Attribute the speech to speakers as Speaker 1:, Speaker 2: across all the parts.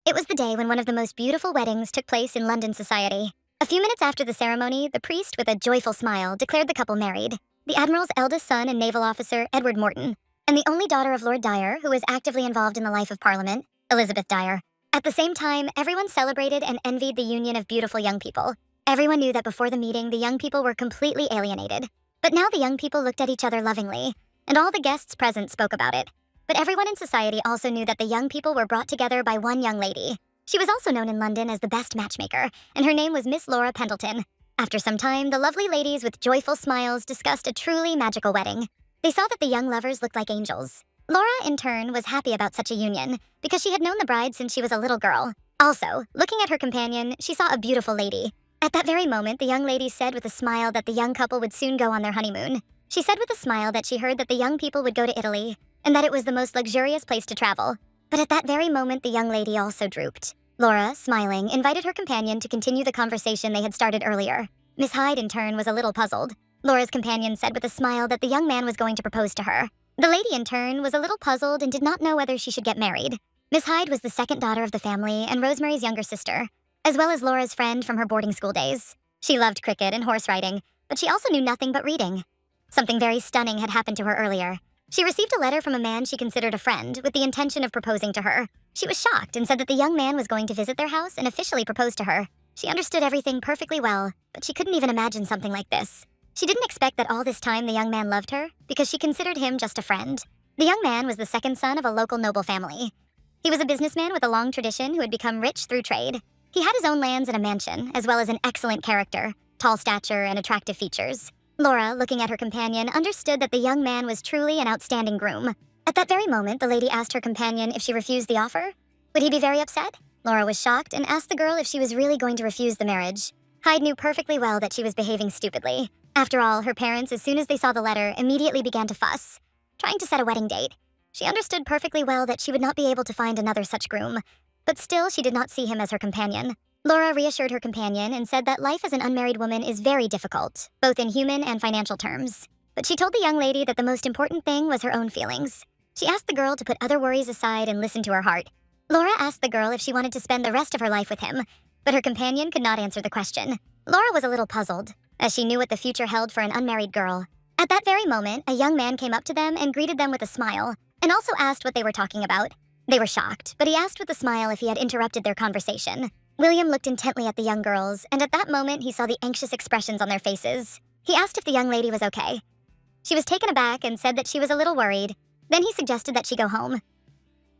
Speaker 1: It was the day when one of the most beautiful weddings took place in London society. A few minutes after the ceremony, the priest, with a joyful smile, declared the couple married. The Admiral's eldest son and naval officer, Edward Morton, and the only daughter of Lord Dyer, who was actively involved in the life of Parliament, Elizabeth Dyer. At the same time, everyone celebrated and envied the union of beautiful young people. Everyone knew that before the meeting, the young people were completely alienated. But now the young people looked at each other lovingly, and all the guests present spoke about it. But everyone in society also knew that the young people were brought together by one young lady. She was also known in London as the best matchmaker, and her name was Miss Laura Pendleton. After some time, the lovely ladies with joyful smiles discussed a truly magical wedding. They saw that the young lovers looked like angels. Laura, in turn, was happy about such a union, because she had known the bride since she was a little girl. Also, looking at her companion, she saw a beautiful lady. At that very moment, the young lady said with a smile that the young couple would soon go on their honeymoon. She said with a smile that she heard that the young people would go to Italy, and that it was the most luxurious place to travel. But at that very moment, the young lady also drooped. Laura, smiling, invited her companion to continue the conversation they had started earlier. Miss Hyde, in turn, was a little puzzled. Laura's companion said with a smile that the young man was going to propose to her. The lady, in turn, was a little puzzled and did not know whether she should get married. Miss Hyde was the second daughter of the family and Rosemary's younger sister, as well as Laura's friend from her boarding school days. She loved cricket and horse riding, but she also knew nothing but reading. Something very stunning had happened to her earlier. She received a letter from a man she considered a friend with the intention of proposing to her. She was shocked and said that the young man was going to visit their house and officially propose to her. She understood everything perfectly well, but she couldn't even imagine something like this. She didn't expect that all this time the young man loved her, because she considered him just a friend. The young man was the second son of a local noble family. He was a businessman with a long tradition who had become rich through trade. He had his own lands and a mansion, as well as an excellent character, tall stature, and attractive features. Laura, looking at her companion, understood that the young man was truly an outstanding groom. At that very moment, the lady asked her companion if she refused the offer. Would he be very upset? Laura was shocked and asked the girl if she was really going to refuse the marriage. Hyde knew perfectly well that she was behaving stupidly. After all, her parents, as soon as they saw the letter, immediately began to fuss, trying to set a wedding date. She understood perfectly well that she would not be able to find another such groom, but still she did not see him as her companion. Laura reassured her companion and said that life as an unmarried woman is very difficult, both in human and financial terms. But she told the young lady that the most important thing was her own feelings. She asked the girl to put other worries aside and listen to her heart. Laura asked the girl if she wanted to spend the rest of her life with him, but her companion could not answer the question. Laura was a little puzzled, as she knew what the future held for an unmarried girl. At that very moment, a young man came up to them and greeted them with a smile, and also asked what they were talking about. They were shocked, but he asked with a smile if he had interrupted their conversation. William looked intently at the young girls, and at that moment he saw the anxious expressions on their faces. He asked if the young lady was okay. She was taken aback and said that she was a little worried. Then he suggested that she go home.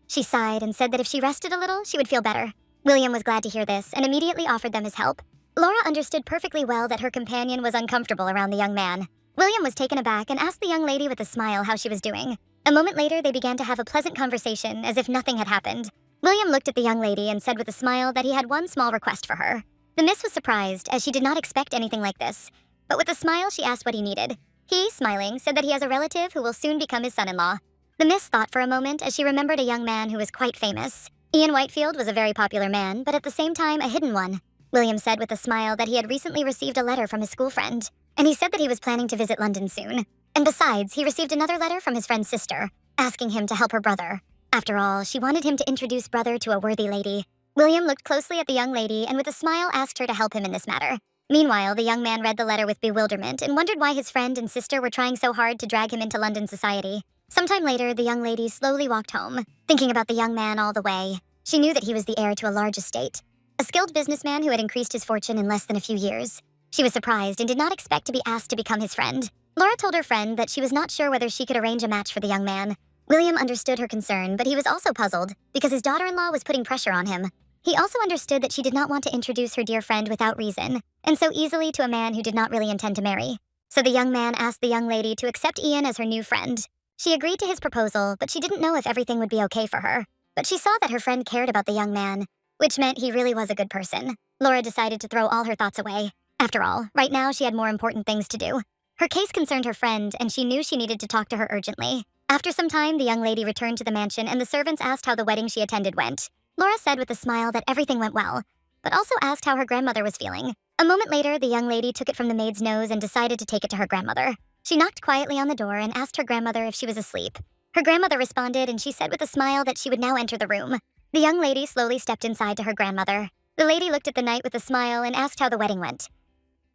Speaker 1: She sighed and said that if she rested a little, she would feel better. William was glad to hear this and immediately offered them his help. Laura understood perfectly well that her companion was uncomfortable around the young man. William was taken aback and asked the young lady with a smile how she was doing. A moment later, they began to have a pleasant conversation as if nothing had happened. William looked at the young lady and said with a smile that he had one small request for her. The miss was surprised, as she did not expect anything like this. But with a smile, she asked what he needed. He, smiling, said that he has a relative who will soon become his son-in-law. The miss thought for a moment as she remembered a young man who was quite famous. Ian Whitefield was a very popular man, but at the same time a hidden one. William said with a smile that he had recently received a letter from his school friend, and he said that he was planning to visit London soon. And besides, he received another letter from his friend's sister, asking him to help her brother. After all, she wanted him to introduce brother to a worthy lady. William looked closely at the young lady and with a smile asked her to help him in this matter. Meanwhile, the young man read the letter with bewilderment and wondered why his friend and sister were trying so hard to drag him into London society. Sometime later, the young lady slowly walked home, thinking about the young man all the way. She knew that he was the heir to a large estate, a skilled businessman who had increased his fortune in less than a few years. She was surprised and did not expect to be asked to become his friend. Laura told her friend that she was not sure whether she could arrange a match for the young man. William understood her concern, but he was also puzzled, because his daughter-in-law was putting pressure on him. He also understood that she did not want to introduce her dear friend without reason, and so easily to a man who did not really intend to marry. So the young man asked the young lady to accept Ian as her new friend. She agreed to his proposal, but she didn't know if everything would be okay for her. But she saw that her friend cared about the young man, which meant he really was a good person. Laura decided to throw all her thoughts away. After all, right now she had more important things to do. Her case concerned her friend, and she knew she needed to talk to her urgently. After some time, the young lady returned to the mansion and the servants asked how the wedding she attended went. Laura said with a smile that everything went well, but also asked how her grandmother was feeling. A moment later, the young lady took it from the maid's nose and decided to take it to her grandmother. She knocked quietly on the door and asked her grandmother if she was asleep. Her grandmother responded and she said with a smile that she would now enter the room. The young lady slowly stepped inside to her grandmother. The lady looked at the night with a smile and asked how the wedding went.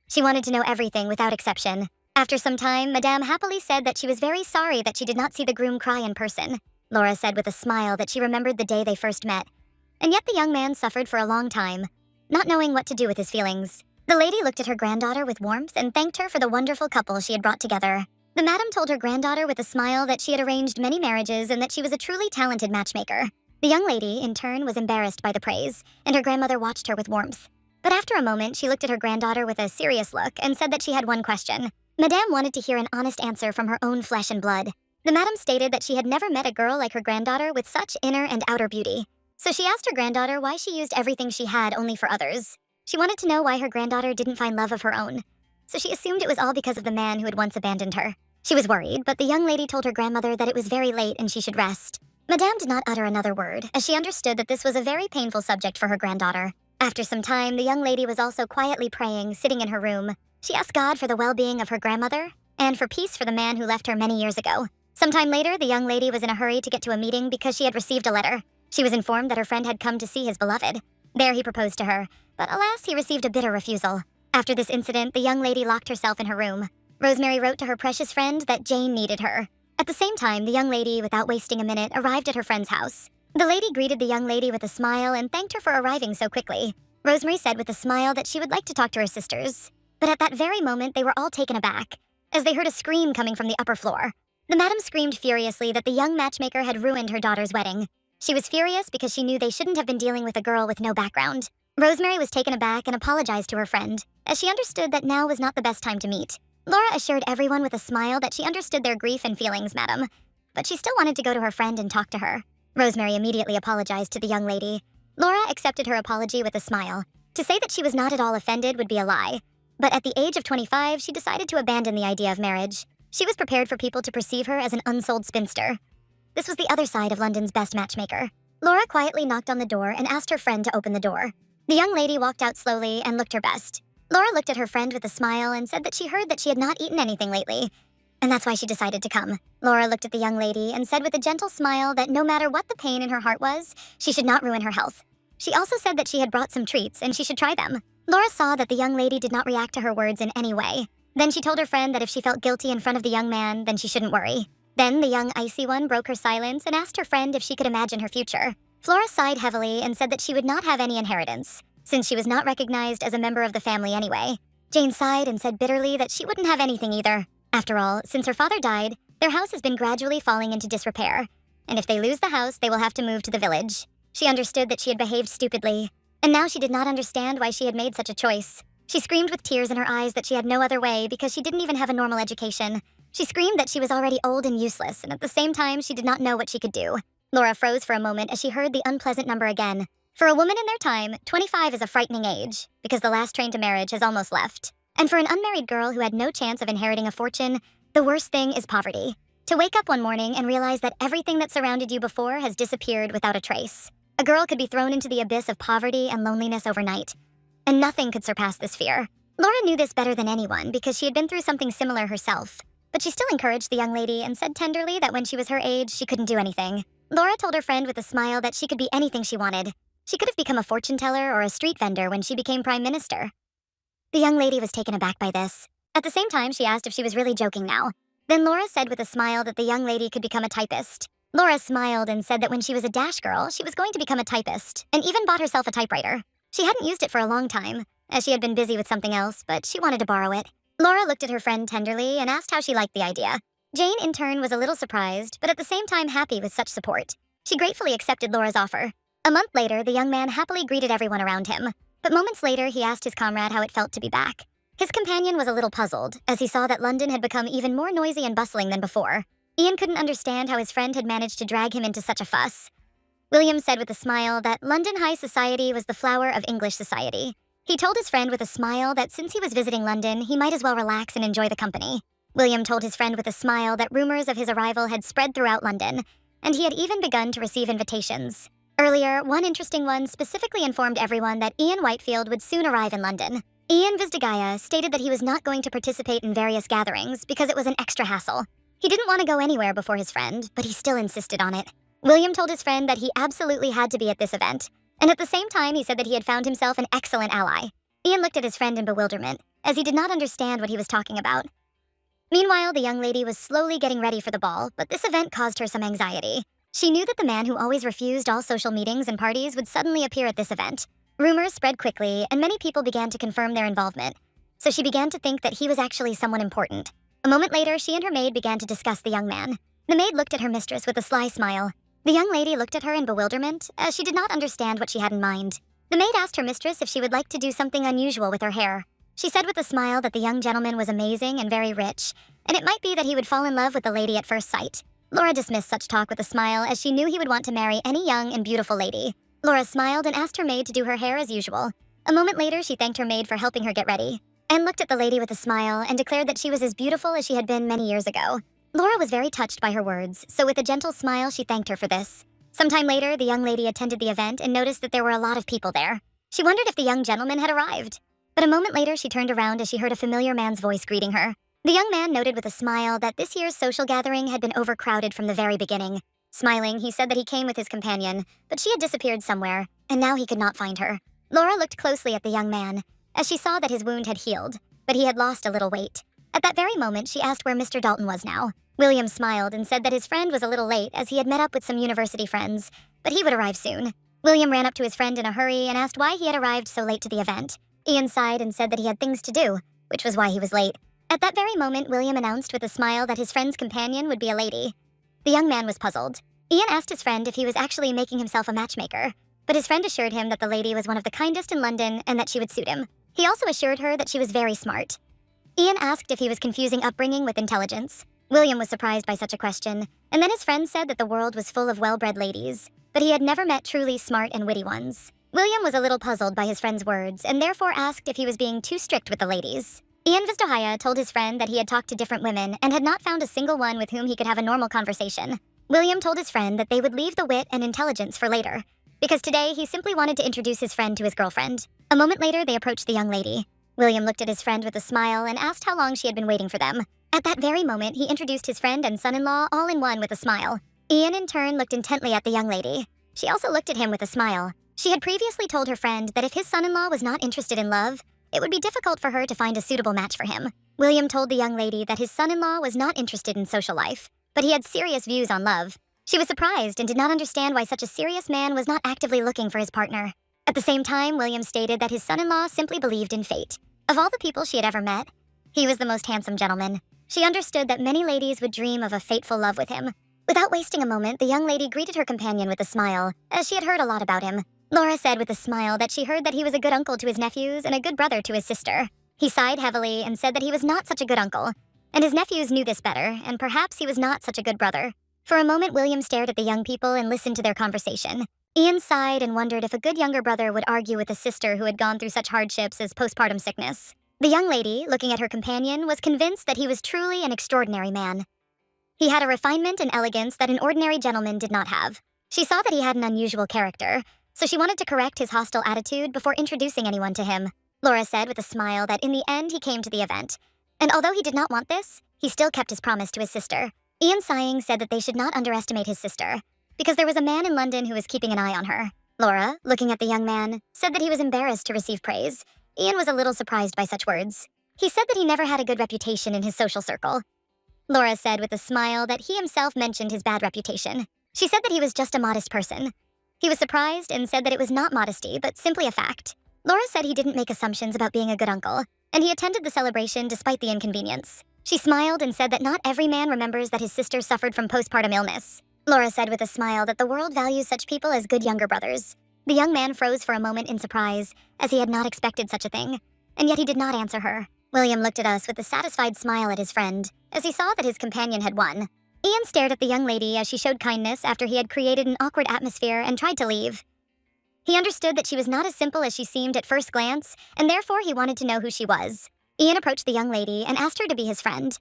Speaker 1: She wanted to know everything without exception. After some time, Madame happily said that she was very sorry that she did not see the groom cry in person. Laura said with a smile that she remembered the day they first met. And yet the young man suffered for a long time, not knowing what to do with his feelings. The lady looked at her granddaughter with warmth and thanked her for the wonderful couple she had brought together. The madam told her granddaughter with a smile that she had arranged many marriages and that she was a truly talented matchmaker. The young lady, in turn, was embarrassed by the praise, and her grandmother watched her with warmth. But after a moment, she looked at her granddaughter with a serious look and said that she had one question. Madame wanted to hear an honest answer from her own flesh and blood. The madam stated that she had never met a girl like her granddaughter with such inner and outer beauty. So she asked her granddaughter why she used everything she had only for others. She wanted to know why her granddaughter didn't find love of her own. So she assumed it was all because of the man who had once abandoned her. She was worried, but the young lady told her grandmother that it was very late and she should rest. Madame did not utter another word, as she understood that this was a very painful subject for her granddaughter. After some time, the young lady was also quietly praying, sitting in her room. She asked God for the well-being of her grandmother and for peace for the man who left her many years ago. Sometime later, the young lady was in a hurry to get to a meeting because she had received a letter. She was informed that her friend had come to see his beloved. There he proposed to her, but alas, he received a bitter refusal. After this incident, the young lady locked herself in her room. Rosemary wrote to her precious friend that Jane needed her. At the same time, the young lady, without wasting a minute, arrived at her friend's house. The lady greeted the young lady with a smile and thanked her for arriving so quickly. Rosemary said with a smile that she would like to talk to her sisters. But at that very moment, they were all taken aback, as they heard a scream coming from the upper floor. The madam screamed furiously that the young matchmaker had ruined her daughter's wedding. She was furious because she knew they shouldn't have been dealing with a girl with no background. Rosemary was taken aback and apologized to her friend, as she understood that now was not the best time to meet. Laura assured everyone with a smile that she understood their grief and feelings, madam, but she still wanted to go to her friend and talk to her. Rosemary immediately apologized to the young lady. Laura accepted her apology with a smile. To say that she was not at all offended would be a lie. But at the age of 25, she decided to abandon the idea of marriage. She was prepared for people to perceive her as an unsold spinster. This was the other side of London's best matchmaker. Laura quietly knocked on the door and asked her friend to open the door. The young lady walked out slowly and looked her best. Laura looked at her friend with a smile and said that she heard that she had not eaten anything lately, and that's why she decided to come. Laura looked at the young lady and said with a gentle smile that no matter what the pain in her heart was, she should not ruin her health. She also said that she had brought some treats and she should try them. Laura saw that the young lady did not react to her words in any way. Then she told her friend that if she felt guilty in front of the young man, then she shouldn't worry. Then the young icy one broke her silence and asked her friend if she could imagine her future. Flora sighed heavily and said that she would not have any inheritance, since she was not recognized as a member of the family anyway. Jane sighed and said bitterly that she wouldn't have anything either. After all, since her father died, their house has been gradually falling into disrepair, and if they lose the house, they will have to move to the village. She understood that she had behaved stupidly, and now she did not understand why she had made such a choice. She screamed with tears in her eyes that she had no other way because she didn't even have a normal education. She screamed that she was already old and useless, and at the same time, she did not know what she could do. Laura froze for a moment as she heard the unpleasant number again. For a woman in their time, 25 is a frightening age, because the last train to marriage has almost left. And for an unmarried girl who had no chance of inheriting a fortune, the worst thing is poverty. To wake up one morning and realize that everything that surrounded you before has disappeared without a trace. A girl could be thrown into the abyss of poverty and loneliness overnight, and nothing could surpass this fear. Laura knew this better than anyone because she had been through something similar herself, but she still encouraged the young lady and said tenderly that when she was her age, she couldn't do anything. Laura told her friend with a smile that she could be anything she wanted. She could have become a fortune teller or a street vendor when she became prime minister. The young lady was taken aback by this. At the same time, she asked if she was really joking now. Then Laura said with a smile that the young lady could become a typist. Laura smiled and said that when she was a dash girl, she was going to become a typist, and even bought herself a typewriter. She hadn't used it for a long time, as she had been busy with something else, but she wanted to borrow it. Laura looked at her friend tenderly and asked how she liked the idea. Jane, in turn, was a little surprised, but at the same time happy with such support. She gratefully accepted Laura's offer. A month later, the young man happily greeted everyone around him, but moments later, he asked his comrade how it felt to be back. His companion was a little puzzled, as he saw that London had become even more noisy and bustling than before. Ian couldn't understand how his friend had managed to drag him into such a fuss. William said with a smile that London high society was the flower of English society. He told his friend with a smile that since he was visiting London, he might as well relax and enjoy the company. William told his friend with a smile that rumors of his arrival had spread throughout London, and he had even begun to receive invitations. Earlier, one interesting one specifically informed everyone that Ian Whitefield would soon arrive in London. Ian Visdigaya stated that he was not going to participate in various gatherings because it was an extra hassle. He didn't want to go anywhere before his friend, but he still insisted on it. William told his friend that he absolutely had to be at this event, and at the same time he said that he had found himself an excellent ally. Ian looked at his friend in bewilderment, as he did not understand what he was talking about. Meanwhile, the young lady was slowly getting ready for the ball, but this event caused her some anxiety. She knew that the man who always refused all social meetings and parties would suddenly appear at this event. Rumors spread quickly, and many people began to confirm their involvement, so she began to think that he was actually someone important. A moment later, she and her maid began to discuss the young man. The maid looked at her mistress with a sly smile. The young lady looked at her in bewilderment, as she did not understand what she had in mind. The maid asked her mistress if she would like to do something unusual with her hair. She said with a smile that the young gentleman was amazing and very rich, and it might be that he would fall in love with the lady at first sight. Laura dismissed such talk with a smile, as she knew he would want to marry any young and beautiful lady. Laura smiled and asked her maid to do her hair as usual. A moment later, she thanked her maid for helping her get ready, and looked at the lady with a smile and declared that she was as beautiful as she had been many years ago. Laura was very touched by her words, so with a gentle smile, she thanked her for this. Sometime later, the young lady attended the event and noticed that there were a lot of people there. She wondered if the young gentleman had arrived. But a moment later, she turned around as she heard a familiar man's voice greeting her. The young man noted with a smile that this year's social gathering had been overcrowded from the very beginning. Smiling, he said that he came with his companion, but she had disappeared somewhere, and now he could not find her. Laura looked closely at the young man, as she saw that his wound had healed, but he had lost a little weight. At that very moment, she asked where Mr. Dalton was now. William smiled and said that his friend was a little late, as he had met up with some university friends, but he would arrive soon. William ran up to his friend in a hurry and asked why he had arrived so late to the event. Ian sighed and said that he had things to do, which was why he was late. At that very moment, William announced with a smile that his friend's companion would be a lady. The young man was puzzled. Ian asked his friend if he was actually making himself a matchmaker, but his friend assured him that the lady was one of the kindest in London and that she would suit him. He also assured her that she was very smart. Ian asked if he was confusing upbringing with intelligence. William was surprised by such a question, and then his friend said that the world was full of well-bred ladies, but he had never met truly smart and witty ones. William was a little puzzled by his friend's words, and therefore asked if he was being too strict with the ladies. Ian Vistohaya told his friend that he had talked to different women and had not found a single one with whom he could have a normal conversation. William told his friend that they would leave the wit and intelligence for later, because today he simply wanted to introduce his friend to his girlfriend. A moment later, they approached the young lady. William looked at his friend with a smile and asked how long she had been waiting for them. At that very moment, he introduced his friend and son-in-law all in one with a smile. Ian, in turn, looked intently at the young lady. She also looked at him with a smile. She had previously told her friend that if his son-in-law was not interested in love, it would be difficult for her to find a suitable match for him. William told the young lady that his son-in-law was not interested in social life, but he had serious views on love. She was surprised and did not understand why such a serious man was not actively looking for his partner. At the same time, William stated that his son-in-law simply believed in fate. Of all the people she had ever met, he was the most handsome gentleman. She understood that many ladies would dream of a fateful love with him. Without wasting a moment, the young lady greeted her companion with a smile, as she had heard a lot about him. Laura said with a smile that she heard that he was a good uncle to his nephews and a good brother to his sister. He sighed heavily and said that he was not such a good uncle, and his nephews knew this better, and perhaps he was not such a good brother. For a moment, William stared at the young people and listened to their conversation. Ian sighed and wondered if a good younger brother would argue with a sister who had gone through such hardships as postpartum sickness. The young lady, looking at her companion, was convinced that he was truly an extraordinary man. He had a refinement and elegance that an ordinary gentleman did not have. She saw that he had an unusual character, so she wanted to correct his hostile attitude before introducing anyone to him. Laura said with a smile that in the end he came to the event, and although he did not want this, he still kept his promise to his sister. Ian, sighing, said that they should not underestimate his sister, because there was a man in London who was keeping an eye on her. Laura, looking at the young man, said that he was embarrassed to receive praise. Ian was a little surprised by such words. He said that he never had a good reputation in his social circle. Laura said with a smile that he himself mentioned his bad reputation. She said that he was just a modest person. He was surprised and said that it was not modesty, but simply a fact. Laura said he didn't make assumptions about being a good uncle, and he attended the celebration despite the inconvenience. She smiled and said that not every man remembers that his sister suffered from postpartum illness. Laura said with a smile that the world values such people as good younger brothers. The young man froze for a moment in surprise, as he had not expected such a thing, and yet he did not answer her. William looked at us with a satisfied smile at his friend, as he saw that his companion had won. Ian stared at the young lady as she showed kindness after he had created an awkward atmosphere and tried to leave. He understood that she was not as simple as she seemed at first glance, and therefore he wanted to know who she was. Ian approached the young lady and asked her to be his friend,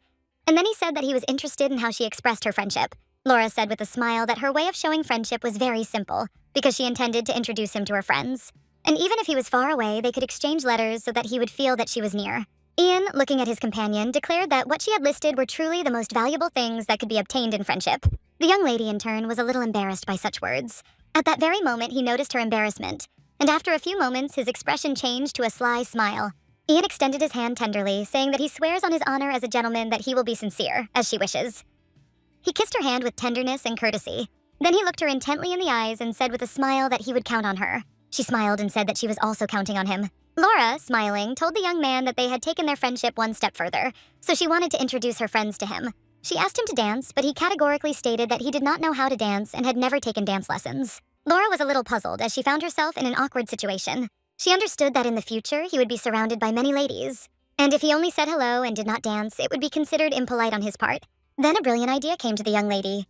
Speaker 1: and then he said that he was interested in how she expressed her friendship. Laura said with a smile that her way of showing friendship was very simple, because she intended to introduce him to her friends. And even if he was far away, they could exchange letters so that he would feel that she was near. Ian, looking at his companion, declared that what she had listed were truly the most valuable things that could be obtained in friendship. The young lady, in turn, was a little embarrassed by such words. At that very moment, he noticed her embarrassment, and after a few moments, his expression changed to a sly smile. Ian extended his hand tenderly, saying that he swears on his honor as a gentleman that he will be sincere, as she wishes. He kissed her hand with tenderness and courtesy. Then he looked her intently in the eyes and said with a smile that he would count on her. She smiled and said that she was also counting on him. Laura, smiling, told the young man that they had taken their friendship one step further, so she wanted to introduce her friends to him. She asked him to dance, but he categorically stated that he did not know how to dance and had never taken dance lessons. Laura was a little puzzled as she found herself in an awkward situation. She understood that in the future he would be surrounded by many ladies, and if he only said hello and did not dance, it would be considered impolite on his part. Then a brilliant idea came to the young lady.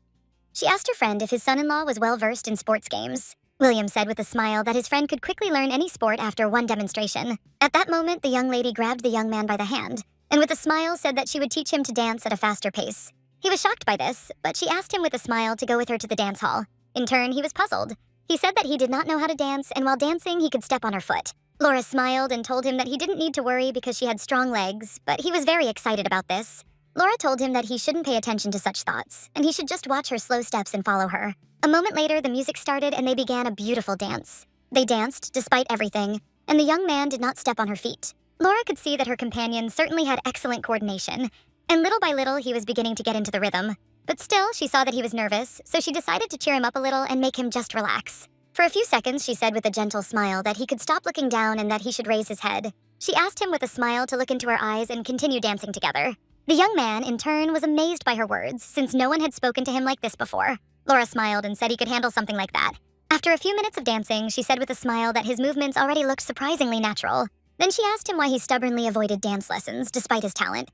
Speaker 1: She asked her friend if his son-in-law was well-versed in sports games. William said with a smile that his friend could quickly learn any sport after one demonstration. At that moment, the young lady grabbed the young man by the hand, and with a smile said that she would teach him to dance at a faster pace. He was shocked by this, but she asked him with a smile to go with her to the dance hall. In turn, he was puzzled. He said that he did not know how to dance, and while dancing, he could step on her foot. Laura smiled and told him that he didn't need to worry because she had strong legs, but he was very excited about this. Laura told him that he shouldn't pay attention to such thoughts, and he should just watch her slow steps and follow her. A moment later, the music started and they began a beautiful dance. They danced, despite everything, and the young man did not step on her feet. Laura could see that her companion certainly had excellent coordination, and little by little he was beginning to get into the rhythm. But still, she saw that he was nervous, so she decided to cheer him up a little and make him just relax. For a few seconds, she said with a gentle smile that he could stop looking down and that he should raise his head. She asked him with a smile to look into her eyes and continue dancing together. The young man, in turn, was amazed by her words, since no one had spoken to him like this before. Laura smiled and said he could handle something like that. After a few minutes of dancing, she said with a smile that his movements already looked surprisingly natural. Then she asked him why he stubbornly avoided dance lessons, despite his talent.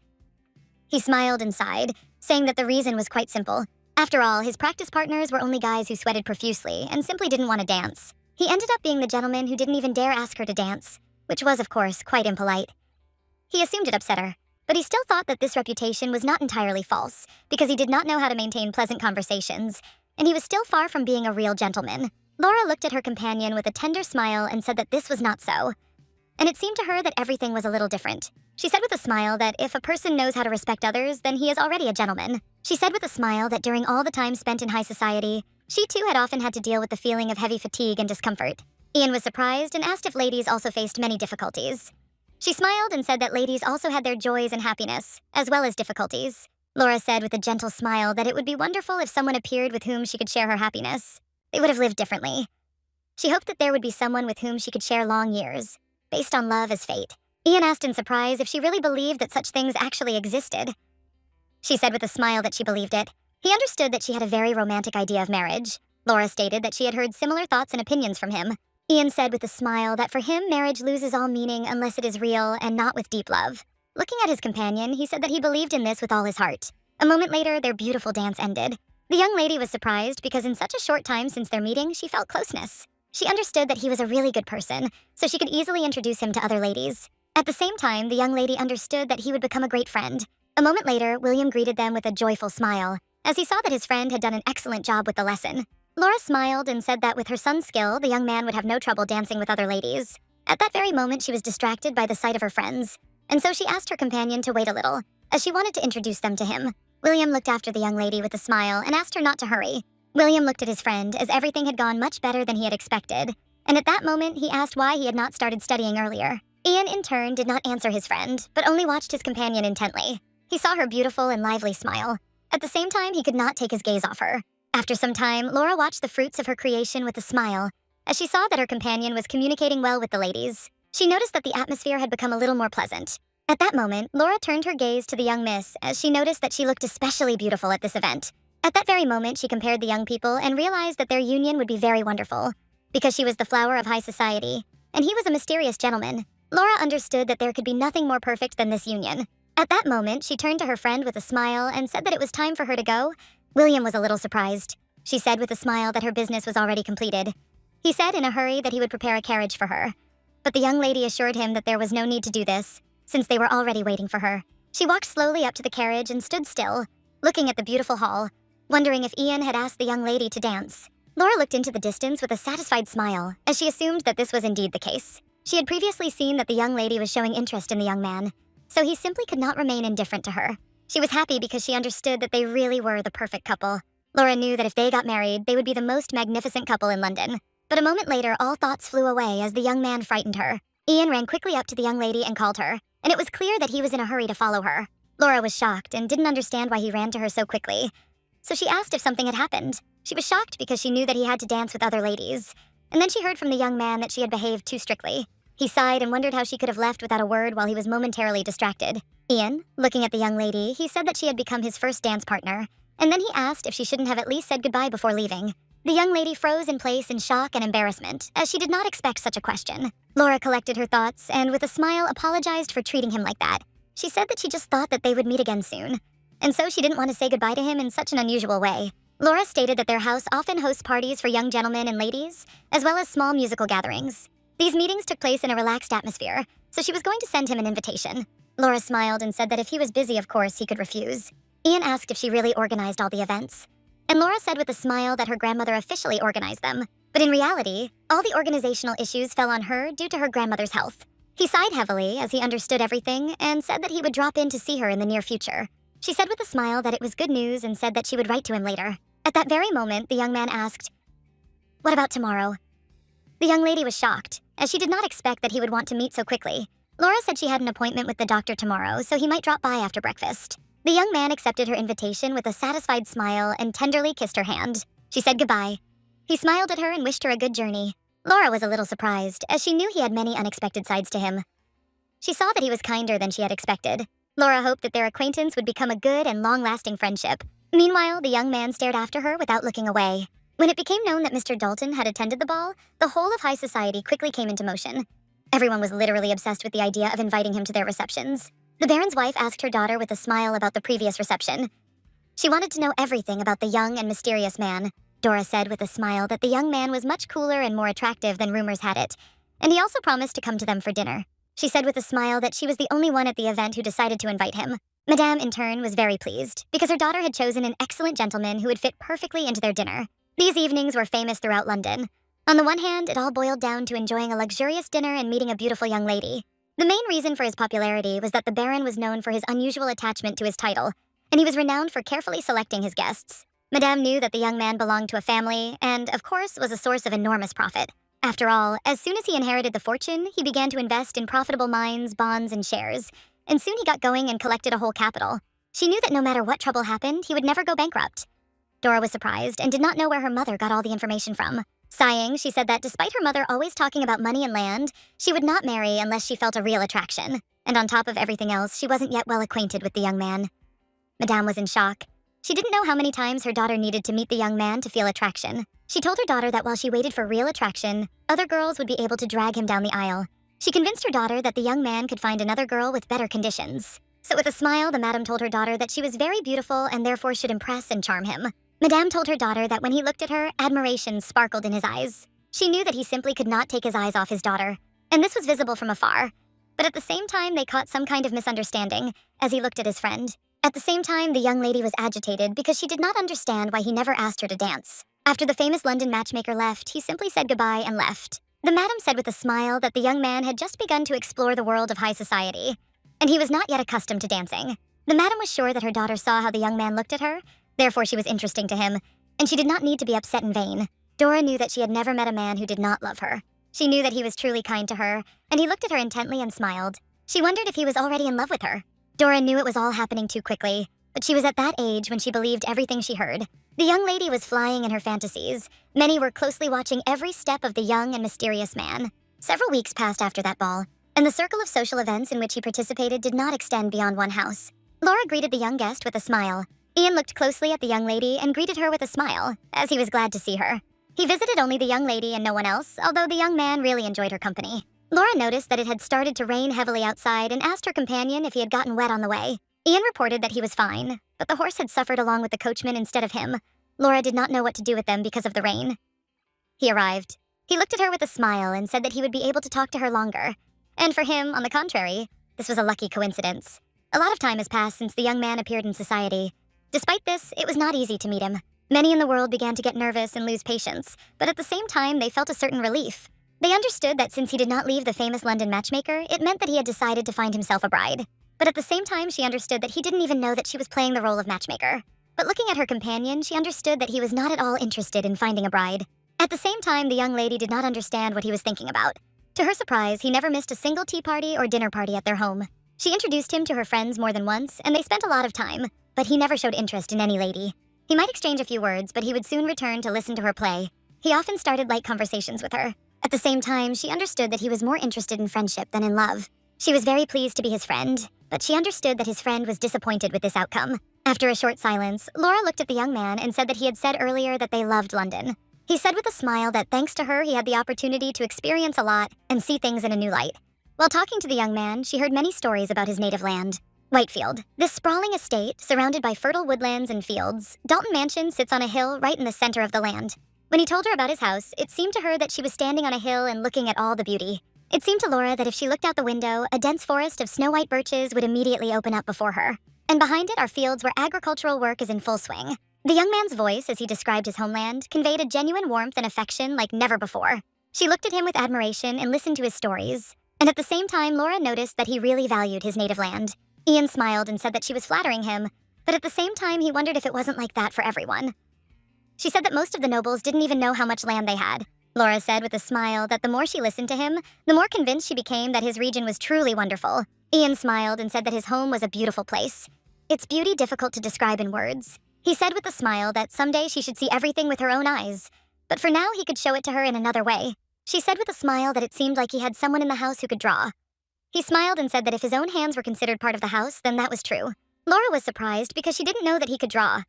Speaker 1: He smiled and sighed, saying that the reason was quite simple. After all, his practice partners were only guys who sweated profusely and simply didn't want to dance. He ended up being the gentleman who didn't even dare ask her to dance, which was, of course, quite impolite. He assumed it upset her, but he still thought that this reputation was not entirely false, because he did not know how to maintain pleasant conversations, and he was still far from being a real gentleman. Laura looked at her companion with a tender smile and said that this was not so, and it seemed to her that everything was a little different. She said with a smile that if a person knows how to respect others, then he is already a gentleman. She said with a smile that during all the time spent in high society, she too had often had to deal with the feeling of heavy fatigue and discomfort. Ian was surprised and asked if ladies also faced many difficulties. She smiled and said that ladies also had their joys and happiness, as well as difficulties. Laura said with a gentle smile that it would be wonderful if someone appeared with whom she could share her happiness. They would have lived differently. She hoped that there would be someone with whom she could share long years, based on love as fate. Ian asked in surprise if she really believed that such things actually existed. She said with a smile that she believed it. He understood that she had a very romantic idea of marriage. Laura stated that she had heard similar thoughts and opinions from him. Ian said with a smile that for him, marriage loses all meaning unless it is real and not with deep love. Looking at his companion, he said that he believed in this with all his heart. A moment later, their beautiful dance ended. The young lady was surprised because in such a short time since their meeting, she felt closeness. She understood that he was a really good person, so she could easily introduce him to other ladies. At the same time, the young lady understood that he would become a great friend. A moment later, William greeted them with a joyful smile, as he saw that his friend had done an excellent job with the lesson. Laura smiled and said that with her son's skill, the young man would have no trouble dancing with other ladies. At that very moment, she was distracted by the sight of her friends, and so she asked her companion to wait a little, as she wanted to introduce them to him. William looked after the young lady with a smile and asked her not to hurry. William looked at his friend as everything had gone much better than he had expected, and at that moment, he asked why he had not started studying earlier. Ian, in turn, did not answer his friend, but only watched his companion intently. He saw her beautiful and lively smile. At the same time, he could not take his gaze off her. After some time, Laura watched the fruits of her creation with a smile, as she saw that her companion was communicating well with the ladies. She noticed that the atmosphere had become a little more pleasant. At that moment, Laura turned her gaze to the young miss, as she noticed that she looked especially beautiful at this event. At that very moment, she compared the young people and realized that their union would be very wonderful, because she was the flower of high society, and he was a mysterious gentleman. Laura understood that there could be nothing more perfect than this union. At that moment, she turned to her friend with a smile and said that it was time for her to go. William was a little surprised. She said with a smile that her business was already completed. He said in a hurry that he would prepare a carriage for her, but the young lady assured him that there was no need to do this, since they were already waiting for her. She walked slowly up to the carriage and stood still, looking at the beautiful hall, wondering if Ian had asked the young lady to dance. Laura looked into the distance with a satisfied smile, as she assumed that this was indeed the case. She had previously seen that the young lady was showing interest in the young man, so he simply could not remain indifferent to her. She was happy because she understood that they really were the perfect couple. Laura knew that if they got married, they would be the most magnificent couple in London. But a moment later, all thoughts flew away as the young man frightened her. Ian ran quickly up to the young lady and called her, and it was clear that he was in a hurry to follow her. Laura was shocked and didn't understand why he ran to her so quickly. So she asked if something had happened. She was shocked because she knew that he had to dance with other ladies. And then she heard from the young man that she had behaved too strictly. He sighed and wondered how she could have left without a word while he was momentarily distracted. Ian, looking at the young lady, he said that she had become his first dance partner, and then he asked if she shouldn't have at least said goodbye before leaving. The young lady froze in place in shock and embarrassment, as she did not expect such a question. Laura collected her thoughts and, with a smile, apologized for treating him like that. She said that she just thought that they would meet again soon, and so she didn't want to say goodbye to him in such an unusual way. Laura stated that their house often hosts parties for young gentlemen and ladies, as well as small musical gatherings. These meetings took place in a relaxed atmosphere, so she was going to send him an invitation. Laura smiled and said that if he was busy, of course, he could refuse. Ian asked if she really organized all the events, and Laura said with a smile that her grandmother officially organized them. But in reality, all the organizational issues fell on her due to her grandmother's health. He sighed heavily as he understood everything and said that he would drop in to see her in the near future. She said with a smile that it was good news and said that she would write to him later. At that very moment, the young man asked, "What about tomorrow?" The young lady was shocked, as she did not expect that he would want to meet so quickly. Laura said she had an appointment with the doctor tomorrow, so he might drop by after breakfast. The young man accepted her invitation with a satisfied smile and tenderly kissed her hand. She said goodbye. He smiled at her and wished her a good journey. Laura was a little surprised, as she knew he had many unexpected sides to him. She saw that he was kinder than she had expected. Laura hoped that their acquaintance would become a good and long-lasting friendship. Meanwhile, the young man stared after her without looking away. When it became known that Mr. Dalton had attended the ball, the whole of high society quickly came into motion. Everyone was literally obsessed with the idea of inviting him to their receptions. The Baron's wife asked her daughter with a smile about the previous reception. She wanted to know everything about the young and mysterious man. Dora said with a smile that the young man was much cooler and more attractive than rumors had it, and he also promised to come to them for dinner. She said with a smile that she was the only one at the event who decided to invite him. Madame, in turn, was very pleased, because her daughter had chosen an excellent gentleman who would fit perfectly into their dinner. These evenings were famous throughout London. On the one hand, it all boiled down to enjoying a luxurious dinner and meeting a beautiful young lady. The main reason for his popularity was that the Baron was known for his unusual attachment to his title, and he was renowned for carefully selecting his guests. Madame knew that the young man belonged to a family and, of course, was a source of enormous profit. After all, as soon as he inherited the fortune, he began to invest in profitable mines, bonds, and shares, and soon he got going and collected a whole capital. She knew that no matter what trouble happened, he would never go bankrupt. Dora was surprised and did not know where her mother got all the information from. Sighing, she said that despite her mother always talking about money and land, she would not marry unless she felt a real attraction. And on top of everything else, she wasn't yet well acquainted with the young man. Madame was in shock. She didn't know how many times her daughter needed to meet the young man to feel attraction. She told her daughter that while she waited for real attraction, other girls would be able to drag him down the aisle. She convinced her daughter that the young man could find another girl with better conditions. So with a smile, the madam told her daughter that she was very beautiful and therefore should impress and charm him. Madame told her daughter that when he looked at her, admiration sparkled in his eyes. She knew that he simply could not take his eyes off his daughter, and this was visible from afar. But at the same time, they caught some kind of misunderstanding as he looked at his friend. At the same time, the young lady was agitated because she did not understand why he never asked her to dance. After the famous London matchmaker left, he simply said goodbye and left. The madam said with a smile that the young man had just begun to explore the world of high society, and he was not yet accustomed to dancing. The madam was sure that her daughter saw how the young man looked at her, therefore she was interesting to him, and she did not need to be upset in vain. Dora knew that she had never met a man who did not love her. She knew that he was truly kind to her, and he looked at her intently and smiled. She wondered if he was already in love with her. Dora knew it was all happening too quickly, but she was at that age when she believed everything she heard. The young lady was flying in her fantasies. Many were closely watching every step of the young and mysterious man. Several weeks passed after that ball, and the circle of social events in which he participated did not extend beyond one house. Laura greeted the young guest with a smile. Ian looked closely at the young lady and greeted her with a smile, as he was glad to see her. He visited only the young lady and no one else, although the young man really enjoyed her company. Laura noticed that it had started to rain heavily outside and asked her companion if he had gotten wet on the way. Ian reported that he was fine, but the horse had suffered along with the coachman instead of him. Laura did not know what to do with them because of the rain. He arrived. He looked at her with a smile and said that he would be able to talk to her longer. And for him, on the contrary, this was a lucky coincidence. A lot of time has passed since the young man appeared in society. Despite this, it was not easy to meet him. Many in the world began to get nervous and lose patience, but at the same time, they felt a certain relief. They understood that since he did not leave the famous London matchmaker, it meant that he had decided to find himself a bride. But at the same time, she understood that he didn't even know that she was playing the role of matchmaker. But looking at her companion, she understood that he was not at all interested in finding a bride. At the same time, the young lady did not understand what he was thinking about. To her surprise, he never missed a single tea party or dinner party at their home. She introduced him to her friends more than once, and they spent a lot of time, but he never showed interest in any lady. He might exchange a few words, but he would soon return to listen to her play. He often started light conversations with her. At the same time, she understood that he was more interested in friendship than in love. She was very pleased to be his friend, but she understood that his friend was disappointed with this outcome. After a short silence, Laura looked at the young man and said that he had said earlier that they loved London. He said with a smile that thanks to her, he had the opportunity to experience a lot and see things in a new light. While talking to the young man, she heard many stories about his native land. Whitefield. This sprawling estate, surrounded by fertile woodlands and fields, Dalton Mansion sits on a hill right in the center of the land. When he told her about his house, it seemed to her that she was standing on a hill and looking at all the beauty. It seemed to Laura that if she looked out the window, a dense forest of snow-white birches would immediately open up before her. And behind it are fields where agricultural work is in full swing. The young man's voice, as he described his homeland, conveyed a genuine warmth and affection like never before. She looked at him with admiration and listened to his stories. And at the same time, Laura noticed that he really valued his native land. Ian smiled and said that she was flattering him, but at the same time, he wondered if it wasn't like that for everyone. She said that most of the nobles didn't even know how much land they had. Laura said with a smile that the more she listened to him, the more convinced she became that his region was truly wonderful. Ian smiled and said that his home was a beautiful place. Its beauty difficult to describe in words. He said with a smile that someday she should see everything with her own eyes, but for now he could show it to her in another way. She said with a smile that it seemed like he had someone in the house who could draw. He smiled and said that if his own hands were considered part of the house, then that was true. Laura was surprised because she didn't know that he could draw.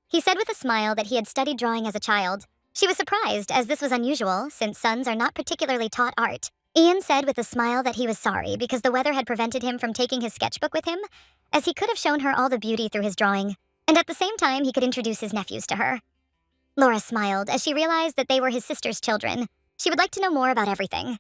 Speaker 1: He said with a smile that he had studied drawing as a child. She was surprised, as this was unusual, since sons are not particularly taught art. Ian said with a smile that he was sorry because the weather had prevented him from taking his sketchbook with him, as he could have shown her all the beauty through his drawing, and at the same time he could introduce his nephews to her. Laura smiled as she realized that they were his sister's children. She would like to know more about everything.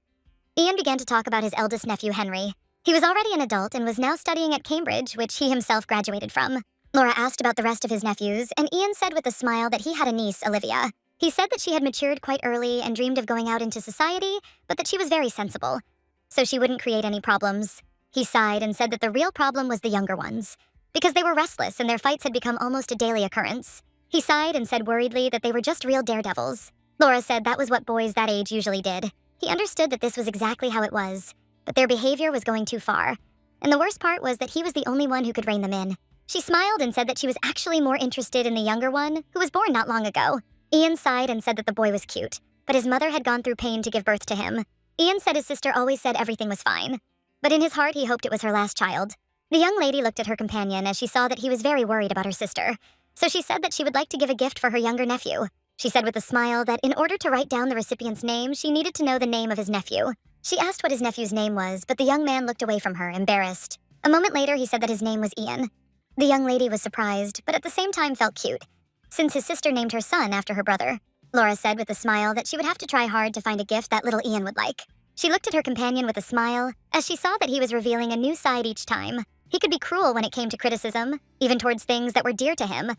Speaker 1: Ian began to talk about his eldest nephew, Henry. He was already an adult and was now studying at Cambridge, which he himself graduated from. Laura asked about the rest of his nephews, and Ian said with a smile that he had a niece, Olivia. He said that she had matured quite early and dreamed of going out into society, but that she was very sensible, so she wouldn't create any problems. He sighed and said that the real problem was the younger ones, because they were restless and their fights had become almost a daily occurrence. He sighed and said worriedly that they were just real daredevils. Laura said that was what boys that age usually did. He understood that this was exactly how it was, but their behavior was going too far. And the worst part was that he was the only one who could rein them in. She smiled and said that she was actually more interested in the younger one, who was born not long ago. Ian sighed and said that the boy was cute, but his mother had gone through pain to give birth to him. Ian said his sister always said everything was fine, but in his heart he hoped it was her last child. The young lady looked at her companion as she saw that he was very worried about her sister, so she said that she would like to give a gift for her younger nephew. She said with a smile that in order to write down the recipient's name, she needed to know the name of his nephew. She asked what his nephew's name was, but the young man looked away from her, embarrassed. A moment later, he said that his name was Ian. The young lady was surprised, but at the same time felt cute, since his sister named her son after her brother. Laura said with a smile that she would have to try hard to find a gift that little Ian would like. She looked at her companion with a smile, as she saw that he was revealing a new side each time. He could be cruel when it came to criticism, even towards things that were dear to him,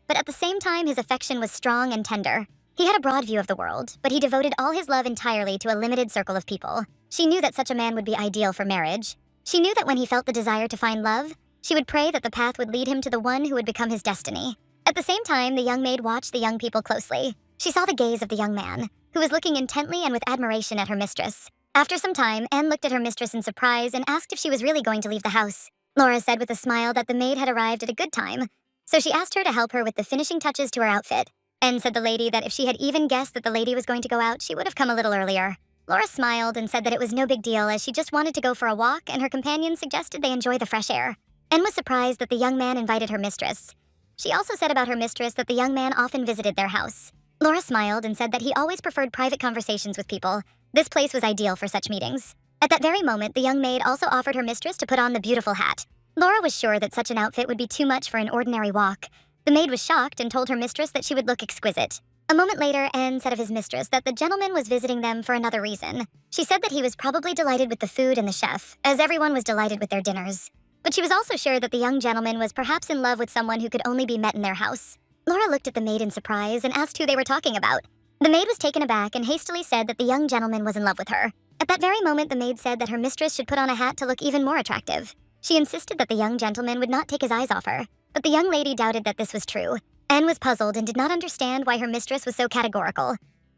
Speaker 1: but at the same time his affection was strong and tender. He had a broad view of the world, but he devoted all his love entirely to a limited circle of people. She knew that such a man would be ideal for marriage. She knew that when he felt the desire to find love, she would pray that the path would lead him to the one who would become his destiny. At the same time, the young maid watched the young people closely. She saw the gaze of the young man, who was looking intently and with admiration at her mistress. After some time, Anne looked at her mistress in surprise and asked if she was really going to leave the house. Laura said with a smile that the maid had arrived at a good time, so she asked her to help her with the finishing touches to her outfit. Anne said the lady that if she had even guessed that the lady was going to go out, she would have come a little earlier. Laura smiled and said that it was no big deal as she just wanted to go for a walk and her companion suggested they enjoy the fresh air. Anne was surprised that the young man invited her mistress. She also said about her mistress that the young man often visited their house. Laura smiled and said that he always preferred private conversations with people. This place was ideal for such meetings. At that very moment, the young maid also offered her mistress to put on the beautiful hat. Laura was sure that such an outfit would be too much for an ordinary walk. The maid was shocked and told her mistress that she would look exquisite. A moment later, Anne said of his mistress that the gentleman was visiting them for another reason. She said that he was probably delighted with the food and the chef, as everyone was delighted with their dinners. But she was also sure that the young gentleman was perhaps in love with someone who could only be met in their house. Laura looked at the maid in surprise and asked who they were talking about. The maid was taken aback and hastily said that the young gentleman was in love with her. At that very moment, the maid said that her mistress should put on a hat to look even more attractive. She insisted that the young gentleman would not take his eyes off her. But the young lady doubted that this was true. Anne was puzzled and did not understand why her mistress was so categorical.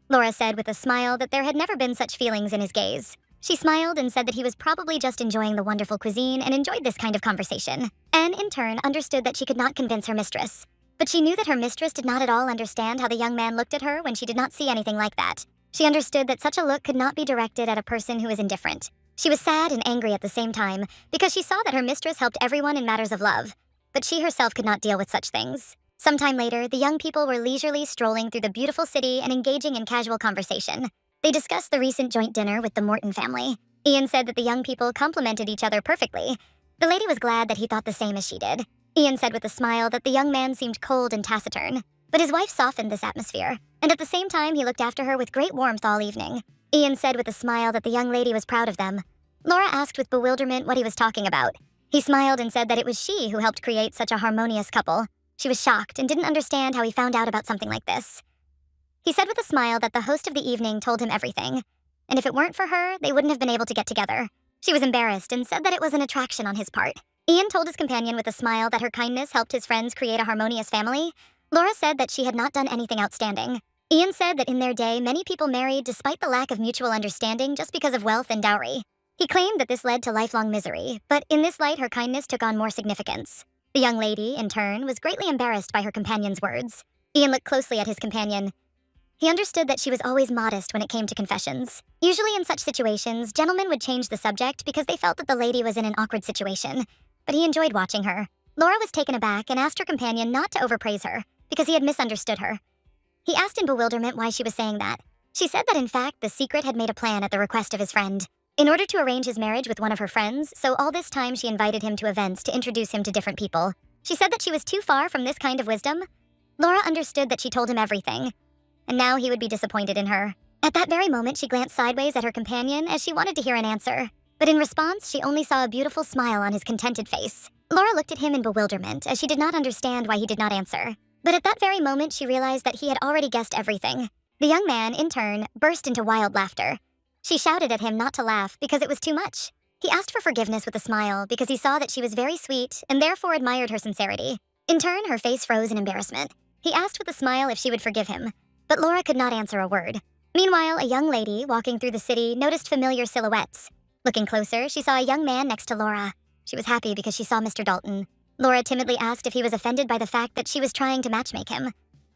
Speaker 1: Laura said with a smile that there had never been such feelings in his gaze. She smiled and said that he was probably just enjoying the wonderful cuisine and enjoyed this kind of conversation. Anne, in turn, understood that she could not convince her mistress. But she knew that her mistress did not at all understand how the young man looked at her when she did not see anything like that. She understood that such a look could not be directed at a person who is indifferent. She was sad and angry at the same time because she saw that her mistress helped everyone in matters of love. But she herself could not deal with such things. Sometime later, the young people were leisurely strolling through the beautiful city and engaging in casual conversation. They discussed the recent joint dinner with the Morton family. Ian said that the young people complimented each other perfectly. The lady was glad that he thought the same as she did. Ian said with a smile that the young man seemed cold and taciturn. But his wife softened this atmosphere, and at the same time he looked after her with great warmth all evening. Ian said with a smile that the young lady was proud of them. Laura asked with bewilderment what he was talking about. He smiled and said that it was she who helped create such a harmonious couple. She was shocked and didn't understand how he found out about something like this. He said with a smile that the host of the evening told him everything, and if it weren't for her, they wouldn't have been able to get together. She was embarrassed and said that it was an attraction on his part. Ian told his companion with a smile that her kindness helped his friends create a harmonious family. Laura said that she had not done anything outstanding. Ian said that in their day, many people married despite the lack of mutual understanding just because of wealth and dowry. He claimed that this led to lifelong misery, but in this light, her kindness took on more significance. The young lady, in turn, was greatly embarrassed by her companion's words. Ian looked closely at his companion. He understood that she was always modest when it came to confessions. Usually in such situations, gentlemen would change the subject because they felt that the lady was in an awkward situation, but he enjoyed watching her. Laura was taken aback and asked her companion not to overpraise her, because he had misunderstood her. He asked in bewilderment why she was saying that. She said that in fact, the secret had made a plan at the request of his friend. In order to arrange his marriage with one of her friends, so all this time she invited him to events to introduce him to different people. She said that she was too far from this kind of wisdom. Laura understood that she told him everything, and now he would be disappointed in her. At that very moment, she glanced sideways at her companion as she wanted to hear an answer. But in response, she only saw a beautiful smile on his contented face. Laura looked at him in bewilderment as she did not understand why he did not answer. But at that very moment, she realized that he had already guessed everything. The young man, in turn, burst into wild laughter. She shouted at him not to laugh because it was too much. He asked for forgiveness with a smile because he saw that she was very sweet and therefore admired her sincerity. In turn, her face froze in embarrassment. He asked with a smile if she would forgive him, but Laura could not answer a word. Meanwhile, a young lady walking through the city noticed familiar silhouettes. Looking closer, she saw a young man next to Laura. She was happy because she saw Mr. Dalton. Laura timidly asked if he was offended by the fact that she was trying to matchmake him.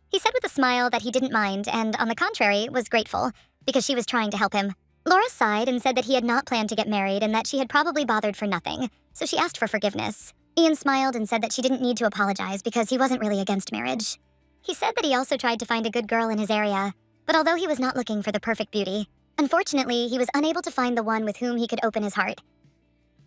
Speaker 1: He said with a smile that he didn't mind and, on the contrary, was grateful because she was trying to help him. Laura sighed and said that he had not planned to get married and that she had probably bothered for nothing, so she asked for forgiveness. Ian smiled and said that she didn't need to apologize because he wasn't really against marriage. He said that he also tried to find a good girl in his area, but although he was not looking for the perfect beauty, unfortunately, he was unable to find the one with whom he could open his heart.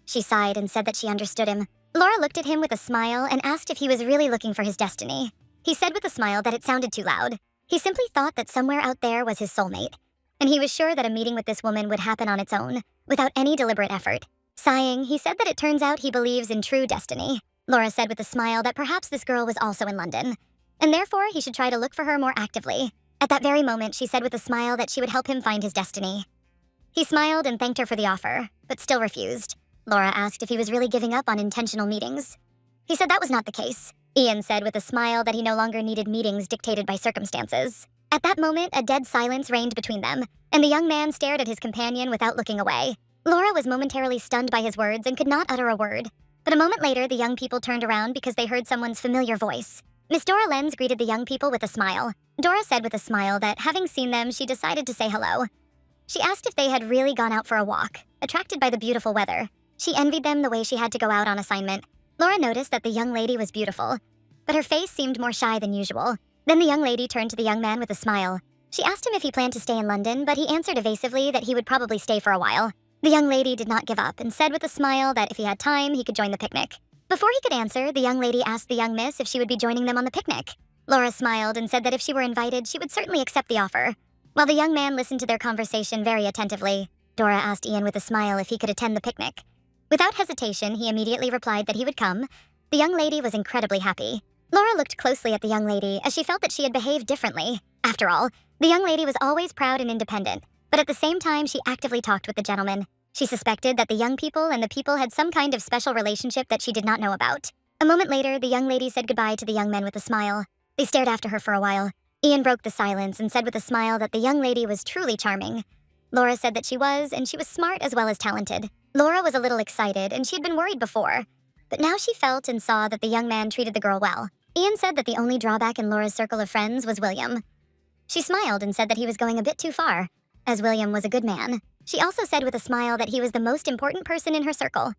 Speaker 1: She sighed and said that she understood him. Laura looked at him with a smile and asked if he was really looking for his destiny. He said with a smile that it sounded too loud. He simply thought that somewhere out there was his soulmate, and he was sure that a meeting with this woman would happen on its own, without any deliberate effort. Sighing, he said that it turns out he believes in true destiny. Laura said with a smile that perhaps this girl was also in London, and therefore he should try to look for her more actively. At that very moment, she said with a smile that she would help him find his destiny. He smiled and thanked her for the offer, but still refused. Laura asked if he was really giving up on intentional meetings. He said that was not the case. Ian said with a smile that he no longer needed meetings dictated by circumstances. At that moment, a dead silence reigned between them, and the young man stared at his companion without looking away. Laura was momentarily stunned by his words and could not utter a word. But a moment later, the young people turned around because they heard someone's familiar voice. Miss Dora Lenz greeted the young people with a smile. Dora said with a smile that, having seen them, she decided to say hello. She asked if they had really gone out for a walk, attracted by the beautiful weather. She envied them the way she had to go out on assignment. Laura noticed that the young lady was beautiful, but her face seemed more shy than usual. Then the young lady turned to the young man with a smile. She asked him if he planned to stay in London, but he answered evasively that he would probably stay for a while. The young lady did not give up and said with a smile that if he had time, he could join the picnic. Before he could answer, the young lady asked the young miss if she would be joining them on the picnic. Laura smiled and said that if she were invited, she would certainly accept the offer. While the young man listened to their conversation very attentively, Dora asked Ian with a smile if he could attend the picnic. Without hesitation, he immediately replied that he would come. The young lady was incredibly happy. Laura looked closely at the young lady as she felt that she had behaved differently. After all, the young lady was always proud and independent, but at the same time she actively talked with the gentleman. She suspected that the young people and the people had some kind of special relationship that she did not know about. A moment later, the young lady said goodbye to the young men with a smile. They stared after her for a while. Ian broke the silence and said with a smile that the young lady was truly charming. Laura said that she was, and she was smart as well as talented. Laura was a little excited, and she had been worried before. But now she felt and saw that the young man treated the girl well. Ian said that the only drawback in Laura's circle of friends was William. She smiled and said that he was going a bit too far, as William was a good man. She also said with a smile that he was the most important person in her circle.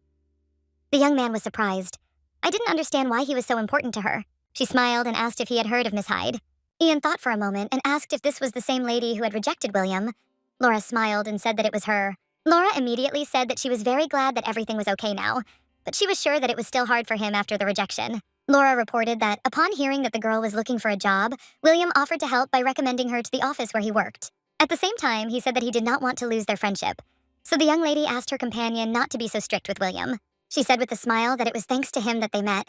Speaker 1: The young man was surprised. I didn't understand why he was so important to her. She smiled and asked if he had heard of Miss Hyde. Ian thought for a moment and asked if this was the same lady who had rejected William. Laura smiled and said that it was her. Laura immediately said that she was very glad that everything was okay now, but she was sure that it was still hard for him after the rejection. Laura reported that, upon hearing that the girl was looking for a job, William offered to help by recommending her to the office where he worked. At the same time, he said that he did not want to lose their friendship. So the young lady asked her companion not to be so strict with William. She said with a smile that it was thanks to him that they met.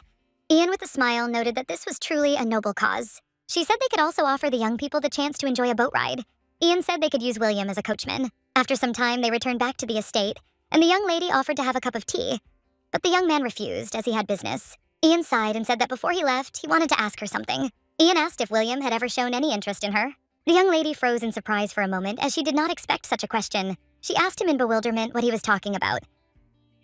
Speaker 1: Ian with a smile noted that this was truly a noble cause. She said they could also offer the young people the chance to enjoy a boat ride. Ian said they could use William as a coachman. After some time, they returned back to the estate, and the young lady offered to have a cup of tea. But the young man refused, as he had business. Ian sighed and said that before he left, he wanted to ask her something. Ian asked if William had ever shown any interest in her. The young lady froze in surprise for a moment, as she did not expect such a question. She asked him in bewilderment what he was talking about.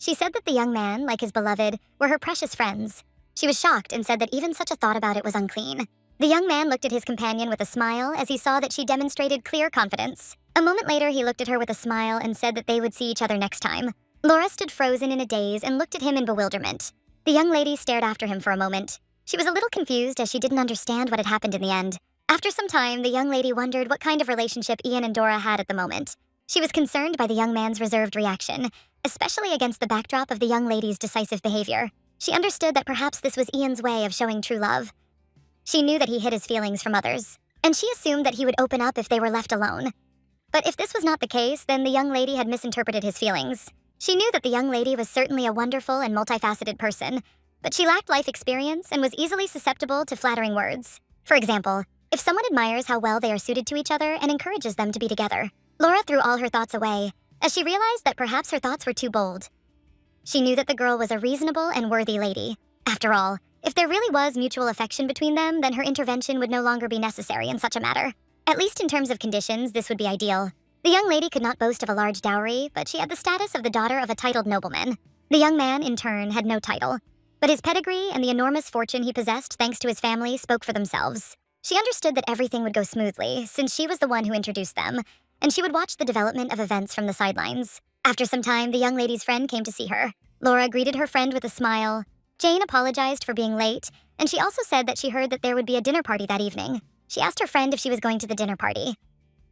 Speaker 1: She said that the young man, like his beloved, were her precious friends. She was shocked and said that even such a thought about it was unclean. The young man looked at his companion with a smile as he saw that she demonstrated clear confidence. A moment later, he looked at her with a smile and said that they would see each other next time. Laura stood frozen in a daze and looked at him in bewilderment. The young lady stared after him for a moment. She was a little confused as she didn't understand what had happened in the end. After some time, the young lady wondered what kind of relationship Ian and Dora had at the moment. She was concerned by the young man's reserved reaction, especially against the backdrop of the young lady's decisive behavior. She understood that perhaps this was Ian's way of showing true love. She knew that he hid his feelings from others, and she assumed that he would open up if they were left alone. But if this was not the case, then the young lady had misinterpreted his feelings. She knew that the young lady was certainly a wonderful and multifaceted person, but she lacked life experience and was easily susceptible to flattering words. For example, if someone admires how well they are suited to each other and encourages them to be together, Laura threw all her thoughts away, as she realized that perhaps her thoughts were too bold. She knew that the girl was a reasonable and worthy lady. After all, if there really was mutual affection between them, then her intervention would no longer be necessary in such a matter. At least in terms of conditions, this would be ideal. The young lady could not boast of a large dowry, but she had the status of the daughter of a titled nobleman. The young man, in turn, had no title, but his pedigree and the enormous fortune he possessed thanks to his family spoke for themselves. She understood that everything would go smoothly, since she was the one who introduced them, and she would watch the development of events from the sidelines. After some time, the young lady's friend came to see her. Laura greeted her friend with a smile. Jane apologized for being late, and she also said that she heard that there would be a dinner party that evening. She asked her friend if she was going to the dinner party.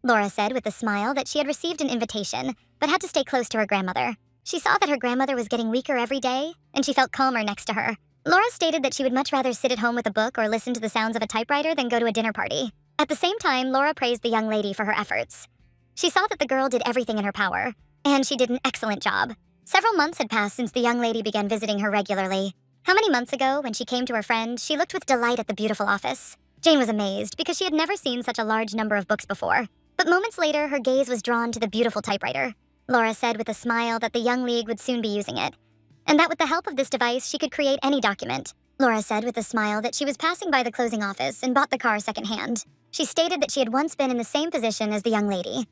Speaker 1: Laura said with a smile that she had received an invitation, but had to stay close to her grandmother. She saw that her grandmother was getting weaker every day, and she felt calmer next to her. Laura stated that she would much rather sit at home with a book or listen to the sounds of a typewriter than go to a dinner party. At the same time, Laura praised the young lady for her efforts. She saw that the girl did everything in her power, and she did an excellent job. Several months had passed since the young lady began visiting her regularly. How many months ago, when she came to her friend, she looked with delight at the beautiful office. Jane was amazed because she had never seen such a large number of books before. But moments later, her gaze was drawn to the beautiful typewriter. Laura said with a smile that the young league would soon be using it, and that with the help of this device, she could create any document. Laura said with a smile that she was passing by the closing office and bought the car secondhand. She stated that she had once been in the same position as the young lady,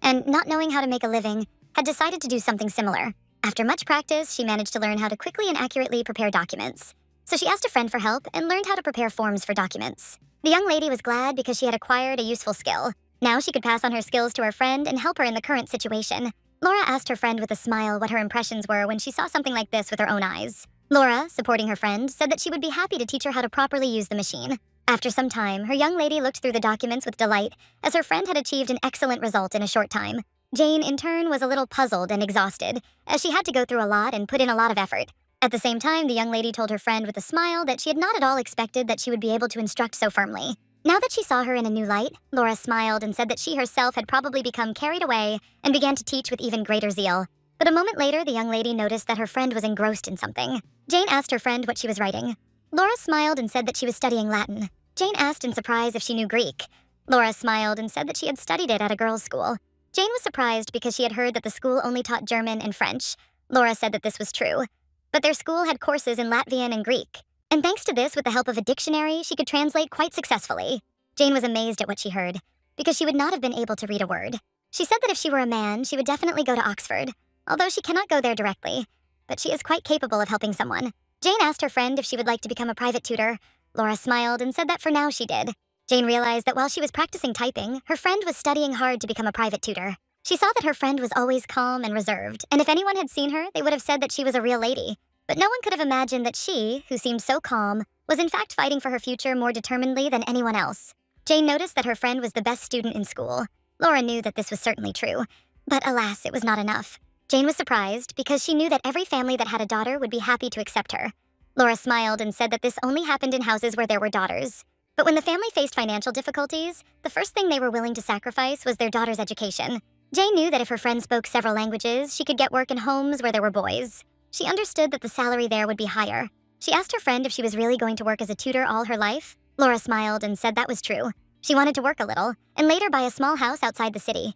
Speaker 1: and not knowing how to make a living, had decided to do something similar. After much practice, she managed to learn how to quickly and accurately prepare documents. So she asked a friend for help and learned how to prepare forms for documents. The young lady was glad because she had acquired a useful skill. Now she could pass on her skills to her friend and help her in the current situation. Laura asked her friend with a smile what her impressions were when she saw something like this with her own eyes. Laura, supporting her friend, said that she would be happy to teach her how to properly use the machine. After some time, her young lady looked through the documents with delight, as her friend had achieved an excellent result in a short time. Jane, in turn, was a little puzzled and exhausted, as she had to go through a lot and put in a lot of effort. At the same time, the young lady told her friend with a smile that she had not at all expected that she would be able to instruct so firmly. Now that she saw her in a new light, Laura smiled and said that she herself had probably become carried away and began to teach with even greater zeal. But a moment later, the young lady noticed that her friend was engrossed in something. Jane asked her friend what she was writing. Laura smiled and said that she was studying Latin. Jane asked in surprise if she knew Greek. Laura smiled and said that she had studied it at a girls' school. Jane was surprised because she had heard that the school only taught German and French. Laura said that this was true, but their school had courses in Latvian and Greek. And thanks to this, with the help of a dictionary, she could translate quite successfully. Jane was amazed at what she heard, because she would not have been able to read a word. She said that if she were a man, she would definitely go to Oxford, although she cannot go there directly, but she is quite capable of helping someone. Jane asked her friend if she would like to become a private tutor. Laura smiled and said that for now she did. Jane realized that while she was practicing typing, her friend was studying hard to become a private tutor. She saw that her friend was always calm and reserved, and if anyone had seen her, they would have said that she was a real lady. But no one could have imagined that she, who seemed so calm, was in fact fighting for her future more determinedly than anyone else. Jane noticed that her friend was the best student in school. Laura knew that this was certainly true, but alas, it was not enough. Jane was surprised because she knew that every family that had a daughter would be happy to accept her. Laura smiled and said that this only happened in houses where there were daughters. But when the family faced financial difficulties, the first thing they were willing to sacrifice was their daughter's education. Jane knew that if her friend spoke several languages, she could get work in homes where there were boys. She understood that the salary there would be higher. She asked her friend if she was really going to work as a tutor all her life. Laura smiled and said that was true. She wanted to work a little, and later buy a small house outside the city.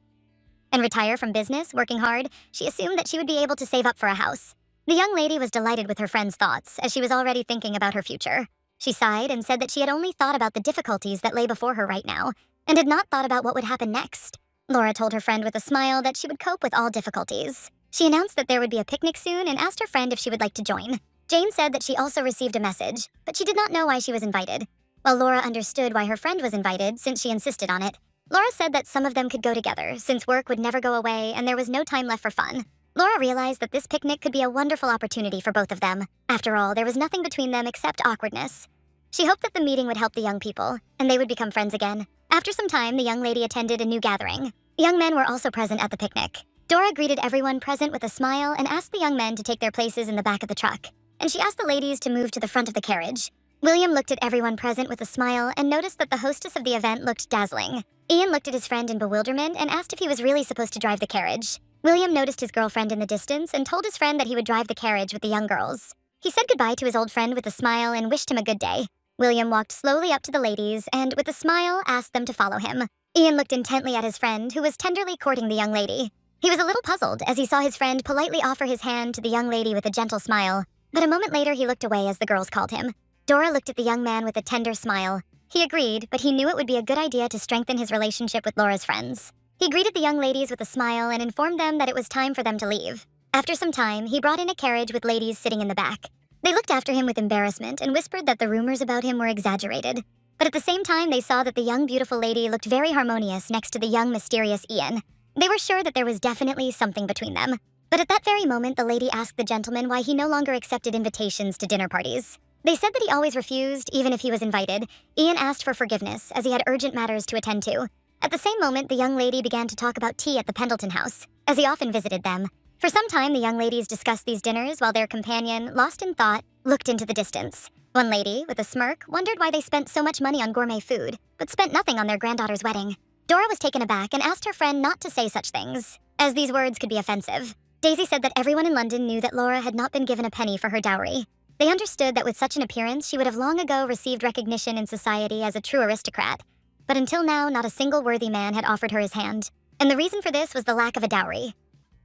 Speaker 1: And retire from business, working hard, she assumed that she would be able to save up for a house. The young lady was delighted with her friend's thoughts, as she was already thinking about her future. She sighed and said that she had only thought about the difficulties that lay before her right now, and had not thought about what would happen next. Laura told her friend with a smile that she would cope with all difficulties. She announced that there would be a picnic soon and asked her friend if she would like to join. Jane said that she also received a message, but she did not know why she was invited. While Laura understood why her friend was invited since she insisted on it, Laura said that some of them could go together since work would never go away and there was no time left for fun. Laura realized that this picnic could be a wonderful opportunity for both of them. After all, there was nothing between them except awkwardness. She hoped that the meeting would help the young people, and they would become friends again. After some time, the young lady attended a new gathering. Young men were also present at the picnic. Dora greeted everyone present with a smile and asked the young men to take their places in the back of the truck. And she asked the ladies to move to the front of the carriage. William looked at everyone present with a smile and noticed that the hostess of the event looked dazzling. Ian looked at his friend in bewilderment and asked if he was really supposed to drive the carriage. William noticed his girlfriend in the distance and told his friend that he would drive the carriage with the young girls. He said goodbye to his old friend with a smile and wished him a good day. William walked slowly up to the ladies and, with a smile, asked them to follow him. Ian looked intently at his friend, who was tenderly courting the young lady. He was a little puzzled as he saw his friend politely offer his hand to the young lady with a gentle smile, but a moment later he looked away as the girls called him. Dora looked at the young man with a tender smile. He agreed, but he knew it would be a good idea to strengthen his relationship with Laura's friends. He greeted the young ladies with a smile and informed them that it was time for them to leave. After some time, he brought in a carriage with ladies sitting in the back. They looked after him with embarrassment and whispered that the rumors about him were exaggerated. But at the same time, they saw that the young beautiful lady looked very harmonious next to the young mysterious Ian. They were sure that there was definitely something between them. But at that very moment, the lady asked the gentleman why he no longer accepted invitations to dinner parties. They said that he always refused, even if he was invited. Ian asked for forgiveness, as he had urgent matters to attend to. At the same moment, the young lady began to talk about tea at the Pendleton house, as he often visited them. For some time, the young ladies discussed these dinners while their companion, lost in thought, looked into the distance. One lady, with a smirk, wondered why they spent so much money on gourmet food, but spent nothing on their granddaughter's wedding. Dora was taken aback and asked her friend not to say such things, as these words could be offensive. Daisy said that everyone in London knew that Laura had not been given a penny for her dowry. They understood that with such an appearance, she would have long ago received recognition in society as a true aristocrat. But until now, not a single worthy man had offered her his hand. And the reason for this was the lack of a dowry.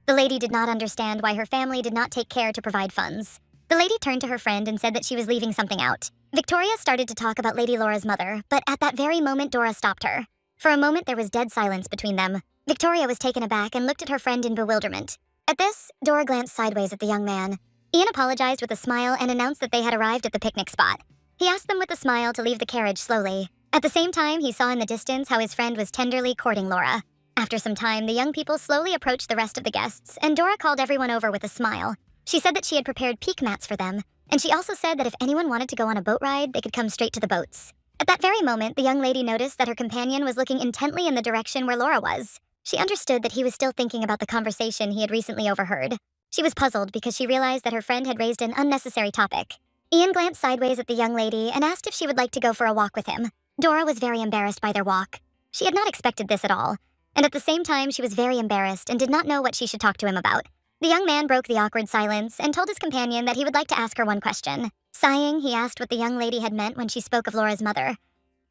Speaker 1: The lady did not understand why her family did not take care to provide funds. The lady turned to her friend and said that she was leaving something out. Victoria started to talk about Lady Laura's mother, but at that very moment Dora stopped her. For a moment there was dead silence between them. Victoria was taken aback and looked at her friend in bewilderment. At this, Dora glanced sideways at the young man. Ian apologized with a smile and announced that they had arrived at the picnic spot. He asked them with a smile to leave the carriage slowly. At the same time, he saw in the distance how his friend was tenderly courting Laura. After some time, the young people slowly approached the rest of the guests, and Dora called everyone over with a smile. She said that she had prepared peak mats for them, and she also said that if anyone wanted to go on a boat ride, they could come straight to the boats. At that very moment, the young lady noticed that her companion was looking intently in the direction where Laura was. She understood that he was still thinking about the conversation he had recently overheard. She was puzzled because she realized that her friend had raised an unnecessary topic. Ian glanced sideways at the young lady and asked if she would like to go for a walk with him. Dora was very embarrassed by their walk. She had not expected this at all, and at the same time she was very embarrassed and did not know what she should talk to him about. The young man broke the awkward silence and told his companion that he would like to ask her one question. Sighing, he asked what the young lady had meant when she spoke of Laura's mother.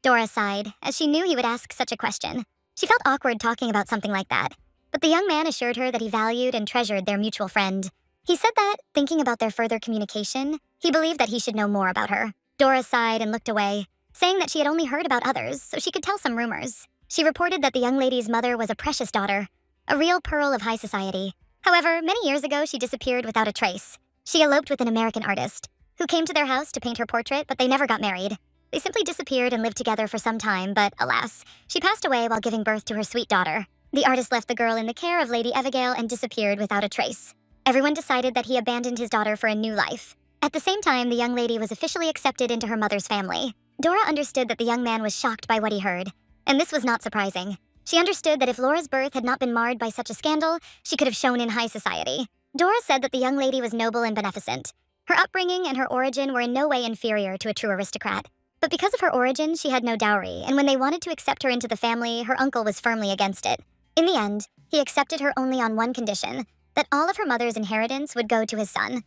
Speaker 1: Dora sighed, as she knew he would ask such a question. She felt awkward talking about something like that, but the young man assured her that he valued and treasured their mutual friend. He said that, thinking about their further communication, he believed that he should know more about her. Dora sighed and looked away, saying that she had only heard about others, so she could tell some rumors. She reported that the young lady's mother was a precious daughter, a real pearl of high society. However, many years ago, she disappeared without a trace. She eloped with an American artist, who came to their house to paint her portrait, but they never got married. They simply disappeared and lived together for some time, but alas, she passed away while giving birth to her sweet daughter. The artist left the girl in the care of Lady Evigale and disappeared without a trace. Everyone decided that he abandoned his daughter for a new life. At the same time, the young lady was officially accepted into her mother's family. Dora understood that the young man was shocked by what he heard, and this was not surprising. She understood that if Laura's birth had not been marred by such a scandal, she could have shone in high society. Dora said that the young lady was noble and beneficent. Her upbringing and her origin were in no way inferior to a true aristocrat. But because of her origin, she had no dowry, and when they wanted to accept her into the family, her uncle was firmly against it. In the end, he accepted her only on one condition, that all of her mother's inheritance would go to his son.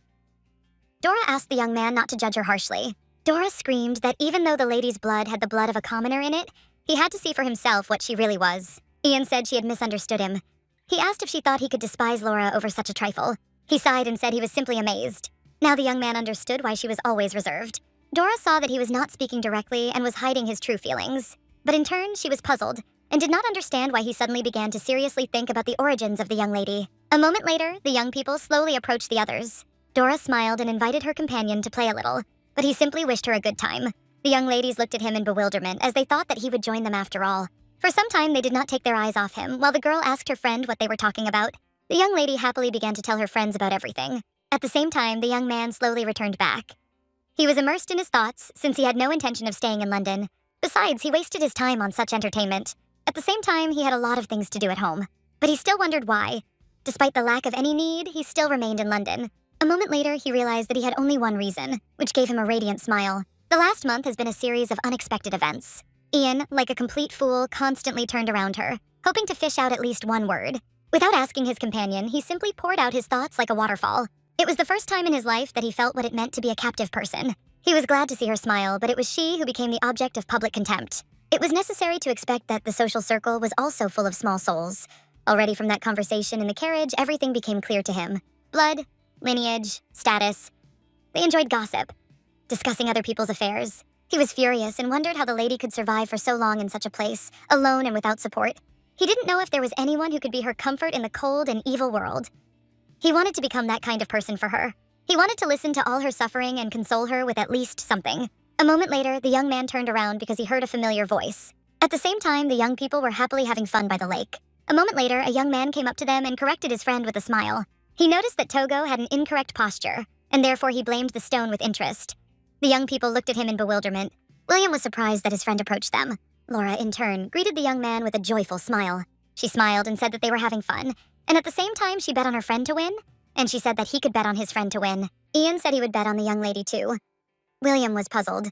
Speaker 1: Dora asked the young man not to judge her harshly. Dora screamed that even though the lady's blood had the blood of a commoner in it, he had to see for himself what she really was. Ian said she had misunderstood him. He asked if she thought he could despise Laura over such a trifle. He sighed and said he was simply amazed. Now the young man understood why she was always reserved. Dora saw that he was not speaking directly and was hiding his true feelings. But in turn, she was puzzled and did not understand why he suddenly began to seriously think about the origins of the young lady. A moment later, the young people slowly approached the others. Dora smiled and invited her companion to play a little, but he simply wished her a good time. The young ladies looked at him in bewilderment as they thought that he would join them after all. For some time, they did not take their eyes off him while the girl asked her friend what they were talking about. The young lady happily began to tell her friends about everything. At the same time, the young man slowly returned back. He was immersed in his thoughts since he had no intention of staying in London. Besides, he wasted his time on such entertainment. At the same time, he had a lot of things to do at home. But he still wondered why. Despite the lack of any need, he still remained in London. A moment later, he realized that he had only one reason, which gave him a radiant smile. The last month has been a series of unexpected events. Ian, like a complete fool, constantly turned around her, hoping to fish out at least one word. Without asking his companion, he simply poured out his thoughts like a waterfall. It was the first time in his life that he felt what it meant to be a captive person. He was glad to see her smile, but it was she who became the object of public contempt. It was necessary to expect that the social circle was also full of small souls. Already from that conversation in the carriage, everything became clear to him. Blood, lineage, status. They enjoyed gossip, discussing other people's affairs. He was furious and wondered how the lady could survive for so long in such a place, alone and without support. He didn't know if there was anyone who could be her comfort in the cold and evil world. He wanted to become that kind of person for her. He wanted to listen to all her suffering and console her with at least something. A moment later, the young man turned around because he heard a familiar voice. At the same time, the young people were happily having fun by the lake. A moment later, a young man came up to them and corrected his friend with a smile. He noticed that Togo had an incorrect posture, and therefore he blamed the stone with interest. The young people looked at him in bewilderment. William was surprised that his friend approached them. Laura, in turn, greeted the young man with a joyful smile. She smiled and said that they were having fun, and at the same time she bet on her friend to win, and she said that he could bet on his friend to win. Ian said he would bet on the young lady too. William was puzzled.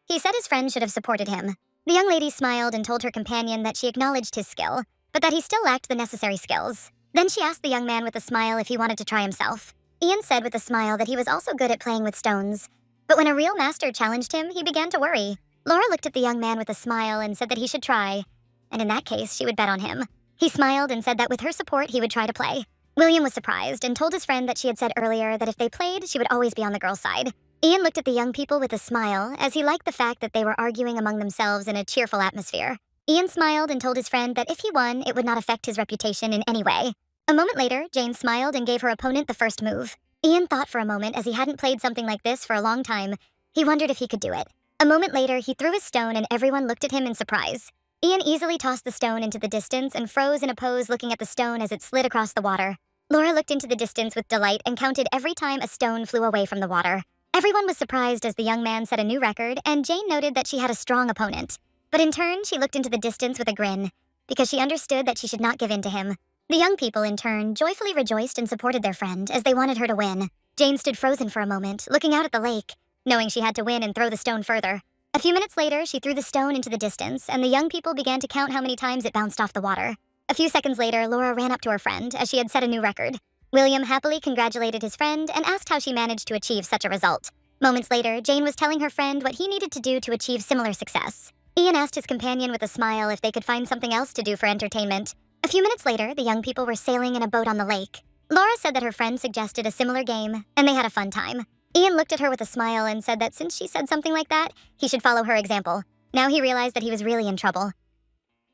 Speaker 1: He said his friend should have supported him. The young lady smiled and told her companion that she acknowledged his skill, but that he still lacked the necessary skills. Then she asked the young man with a smile if he wanted to try himself. Ian said with a smile that he was also good at playing with stones. But when a real master challenged him, he began to worry. Laura looked at the young man with a smile and said that he should try, and in that case, she would bet on him. He smiled and said that with her support, he would try to play. William was surprised and told his friend that she had said earlier that if they played, she would always be on the girl's side. Ian looked at the young people with a smile, as he liked the fact that they were arguing among themselves in a cheerful atmosphere. Ian smiled and told his friend that if he won, it would not affect his reputation in any way. A moment later, Jane smiled and gave her opponent the first move. Ian thought for a moment, as he hadn't played something like this for a long time. He wondered if he could do it. A moment later, he threw his stone and everyone looked at him in surprise. Ian easily tossed the stone into the distance and froze in a pose looking at the stone as it slid across the water. Laura looked into the distance with delight and counted every time a stone flew away from the water. Everyone was surprised as the young man set a new record, and Jane noted that she had a strong opponent. But in turn, she looked into the distance with a grin, because she understood that she should not give in to him. The young people, in turn, joyfully rejoiced and supported their friend, as they wanted her to win. Jane stood frozen for a moment, looking out at the lake, knowing she had to win and throw the stone further. A few minutes later, she threw the stone into the distance, and the young people began to count how many times it bounced off the water. A few seconds later, Laura ran up to her friend, as she had set a new record. William happily congratulated his friend and asked how she managed to achieve such a result. Moments later, Jane was telling her friend what he needed to do to achieve similar success. Ian asked his companion with a smile if they could find something else to do for entertainment. A few minutes later, the young people were sailing in a boat on the lake. Laura said that her friend suggested a similar game, and they had a fun time. Ian looked at her with a smile and said that since she said something like that, he should follow her example. Now he realized that he was really in trouble.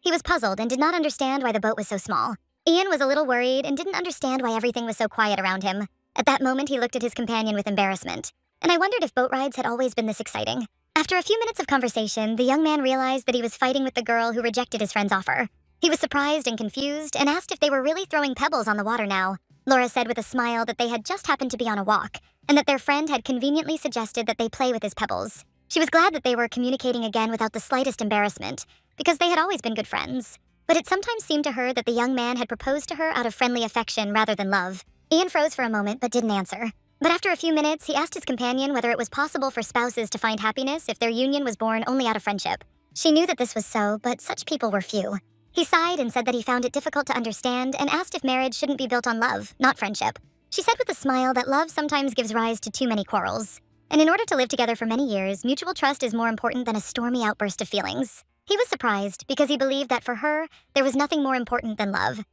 Speaker 1: He was puzzled and did not understand why the boat was so small. Ian was a little worried and didn't understand why everything was so quiet around him. At that moment, he looked at his companion with embarrassment. And I wondered if boat rides had always been this exciting. After a few minutes of conversation, the young man realized that he was fighting with the girl who rejected his friend's offer. He was surprised and confused and asked if they were really throwing pebbles on the water now. Laura said with a smile that they had just happened to be on a walk, and that their friend had conveniently suggested that they play with his pebbles. She was glad that they were communicating again without the slightest embarrassment, because they had always been good friends. But it sometimes seemed to her that the young man had proposed to her out of friendly affection rather than love. Ian froze for a moment but didn't answer. But after a few minutes, he asked his companion whether it was possible for spouses to find happiness if their union was born only out of friendship. She knew that this was so, but such people were few. He sighed and said that he found it difficult to understand and asked if marriage shouldn't be built on love, not friendship. She said with a smile that love sometimes gives rise to too many quarrels. And in order to live together for many years, mutual trust is more important than a stormy outburst of feelings. He was surprised because he believed that for her, there was nothing more important than love.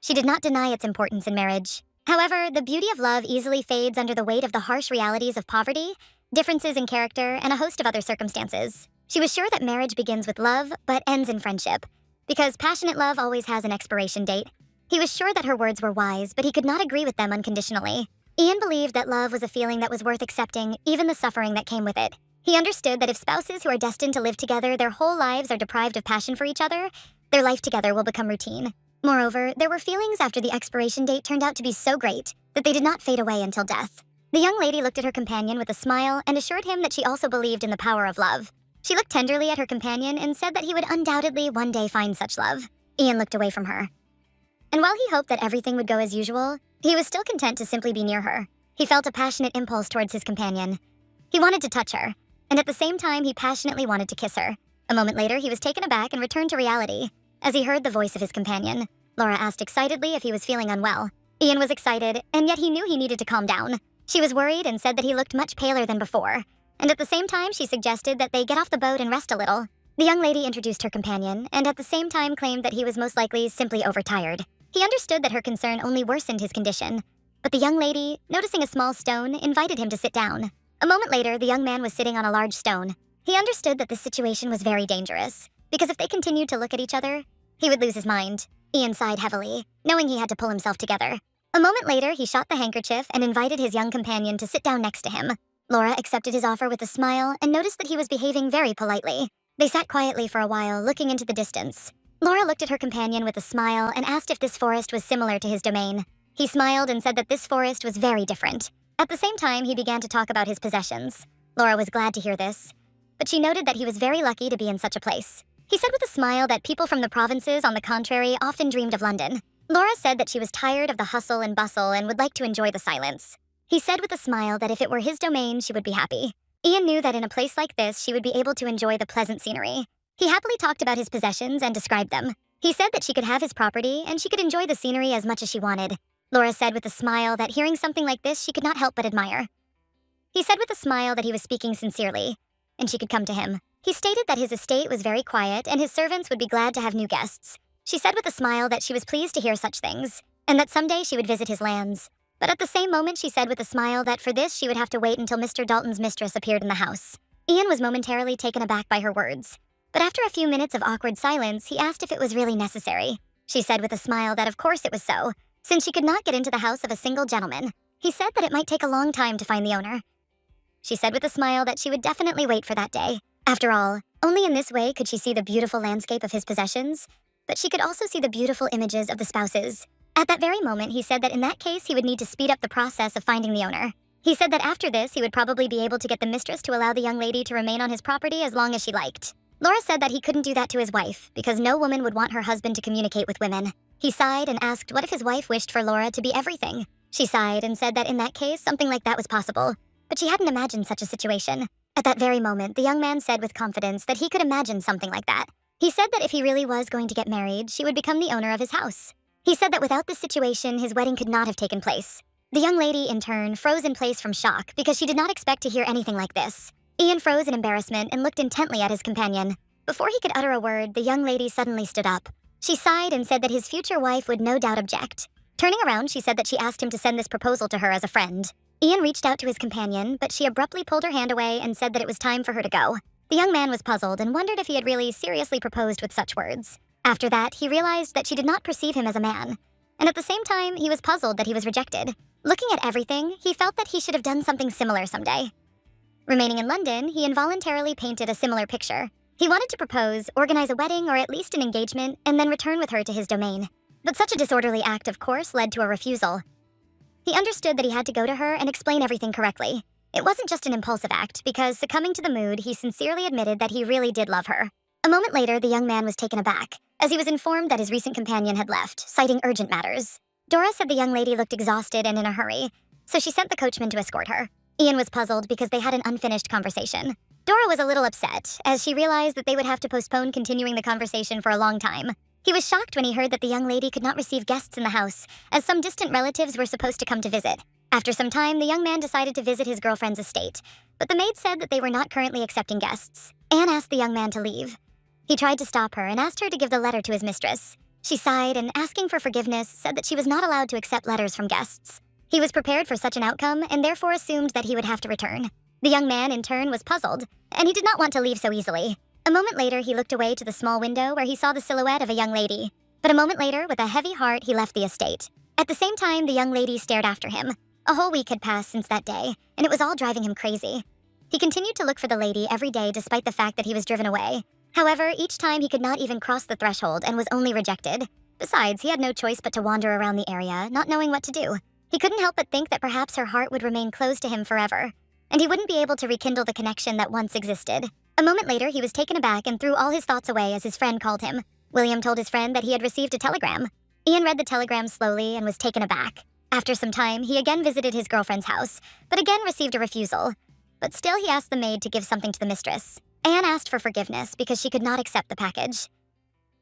Speaker 1: She did not deny its importance in marriage. However, the beauty of love easily fades under the weight of the harsh realities of poverty, differences in character, and a host of other circumstances. She was sure that marriage begins with love, but ends in friendship, because passionate love always has an expiration date. He was sure that her words were wise, but he could not agree with them unconditionally. Ian believed that love was a feeling that was worth accepting, even the suffering that came with it. He understood that if spouses who are destined to live together their whole lives are deprived of passion for each other, their life together will become routine. Moreover, there were feelings after the expiration date turned out to be so great that they did not fade away until death. The young lady looked at her companion with a smile and assured him that she also believed in the power of love. She looked tenderly at her companion and said that he would undoubtedly one day find such love. Ian looked away from her. And while he hoped that everything would go as usual, he was still content to simply be near her. He felt a passionate impulse towards his companion. He wanted to touch her, and at the same time he passionately wanted to kiss her. A moment later, he was taken aback and returned to reality. As he heard the voice of his companion, Laura asked excitedly if he was feeling unwell. Ian was excited, and yet he knew he needed to calm down. She was worried and said that he looked much paler than before, and at the same time she suggested that they get off the boat and rest a little. The young lady introduced her companion, and at the same time claimed that he was most likely simply overtired. He understood that her concern only worsened his condition, but the young lady, noticing a small stone, invited him to sit down. A moment later, the young man was sitting on a large stone. He understood that this situation was very dangerous, because if they continued to look at each other, he would lose his mind. Ian sighed heavily, knowing he had to pull himself together. A moment later, he shot the handkerchief and invited his young companion to sit down next to him. Laura accepted his offer with a smile and noticed that he was behaving very politely. They sat quietly for a while, looking into the distance. Laura looked at her companion with a smile and asked if this forest was similar to his domain. He smiled and said that this forest was very different. At the same time, he began to talk about his possessions. Laura was glad to hear this, but she noted that he was very lucky to be in such a place. He said with a smile that people from the provinces, on the contrary, often dreamed of London. Laura said that she was tired of the hustle and bustle and would like to enjoy the silence. He said with a smile that if it were his domain, she would be happy. Ian knew that in a place like this, she would be able to enjoy the pleasant scenery. He happily talked about his possessions and described them. He said that she could have his property and she could enjoy the scenery as much as she wanted. Laura said with a smile that hearing something like this, she could not help but admire. He said with a smile that he was speaking sincerely, and she could come to him. He stated that his estate was very quiet and his servants would be glad to have new guests. She said with a smile that she was pleased to hear such things, and that someday she would visit his lands. But at the same moment, she said with a smile that for this she would have to wait until Mr. Dalton's mistress appeared in the house. Ian was momentarily taken aback by her words. But after a few minutes of awkward silence, he asked if it was really necessary. She said with a smile that of course it was so, since she could not get into the house of a single gentleman. He said that it might take a long time to find the owner. She said with a smile that she would definitely wait for that day. After all, only in this way could she see the beautiful landscape of his possessions, but she could also see the beautiful images of the spouses. At that very moment, he said that in that case he would need to speed up the process of finding the owner. He said that after this, he would probably be able to get the mistress to allow the young lady to remain on his property as long as she liked. Laura said that he couldn't do that to his wife, because no woman would want her husband to communicate with women. He sighed and asked what if his wife wished for Laura to be everything. She sighed and said that in that case, something like that was possible, but she hadn't imagined such a situation. At that very moment, the young man said with confidence that he could imagine something like that. He said that if he really was going to get married, she would become the owner of his house. He said that without this situation, his wedding could not have taken place. The young lady, in turn, froze in place from shock because she did not expect to hear anything like this. Ian froze in embarrassment and looked intently at his companion. Before he could utter a word, the young lady suddenly stood up. She sighed and said that his future wife would no doubt object. Turning around, she said that she asked him to send this proposal to her as a friend. Ian reached out to his companion, but she abruptly pulled her hand away and said that it was time for her to go. The young man was puzzled and wondered if he had really seriously proposed with such words. After that, he realized that she did not perceive him as a man. And at the same time, he was puzzled that he was rejected. Looking at everything, he felt that he should have done something similar someday. Remaining in London, he involuntarily painted a similar picture. He wanted to propose, organize a wedding or at least an engagement, and then return with her to his domain. But such a disorderly act, of course, led to a refusal. He understood that he had to go to her and explain everything correctly. It wasn't just an impulsive act, because succumbing to the mood, he sincerely admitted that he really did love her. A moment later, the young man was taken aback, as he was informed that his recent companion had left, citing urgent matters. Dora said the young lady looked exhausted and in a hurry, so she sent the coachman to escort her. Ian was puzzled because they had an unfinished conversation. Dora was a little upset, as she realized that they would have to postpone continuing the conversation for a long time. He was shocked when he heard that the young lady could not receive guests in the house, as some distant relatives were supposed to come to visit. After some time, the young man decided to visit his girlfriend's estate, but the maid said that they were not currently accepting guests. Anne asked the young man to leave. He tried to stop her and asked her to give the letter to his mistress. She sighed and, asking for forgiveness, said that she was not allowed to accept letters from guests. He was prepared for such an outcome and therefore assumed that he would have to return. The young man, in turn, was puzzled, and he did not want to leave so easily. A moment later, he looked away to the small window where he saw the silhouette of a young lady. But a moment later, with a heavy heart, he left the estate. At the same time, the young lady stared after him. A whole week had passed since that day, and it was all driving him crazy. He continued to look for the lady every day despite the fact that he was driven away. However, each time he could not even cross the threshold and was only rejected. Besides, he had no choice but to wander around the area, not knowing what to do. He couldn't help but think that perhaps her heart would remain closed to him forever, and he wouldn't be able to rekindle the connection that once existed. A moment later, he was taken aback and threw all his thoughts away as his friend called him. William told his friend that he had received a telegram. Ian read the telegram slowly and was taken aback. After some time, he again visited his girlfriend's house, but again received a refusal. But still, he asked the maid to give something to the mistress. Anne asked for forgiveness because she could not accept the package.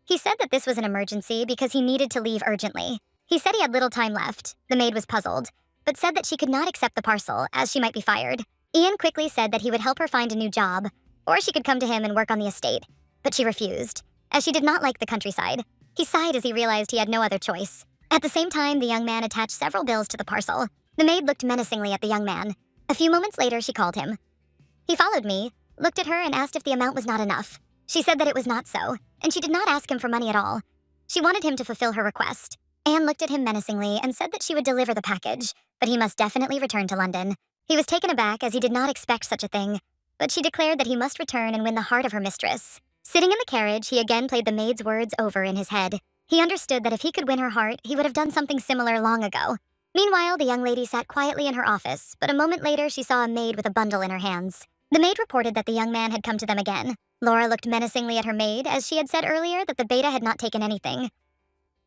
Speaker 1: He said that this was an emergency because he needed to leave urgently. He said he had little time left. The maid was puzzled, but said that she could not accept the parcel, as she might be fired. Ian quickly said that he would help her find a new job, or she could come to him and work on the estate. But she refused, as she did not like the countryside. He sighed as he realized he had no other choice. At the same time, the young man attached several bills to the parcel. The maid looked menacingly at the young man. A few moments later, she called him. He followed me, looked at her, and asked if the amount was not enough. She said that it was not so, and she did not ask him for money at all. She wanted him to fulfill her request. Anne looked at him menacingly and said that she would deliver the package, but he must definitely return to London. He was taken aback as he did not expect such a thing, but she declared that he must return and win the heart of her mistress. Sitting in the carriage, he again played the maid's words over in his head. He understood that if he could win her heart, he would have done something similar long ago. Meanwhile, the young lady sat quietly in her office, but a moment later she saw a maid with a bundle in her hands. The maid reported that the young man had come to them again. Laura looked menacingly at her maid, as she had said earlier that the beta had not taken anything.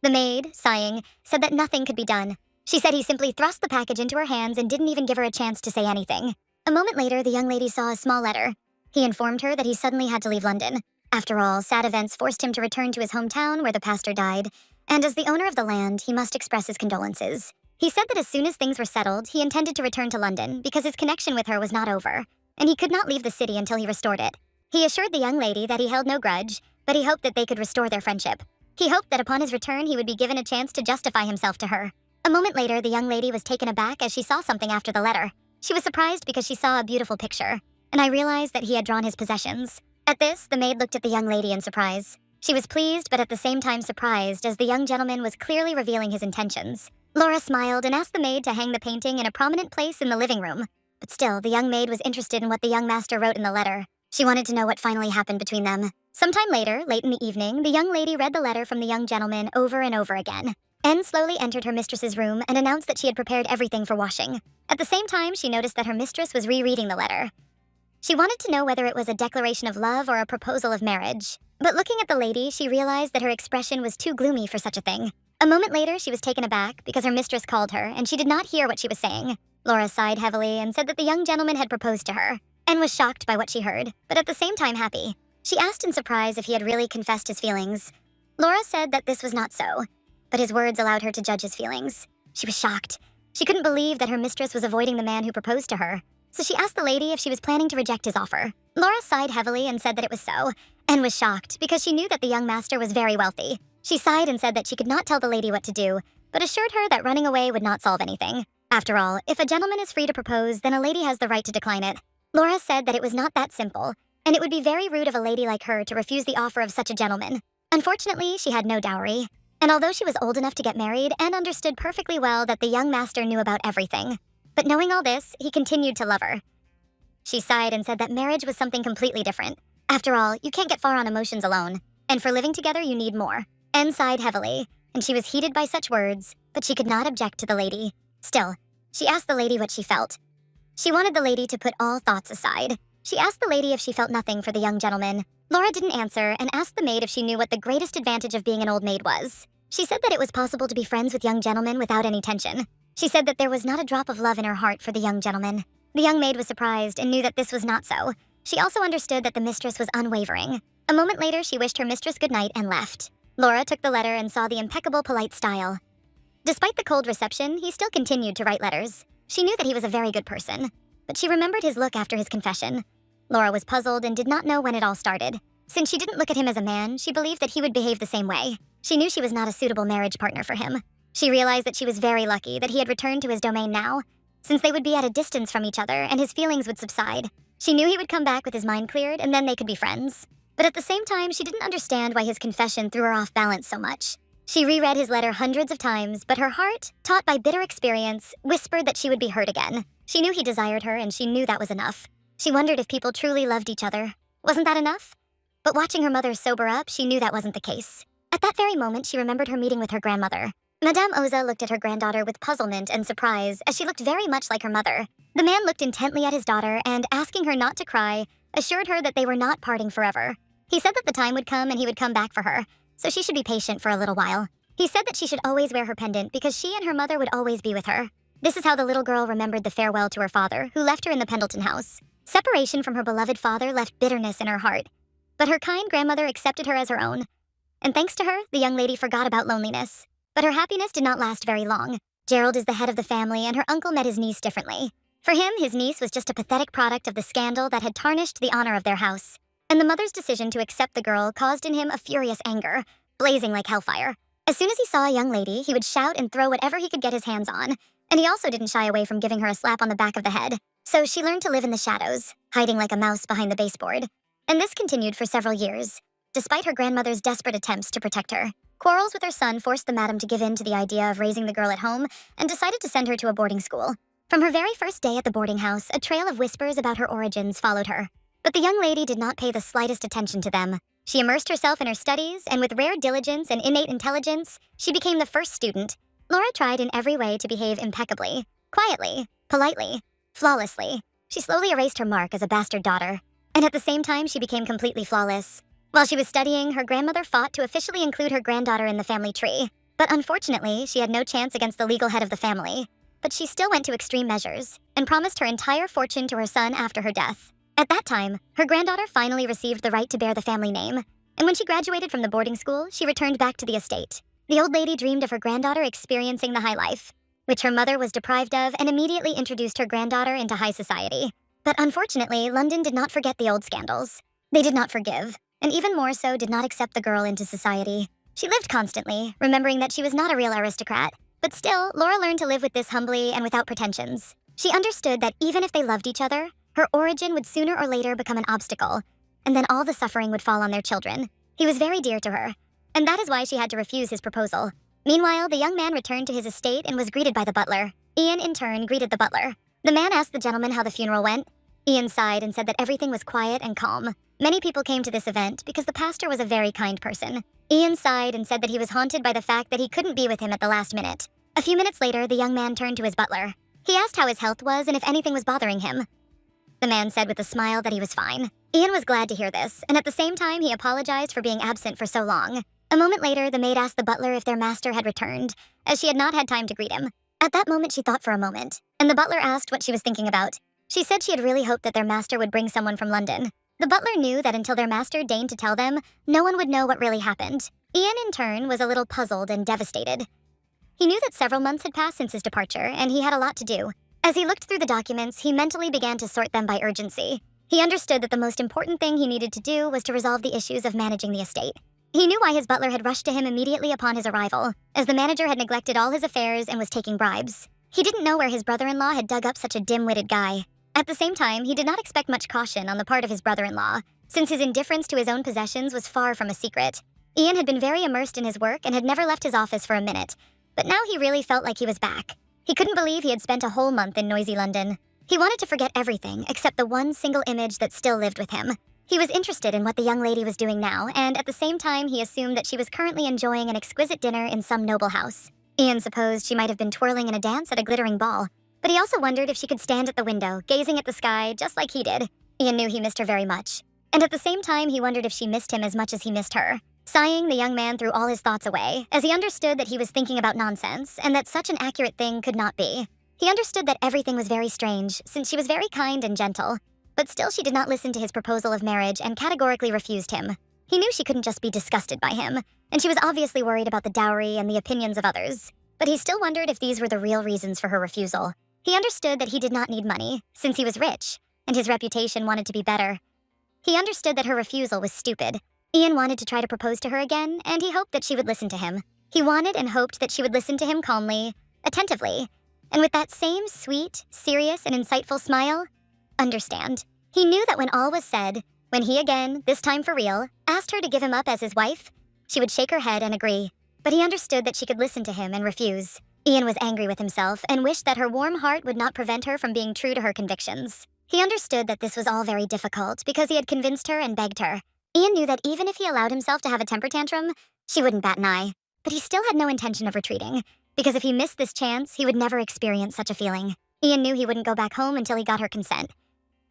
Speaker 1: The maid, sighing, said that nothing could be done. She said he simply thrust the package into her hands and didn't even give her a chance to say anything. A moment later, the young lady saw a small letter. He informed her that he suddenly had to leave London. After all, sad events forced him to return to his hometown where the pastor died, and as the owner of the land, he must express his condolences. He said that as soon as things were settled, he intended to return to London because his connection with her was not over, and he could not leave the city until he restored it. He assured the young lady that he held no grudge, but he hoped that they could restore their friendship. He hoped that upon his return, he would be given a chance to justify himself to her. A moment later, the young lady was taken aback as she saw something after the letter. She was surprised because she saw a beautiful picture, and I realized that he had drawn his possessions. At this, the maid looked at the young lady in surprise. She was pleased, but at the same time surprised, as the young gentleman was clearly revealing his intentions. Laura smiled and asked the maid to hang the painting in a prominent place in the living room. But still, the young maid was interested in what the young master wrote in the letter. She wanted to know what finally happened between them. Sometime later, late in the evening, the young lady read the letter from the young gentleman over and over again. Anne slowly entered her mistress's room and announced that she had prepared everything for washing. At the same time, she noticed that her mistress was rereading the letter. She wanted to know whether it was a declaration of love or a proposal of marriage. But looking at the lady, she realized that her expression was too gloomy for such a thing. A moment later, she was taken aback because her mistress called her and she did not hear what she was saying. Laura sighed heavily and said that the young gentleman had proposed to her. Anne was shocked by what she heard, but at the same time happy. She asked in surprise if he had really confessed his feelings. Laura said that this was not so, but his words allowed her to judge his feelings. She was shocked. She couldn't believe that her mistress was avoiding the man who proposed to her, so she asked the lady if she was planning to reject his offer. Laura sighed heavily and said that it was so, and was shocked because she knew that the young master was very wealthy. She sighed and said that she could not tell the lady what to do, but assured her that running away would not solve anything. After all, if a gentleman is free to propose, then a lady has the right to decline it. Laura said that it was not that simple, and it would be very rude of a lady like her to refuse the offer of such a gentleman. Unfortunately, she had no dowry, and although she was old enough to get married and understood perfectly well that the young master knew about everything, but knowing all this, he continued to love her. She sighed and said that marriage was something completely different. After all, you can't get far on emotions alone, and for living together you need more. Anne sighed heavily, and she was heated by such words, but she could not object to the lady. Still, she asked the lady what she felt. She wanted the lady to put all thoughts aside. She asked the lady if she felt nothing for the young gentleman. Laura didn't answer and asked the maid if she knew what the greatest advantage of being an old maid was. She said that it was possible to be friends with young gentlemen without any tension. She said that there was not a drop of love in her heart for the young gentleman. The young maid was surprised and knew that this was not so. She also understood that the mistress was unwavering. A moment later, she wished her mistress good night and left. Laura took the letter and saw the impeccable polite style. Despite the cold reception, he still continued to write letters. She knew that he was a very good person, but she remembered his look after his confession. Laura was puzzled and did not know when it all started. Since she didn't look at him as a man, she believed that he would behave the same way. She knew she was not a suitable marriage partner for him. She realized that she was very lucky that he had returned to his domain now, since they would be at a distance from each other and his feelings would subside. She knew he would come back with his mind cleared and then they could be friends. But at the same time, she didn't understand why his confession threw her off balance so much. She reread his letter hundreds of times, but her heart, taught by bitter experience, whispered that she would be hurt again. She knew he desired her, and she knew that was enough. She wondered if people truly loved each other. Wasn't that enough? But watching her mother sober up, she knew that wasn't the case. At that very moment, she remembered her meeting with her grandmother. Madame Oza looked at her granddaughter with puzzlement and surprise, as she looked very much like her mother. The man looked intently at his daughter and, asking her not to cry, assured her that they were not parting forever. He said that the time would come and he would come back for her, so she should be patient for a little while. He said that she should always wear her pendant because she and her mother would always be with her. This is how the little girl remembered the farewell to her father, who left her in the Pendleton house. Separation from her beloved father left bitterness in her heart, but her kind grandmother accepted her as her own. And thanks to her, the young lady forgot about loneliness. But her happiness did not last very long. Gerald is the head of the family, and her uncle met his niece differently. For him, his niece was just a pathetic product of the scandal that had tarnished the honor of their house. And the mother's decision to accept the girl caused in him a furious anger, blazing like hellfire. As soon as he saw a young lady, he would shout and throw whatever he could get his hands on, and he also didn't shy away from giving her a slap on the back of the head. So she learned to live in the shadows, hiding like a mouse behind the baseboard. And this continued for several years, despite her grandmother's desperate attempts to protect her. Quarrels with her son forced the madam to give in to the idea of raising the girl at home and decided to send her to a boarding school. From her very first day at the boarding house, a trail of whispers about her origins followed her. But the young lady did not pay the slightest attention to them. She immersed herself in her studies, and with rare diligence and innate intelligence, she became the first student. Laura tried in every way to behave impeccably, quietly, politely, flawlessly. She slowly erased her mark as a bastard daughter, and at the same time she became completely flawless. While she was studying, her grandmother fought to officially include her granddaughter in the family tree. But unfortunately, she had no chance against the legal head of the family. But she still went to extreme measures, and promised her entire fortune to her son after her death. At that time, her granddaughter finally received the right to bear the family name, and when she graduated from the boarding school, she returned back to the estate. The old lady dreamed of her granddaughter experiencing the high life, which her mother was deprived of, and immediately introduced her granddaughter into high society. But unfortunately, London did not forget the old scandals. They did not forgive, and even more so did not accept the girl into society. She lived constantly, remembering that she was not a real aristocrat. But still, Laura learned to live with this humbly and without pretensions. She understood that even if they loved each other, her origin would sooner or later become an obstacle, and then all the suffering would fall on their children. He was very dear to her, and that is why she had to refuse his proposal. Meanwhile, the young man returned to his estate and was greeted by the butler. Ian, in turn, greeted the butler. The man asked the gentleman how the funeral went. Ian sighed and said that everything was quiet and calm. Many people came to this event because the pastor was a very kind person. Ian sighed and said that he was haunted by the fact that he couldn't be with him at the last minute. A few minutes later, the young man turned to his butler. He asked how his health was and if anything was bothering him. The man said with a smile that he was fine. Ian was glad to hear this, and at the same time he apologized for being absent for so long. A moment later, the maid asked the butler if their master had returned, as she had not had time to greet him. At that moment, she thought for a moment, and the butler asked what she was thinking about. She said she had really hoped that their master would bring someone from London. The butler knew that until their master deigned to tell them, no one would know what really happened. Ian, in turn, was a little puzzled and devastated. He knew that several months had passed since his departure, and he had a lot to do. As he looked through the documents, he mentally began to sort them by urgency. He understood that the most important thing he needed to do was to resolve the issues of managing the estate. He knew why his butler had rushed to him immediately upon his arrival, as the manager had neglected all his affairs and was taking bribes. He didn't know where his brother-in-law had dug up such a dim-witted guy. At the same time, he did not expect much caution on the part of his brother-in-law, since his indifference to his own possessions was far from a secret. Ian had been very immersed in his work and had never left his office for a minute, but now he really felt like he was back. He couldn't believe he had spent a whole month in noisy London. He wanted to forget everything except the one single image that still lived with him. He was interested in what the young lady was doing now, and at the same time he assumed that she was currently enjoying an exquisite dinner in some noble house. Ian supposed she might have been twirling in a dance at a glittering ball, but he also wondered if she could stand at the window, gazing at the sky just like he did. Ian knew he missed her very much, and at the same time he wondered if she missed him as much as he missed her. Sighing, the young man threw all his thoughts away, as he understood that he was thinking about nonsense, and that such an accurate thing could not be. He understood that everything was very strange, since she was very kind and gentle, but still she did not listen to his proposal of marriage and categorically refused him. He knew she couldn't just be disgusted by him, and she was obviously worried about the dowry and the opinions of others, but he still wondered if these were the real reasons for her refusal. He understood that he did not need money, since he was rich, and his reputation wanted to be better. He understood that her refusal was stupid. Ian wanted to try to propose to her again, and he hoped that she would listen to him. He wanted and hoped that she would listen to him calmly, attentively, and with that same sweet, serious, and insightful smile, understand. He knew that when all was said, when he again, this time for real, asked her to give him up as his wife, she would shake her head and agree. But he understood that she could listen to him and refuse. Ian was angry with himself and wished that her warm heart would not prevent her from being true to her convictions. He understood that this was all very difficult because he had convinced her and begged her. Ian knew that even if he allowed himself to have a temper tantrum, she wouldn't bat an eye. But he still had no intention of retreating, because if he missed this chance, he would never experience such a feeling. Ian knew he wouldn't go back home until he got her consent.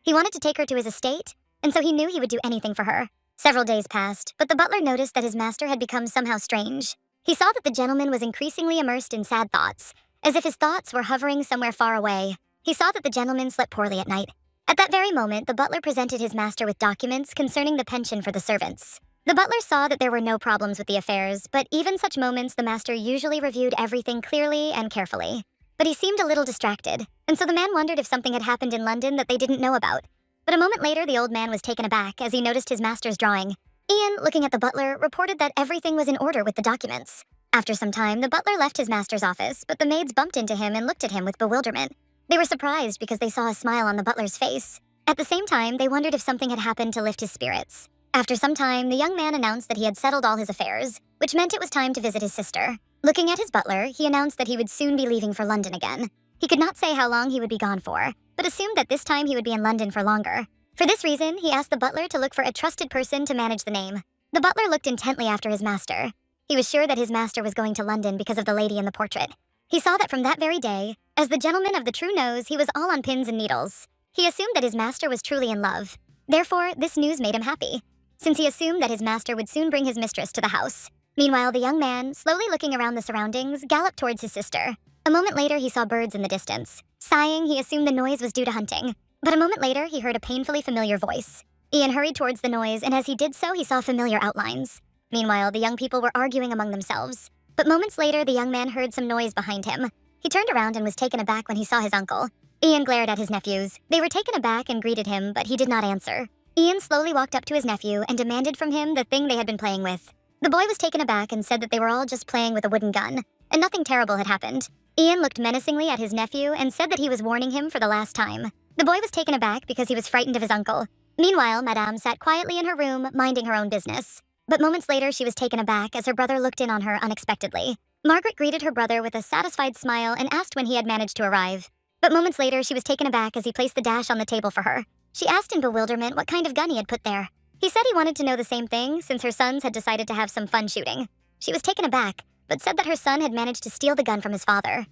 Speaker 1: He wanted to take her to his estate, and so he knew he would do anything for her. Several days passed, but the butler noticed that his master had become somehow strange. He saw that the gentleman was increasingly immersed in sad thoughts, as if his thoughts were hovering somewhere far away. He saw that the gentleman slept poorly at night. At that very moment, the butler presented his master with documents concerning the pension for the servants. The butler saw that there were no problems with the affairs, but even such moments the master usually reviewed everything clearly and carefully. But he seemed a little distracted, and so the man wondered if something had happened in London that they didn't know about. But a moment later, the old man was taken aback as he noticed his master's drawing. Ian, looking at the butler, reported that everything was in order with the documents. After some time, the butler left his master's office, but the maids bumped into him and looked at him with bewilderment. They were surprised because they saw a smile on the butler's face. At the same time, they wondered if something had happened to lift his spirits. After some time, the young man announced that he had settled all his affairs, which meant it was time to visit his sister. Looking at his butler, he announced that he would soon be leaving for London again. He could not say how long he would be gone for, but assumed that this time he would be in London for longer. For this reason, he asked the butler to look for a trusted person to manage the name. The butler looked intently after his master. He was sure that his master was going to London because of the lady in the portrait. He saw that from that very day, as the gentleman of the true nose, he was all on pins and needles. He assumed that his master was truly in love. Therefore, this news made him happy, since he assumed that his master would soon bring his mistress to the house. Meanwhile, the young man, slowly looking around the surroundings, galloped towards his sister. A moment later, he saw birds in the distance. Sighing, he assumed the noise was due to hunting. But a moment later, he heard a painfully familiar voice. Ian hurried towards the noise, and as he did so, he saw familiar outlines. Meanwhile, the young people were arguing among themselves. But moments later, the young man heard some noise behind him. He turned around and was taken aback when he saw his uncle. Ian glared at his nephews. They were taken aback and greeted him, but he did not answer. Ian slowly walked up to his nephew and demanded from him the thing they had been playing with. The boy was taken aback and said that they were all just playing with a wooden gun, and nothing terrible had happened. Ian looked menacingly at his nephew and said that he was warning him for the last time. The boy was taken aback because he was frightened of his uncle. Meanwhile, Madame sat quietly in her room, minding her own business. But moments later, she was taken aback as her brother looked in on her unexpectedly. Margaret greeted her brother with a satisfied smile and asked when he had managed to arrive. But moments later, she was taken aback as he placed the dash on the table for her. She asked in bewilderment what kind of gun he had put there. He said he wanted to know the same thing since her sons had decided to have some fun shooting. She was taken aback, but said that her son had managed to steal the gun from his father.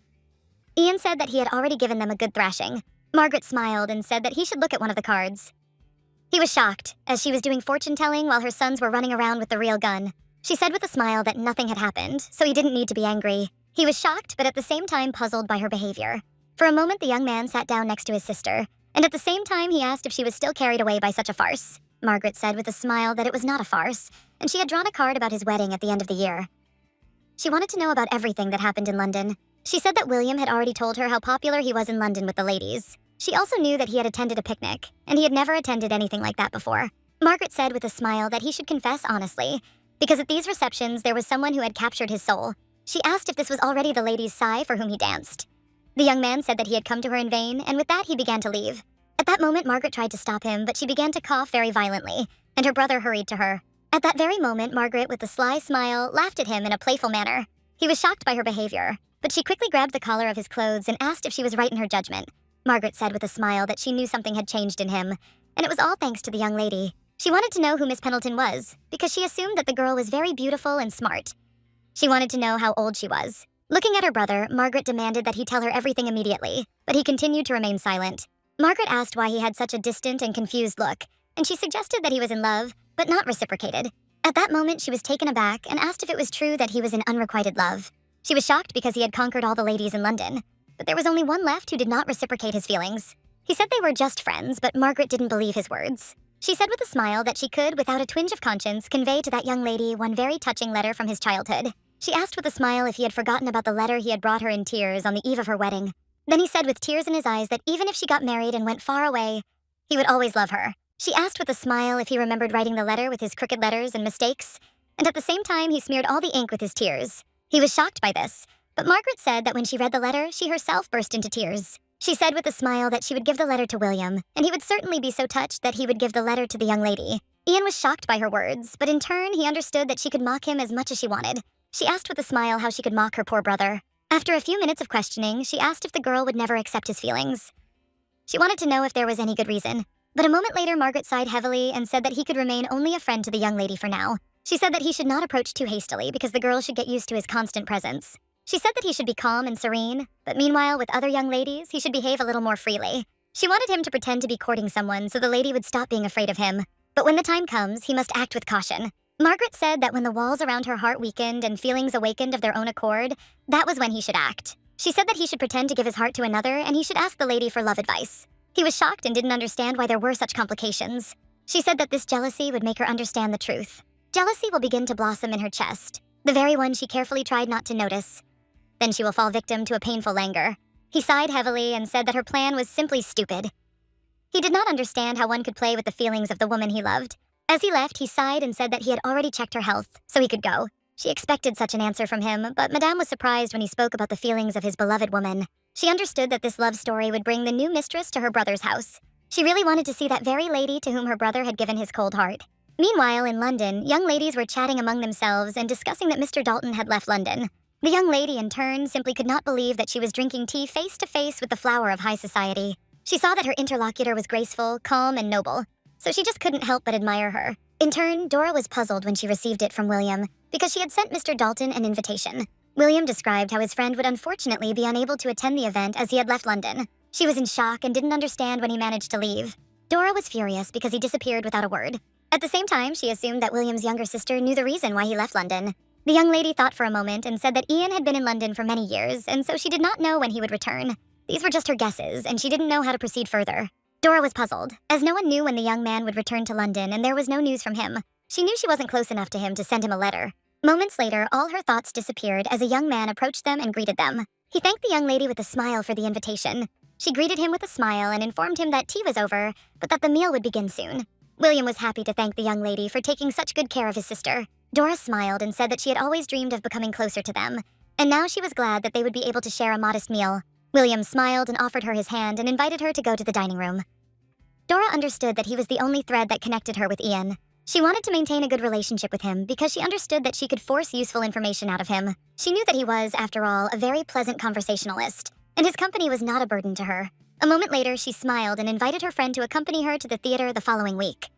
Speaker 1: Ian said that he had already given them a good thrashing. Margaret smiled and said that he should look at one of the cards. He was shocked, as she was doing fortune-telling while her sons were running around with the real gun. She said with a smile that nothing had happened, so he didn't need to be angry. He was shocked, but at the same time puzzled by her behavior. For a moment, the young man sat down next to his sister, and at the same time he asked if she was still carried away by such a farce. Margaret said with a smile that it was not a farce, and she had drawn a card about his wedding at the end of the year. She wanted to know about everything that happened in London. She said that William had already told her how popular he was in London with the ladies. She also knew that he had attended a picnic, and he had never attended anything like that before. Margaret said with a smile that he should confess honestly, because at these receptions there was someone who had captured his soul. She asked if this was already the lady's sigh for whom he danced. The young man said that he had come to her in vain, and with that he began to leave. At that moment, Margaret tried to stop him, but she began to cough very violently, and her brother hurried to her. At that very moment, Margaret, with a sly smile, laughed at him in a playful manner. He was shocked by her behavior, but she quickly grabbed the collar of his clothes and asked if she was right in her judgment. Margaret said with a smile that she knew something had changed in him, and it was all thanks to the young lady. She wanted to know who Miss Pendleton was, because she assumed that the girl was very beautiful and smart. She wanted to know how old she was. Looking at her brother, Margaret demanded that he tell her everything immediately, but he continued to remain silent. Margaret asked why he had such a distant and confused look, and she suggested that he was in love, but not reciprocated. At that moment, she was taken aback and asked if it was true that he was in unrequited love. She was shocked because he had conquered all the ladies in London, but there was only one left who did not reciprocate his feelings. He said they were just friends, but Margaret didn't believe his words. She said with a smile that she could, without a twinge of conscience, convey to that young lady one very touching letter from his childhood. She asked with a smile if he had forgotten about the letter he had brought her in tears on the eve of her wedding. Then he said with tears in his eyes that even if she got married and went far away, he would always love her. She asked with a smile if he remembered writing the letter with his crooked letters and mistakes, and at the same time he smeared all the ink with his tears. He was shocked by this, but Margaret said that when she read the letter, she herself burst into tears. She said with a smile that she would give the letter to William, and he would certainly be so touched that he would give the letter to the young lady. Ian was shocked by her words, but in turn he understood that she could mock him as much as she wanted. She asked with a smile how she could mock her poor brother. After a few minutes of questioning, she asked if the girl would never accept his feelings. She wanted to know if there was any good reason. But a moment later, Margaret sighed heavily and said that he could remain only a friend to the young lady for now. She said that he should not approach too hastily because the girl should get used to his constant presence. She said that he should be calm and serene, but meanwhile, with other young ladies, he should behave a little more freely. She wanted him to pretend to be courting someone so the lady would stop being afraid of him. But when the time comes, he must act with caution. Margaret said that when the walls around her heart weakened and feelings awakened of their own accord, that was when he should act. She said that he should pretend to give his heart to another and he should ask the lady for love advice. He was shocked and didn't understand why there were such complications. She said that this jealousy would make her understand the truth. Jealousy will begin to blossom in her chest, the very one she carefully tried not to notice. Then she will fall victim to a painful languor. He sighed heavily and said that her plan was simply stupid. He did not understand how one could play with the feelings of the woman he loved. As he left, he sighed and said that he had already checked her health, so he could go. She expected such an answer from him, but Madame was surprised when he spoke about the feelings of his beloved woman. She understood that this love story would bring the new mistress to her brother's house. She really wanted to see that very lady to whom her brother had given his cold heart. Meanwhile, in London, young ladies were chatting among themselves and discussing that Mr. Dalton had left London. The young lady, in turn, simply could not believe that she was drinking tea face to face with the flower of high society. She saw that her interlocutor was graceful, calm, and noble, so she just couldn't help but admire her. In turn, Dora was puzzled when she received it from William, because she had sent Mr. Dalton an invitation. William described how his friend would unfortunately be unable to attend the event as he had left London. She was in shock and didn't understand when he managed to leave. Dora was furious because he disappeared without a word. At the same time, she assumed that William's younger sister knew the reason why he left London. The young lady thought for a moment and said that Ian had been in London for many years, and so she did not know when he would return. These were just her guesses, and she didn't know how to proceed further. Dora was puzzled, as no one knew when the young man would return to London and there was no news from him. She knew she wasn't close enough to him to send him a letter. Moments later, all her thoughts disappeared as a young man approached them and greeted them. He thanked the young lady with a smile for the invitation. She greeted him with a smile and informed him that tea was over, but that the meal would begin soon. William was happy to thank the young lady for taking such good care of his sister. Dora smiled and said that she had always dreamed of becoming closer to them, and now she was glad that they would be able to share a modest meal. William smiled and offered her his hand and invited her to go to the dining room. Dora understood that he was the only thread that connected her with Ian. She wanted to maintain a good relationship with him because she understood that she could force useful information out of him. She knew that he was, after all, a very pleasant conversationalist, and his company was not a burden to her. A moment later, she smiled and invited her friend to accompany her to the theater the following week.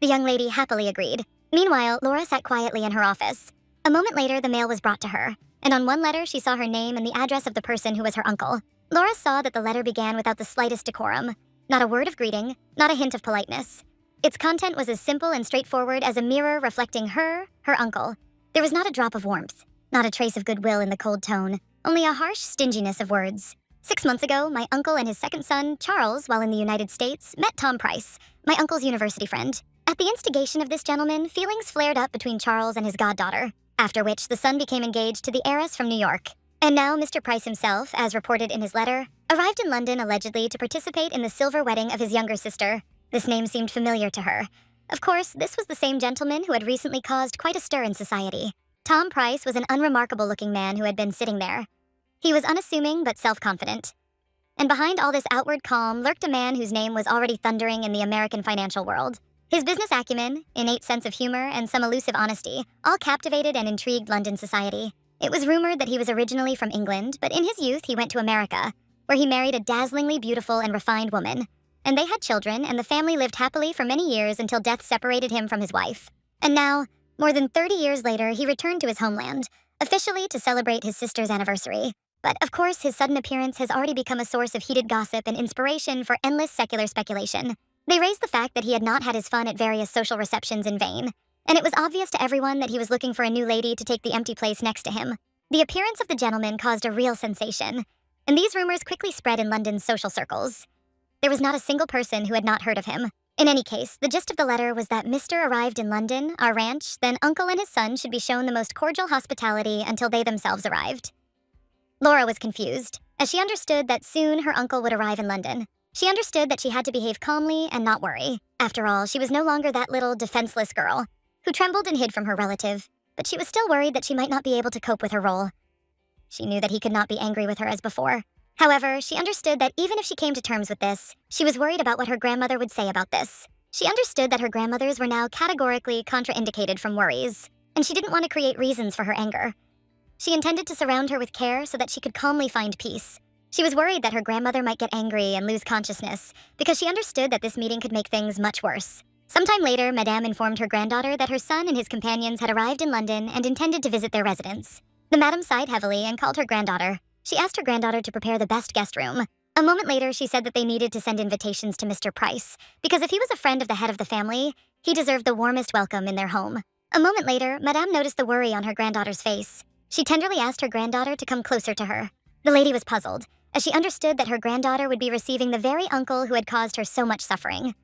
Speaker 1: The young lady happily agreed. Meanwhile, Laura sat quietly in her office. A moment later, the mail was brought to her, and on one letter she saw her name and the address of the person who was her uncle. Laura saw that the letter began without the slightest decorum. Not a word of greeting, not a hint of politeness. Its content was as simple and straightforward as a mirror reflecting her uncle. There was not a drop of warmth, not a trace of goodwill in the cold tone, only a harsh stinginess of words. 6 months ago, my uncle and his second son, Charles, while in the United States, met Tom Price, my uncle's university friend. At the instigation of this gentleman, feelings flared up between Charles and his goddaughter, after which the son became engaged to the heiress from New York. And now Mr. Price himself, as reported in his letter, arrived in London allegedly to participate in the silver wedding of his younger sister. This name seemed familiar to her. Of course, this was the same gentleman who had recently caused quite a stir in society. Tom Price was an unremarkable-looking man who had been sitting there. He was unassuming but self-confident. And behind all this outward calm lurked a man whose name was already thundering in the American financial world. His business acumen, innate sense of humor, and some elusive honesty all captivated and intrigued London society. It was rumored that he was originally from England, but in his youth he went to America, where he married a dazzlingly beautiful and refined woman. And they had children, and the family lived happily for many years until death separated him from his wife. And now, more than 30 years later, he returned to his homeland, officially to celebrate his sister's anniversary. But of course, his sudden appearance has already become a source of heated gossip and inspiration for endless secular speculation. They raised the fact that he had not had his fun at various social receptions in vain, and it was obvious to everyone that he was looking for a new lady to take the empty place next to him. The appearance of the gentleman caused a real sensation, and these rumors quickly spread in London's social circles. There was not a single person who had not heard of him. In any case, the gist of the letter was that Mr. arrived in London, our ranch, then Uncle and his son should be shown the most cordial hospitality until they themselves arrived. Laura was confused, as she understood that soon her uncle would arrive in London. She understood that she had to behave calmly and not worry. After all, she was no longer that little, defenseless girl who trembled and hid from her relative, but she was still worried that she might not be able to cope with her role. She knew that he could not be angry with her as before. However, she understood that even if she came to terms with this, she was worried about what her grandmother would say about this. She understood that her grandmothers were now categorically contraindicated from worries, and she didn't want to create reasons for her anger. She intended to surround her with care so that she could calmly find peace. She was worried that her grandmother might get angry and lose consciousness, because she understood that this meeting could make things much worse. Sometime later, Madame informed her granddaughter that her son and his companions had arrived in London and intended to visit their residence. The madam sighed heavily and called her granddaughter. She asked her granddaughter to prepare the best guest room. A moment later, she said that they needed to send invitations to Mr. Price, because if he was a friend of the head of the family, he deserved the warmest welcome in their home. A moment later, Madame noticed the worry on her granddaughter's face. She tenderly asked her granddaughter to come closer to her. The lady was puzzled, as she understood that her granddaughter would be receiving the very uncle who had caused her so much suffering.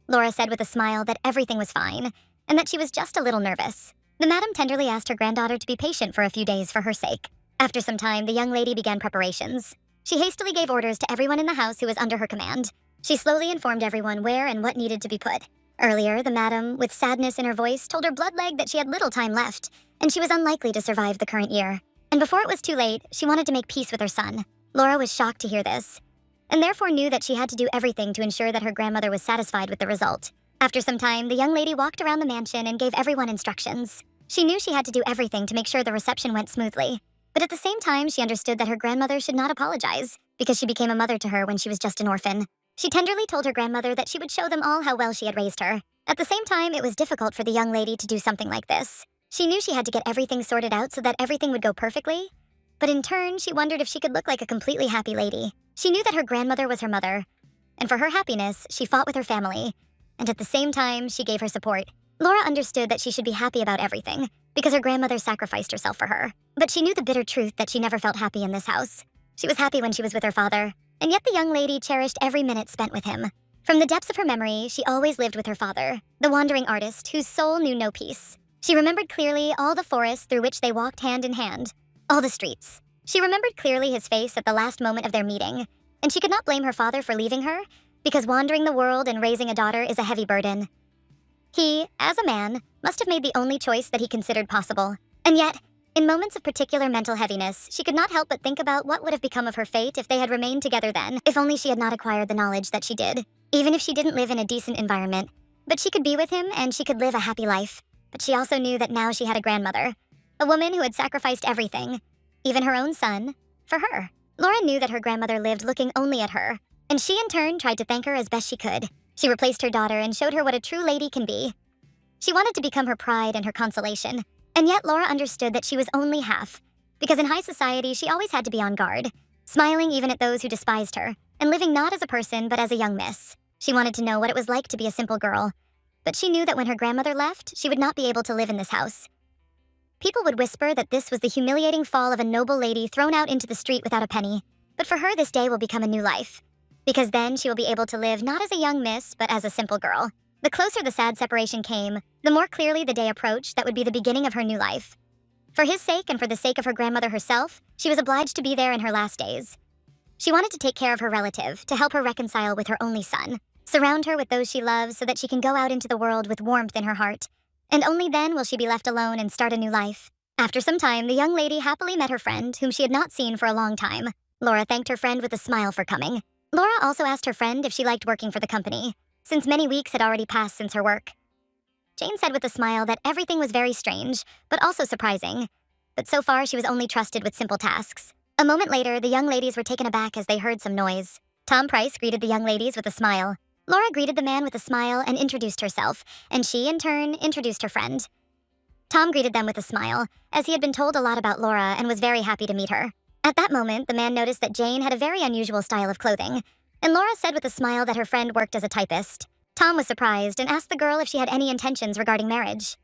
Speaker 1: Laura said with a smile that everything was fine, and that she was just a little nervous. The madam tenderly asked her granddaughter to be patient for a few days for her sake. After some time, the young lady began preparations. She hastily gave orders to everyone in the house who was under her command. She slowly informed everyone where and what needed to be put. Earlier, the madam, with sadness in her voice, told her bloodleg that she had little time left, and she was unlikely to survive the current year. And before it was too late, she wanted to make peace with her son. Laura was shocked to hear this, and therefore knew that she had to do everything to ensure that her grandmother was satisfied with the result. After some time, the young lady walked around the mansion and gave everyone instructions. She knew she had to do everything to make sure the reception went smoothly. But at the same time, she understood that her grandmother should not apologize, because she became a mother to her when she was just an orphan. She tenderly told her grandmother that she would show them all how well she had raised her. At the same time, it was difficult for the young lady to do something like this. She knew she had to get everything sorted out so that everything would go perfectly. But in turn, she wondered if she could look like a completely happy lady. She knew that her grandmother was her mother, and for her happiness, she fought with her family. And at the same time, she gave her support. Laura understood that she should be happy about everything, because her grandmother sacrificed herself for her. But she knew the bitter truth that she never felt happy in this house. She was happy when she was with her father, and yet the young lady cherished every minute spent with him. From the depths of her memory, she always lived with her father, the wandering artist whose soul knew no peace. She remembered clearly all the forests through which they walked hand in hand, all the streets. She remembered clearly his face at the last moment of their meeting, and she could not blame her father for leaving her, because wandering the world and raising a daughter is a heavy burden. He, as a man, must have made the only choice that he considered possible. And yet, in moments of particular mental heaviness, she could not help but think about what would have become of her fate if they had remained together then, if only she had not acquired the knowledge that she did. Even if she didn't live in a decent environment, but she could be with him and she could live a happy life. But she also knew that now she had a grandmother, a woman who had sacrificed everything, even her own son, for her. Laura knew that her grandmother lived looking only at her, and she in turn tried to thank her as best she could. She replaced her daughter and showed her what a true lady can be. She wanted to become her pride and her consolation, and yet Laura understood that she was only half, because in high society she always had to be on guard, smiling even at those who despised her, and living not as a person but as a young miss. She wanted to know what it was like to be a simple girl, but she knew that when her grandmother left, she would not be able to live in this house. People would whisper that this was the humiliating fall of a noble lady thrown out into the street without a penny, but for her this day will become a new life, because then she will be able to live not as a young miss but as a simple girl. The closer the sad separation came, the more clearly the day approached that would be the beginning of her new life. For his sake and for the sake of her grandmother herself, she was obliged to be there in her last days. She wanted to take care of her relative, to help her reconcile with her only son, surround her with those she loves so that she can go out into the world with warmth in her heart, and only then will she be left alone and start a new life. After some time, the young lady happily met her friend, whom she had not seen for a long time. Laura thanked her friend with a smile for coming. Laura also asked her friend if she liked working for the company, since many weeks had already passed since her work. Jane said with a smile that everything was very strange, but also surprising. But so far, she was only trusted with simple tasks. A moment later, the young ladies were taken aback as they heard some noise. Tom Price greeted the young ladies with a smile. Laura greeted the man with a smile and introduced herself, and she, in turn, introduced her friend. Tom greeted them with a smile, as he had been told a lot about Laura and was very happy to meet her. At that moment, the man noticed that Jane had a very unusual style of clothing, and Laura said with a smile that her friend worked as a typist. Tom was surprised and asked the girl if she had any intentions regarding marriage.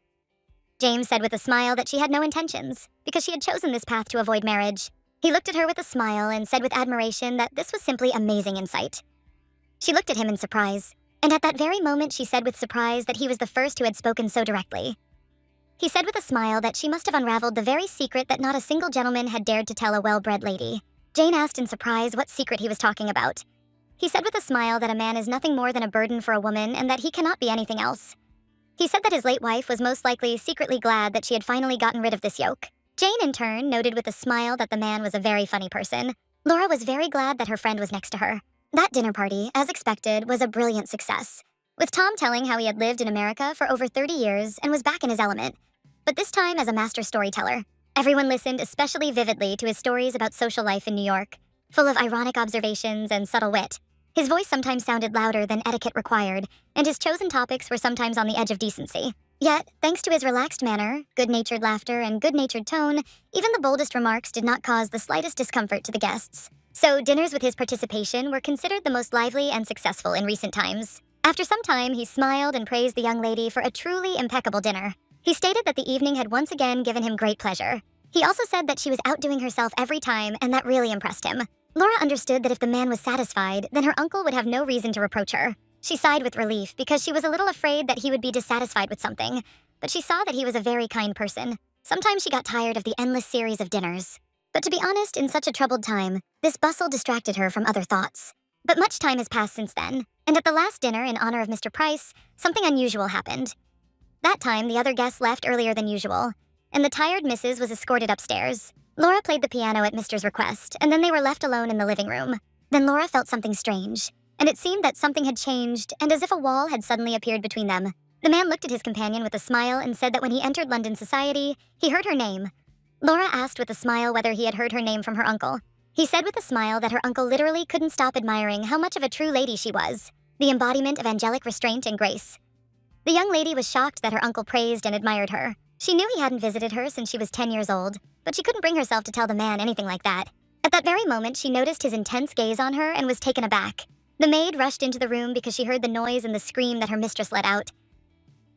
Speaker 1: James said with a smile that she had no intentions, because she had chosen this path to avoid marriage. He looked at her with a smile and said with admiration that this was simply amazing insight. She looked at him in surprise, and at that very moment she said with surprise that he was the first who had spoken so directly. He said with a smile that she must have unraveled the very secret that not a single gentleman had dared to tell a well-bred lady. Jane asked in surprise what secret he was talking about. He said with a smile that a man is nothing more than a burden for a woman and that he cannot be anything else. He said that his late wife was most likely secretly glad that she had finally gotten rid of this yoke. Jane, in turn, noted with a smile that the man was a very funny person. Laura was very glad that her friend was next to her. That dinner party, as expected, was a brilliant success, with Tom telling how he had lived in America for over 30 years and was back in his element, but this time as a master storyteller. Everyone listened especially vividly to his stories about social life in New York, full of ironic observations and subtle wit. His voice sometimes sounded louder than etiquette required, and his chosen topics were sometimes on the edge of decency. Yet, thanks to his relaxed manner, good-natured laughter, and good-natured tone, even the boldest remarks did not cause the slightest discomfort to the guests. So, dinners with his participation were considered the most lively and successful in recent times. After some time, he smiled and praised the young lady for a truly impeccable dinner. He stated that the evening had once again given him great pleasure. He also said that she was outdoing herself every time, and that really impressed him. Laura understood that if the man was satisfied, then her uncle would have no reason to reproach her. She sighed with relief because she was a little afraid that he would be dissatisfied with something, but she saw that he was a very kind person. Sometimes she got tired of the endless series of dinners. But to be honest, in such a troubled time, this bustle distracted her from other thoughts. But much time has passed since then, and at the last dinner in honor of Mr. Price, something unusual happened. That time, the other guests left earlier than usual, and the tired Mrs. was escorted upstairs. Laura played the piano at Mr.'s request, and then they were left alone in the living room. Then Laura felt something strange, and it seemed that something had changed, and as if a wall had suddenly appeared between them. The man looked at his companion with a smile and said that when he entered London society, he heard her name. Laura asked with a smile whether he had heard her name from her uncle. He said with a smile that her uncle literally couldn't stop admiring how much of a true lady she was, the embodiment of angelic restraint and grace. The young lady was shocked that her uncle praised and admired her. She knew he hadn't visited her since she was 10 years old, but she couldn't bring herself to tell the man anything like that. At that very moment, she noticed his intense gaze on her and was taken aback. The maid rushed into the room because she heard the noise and the scream that her mistress let out.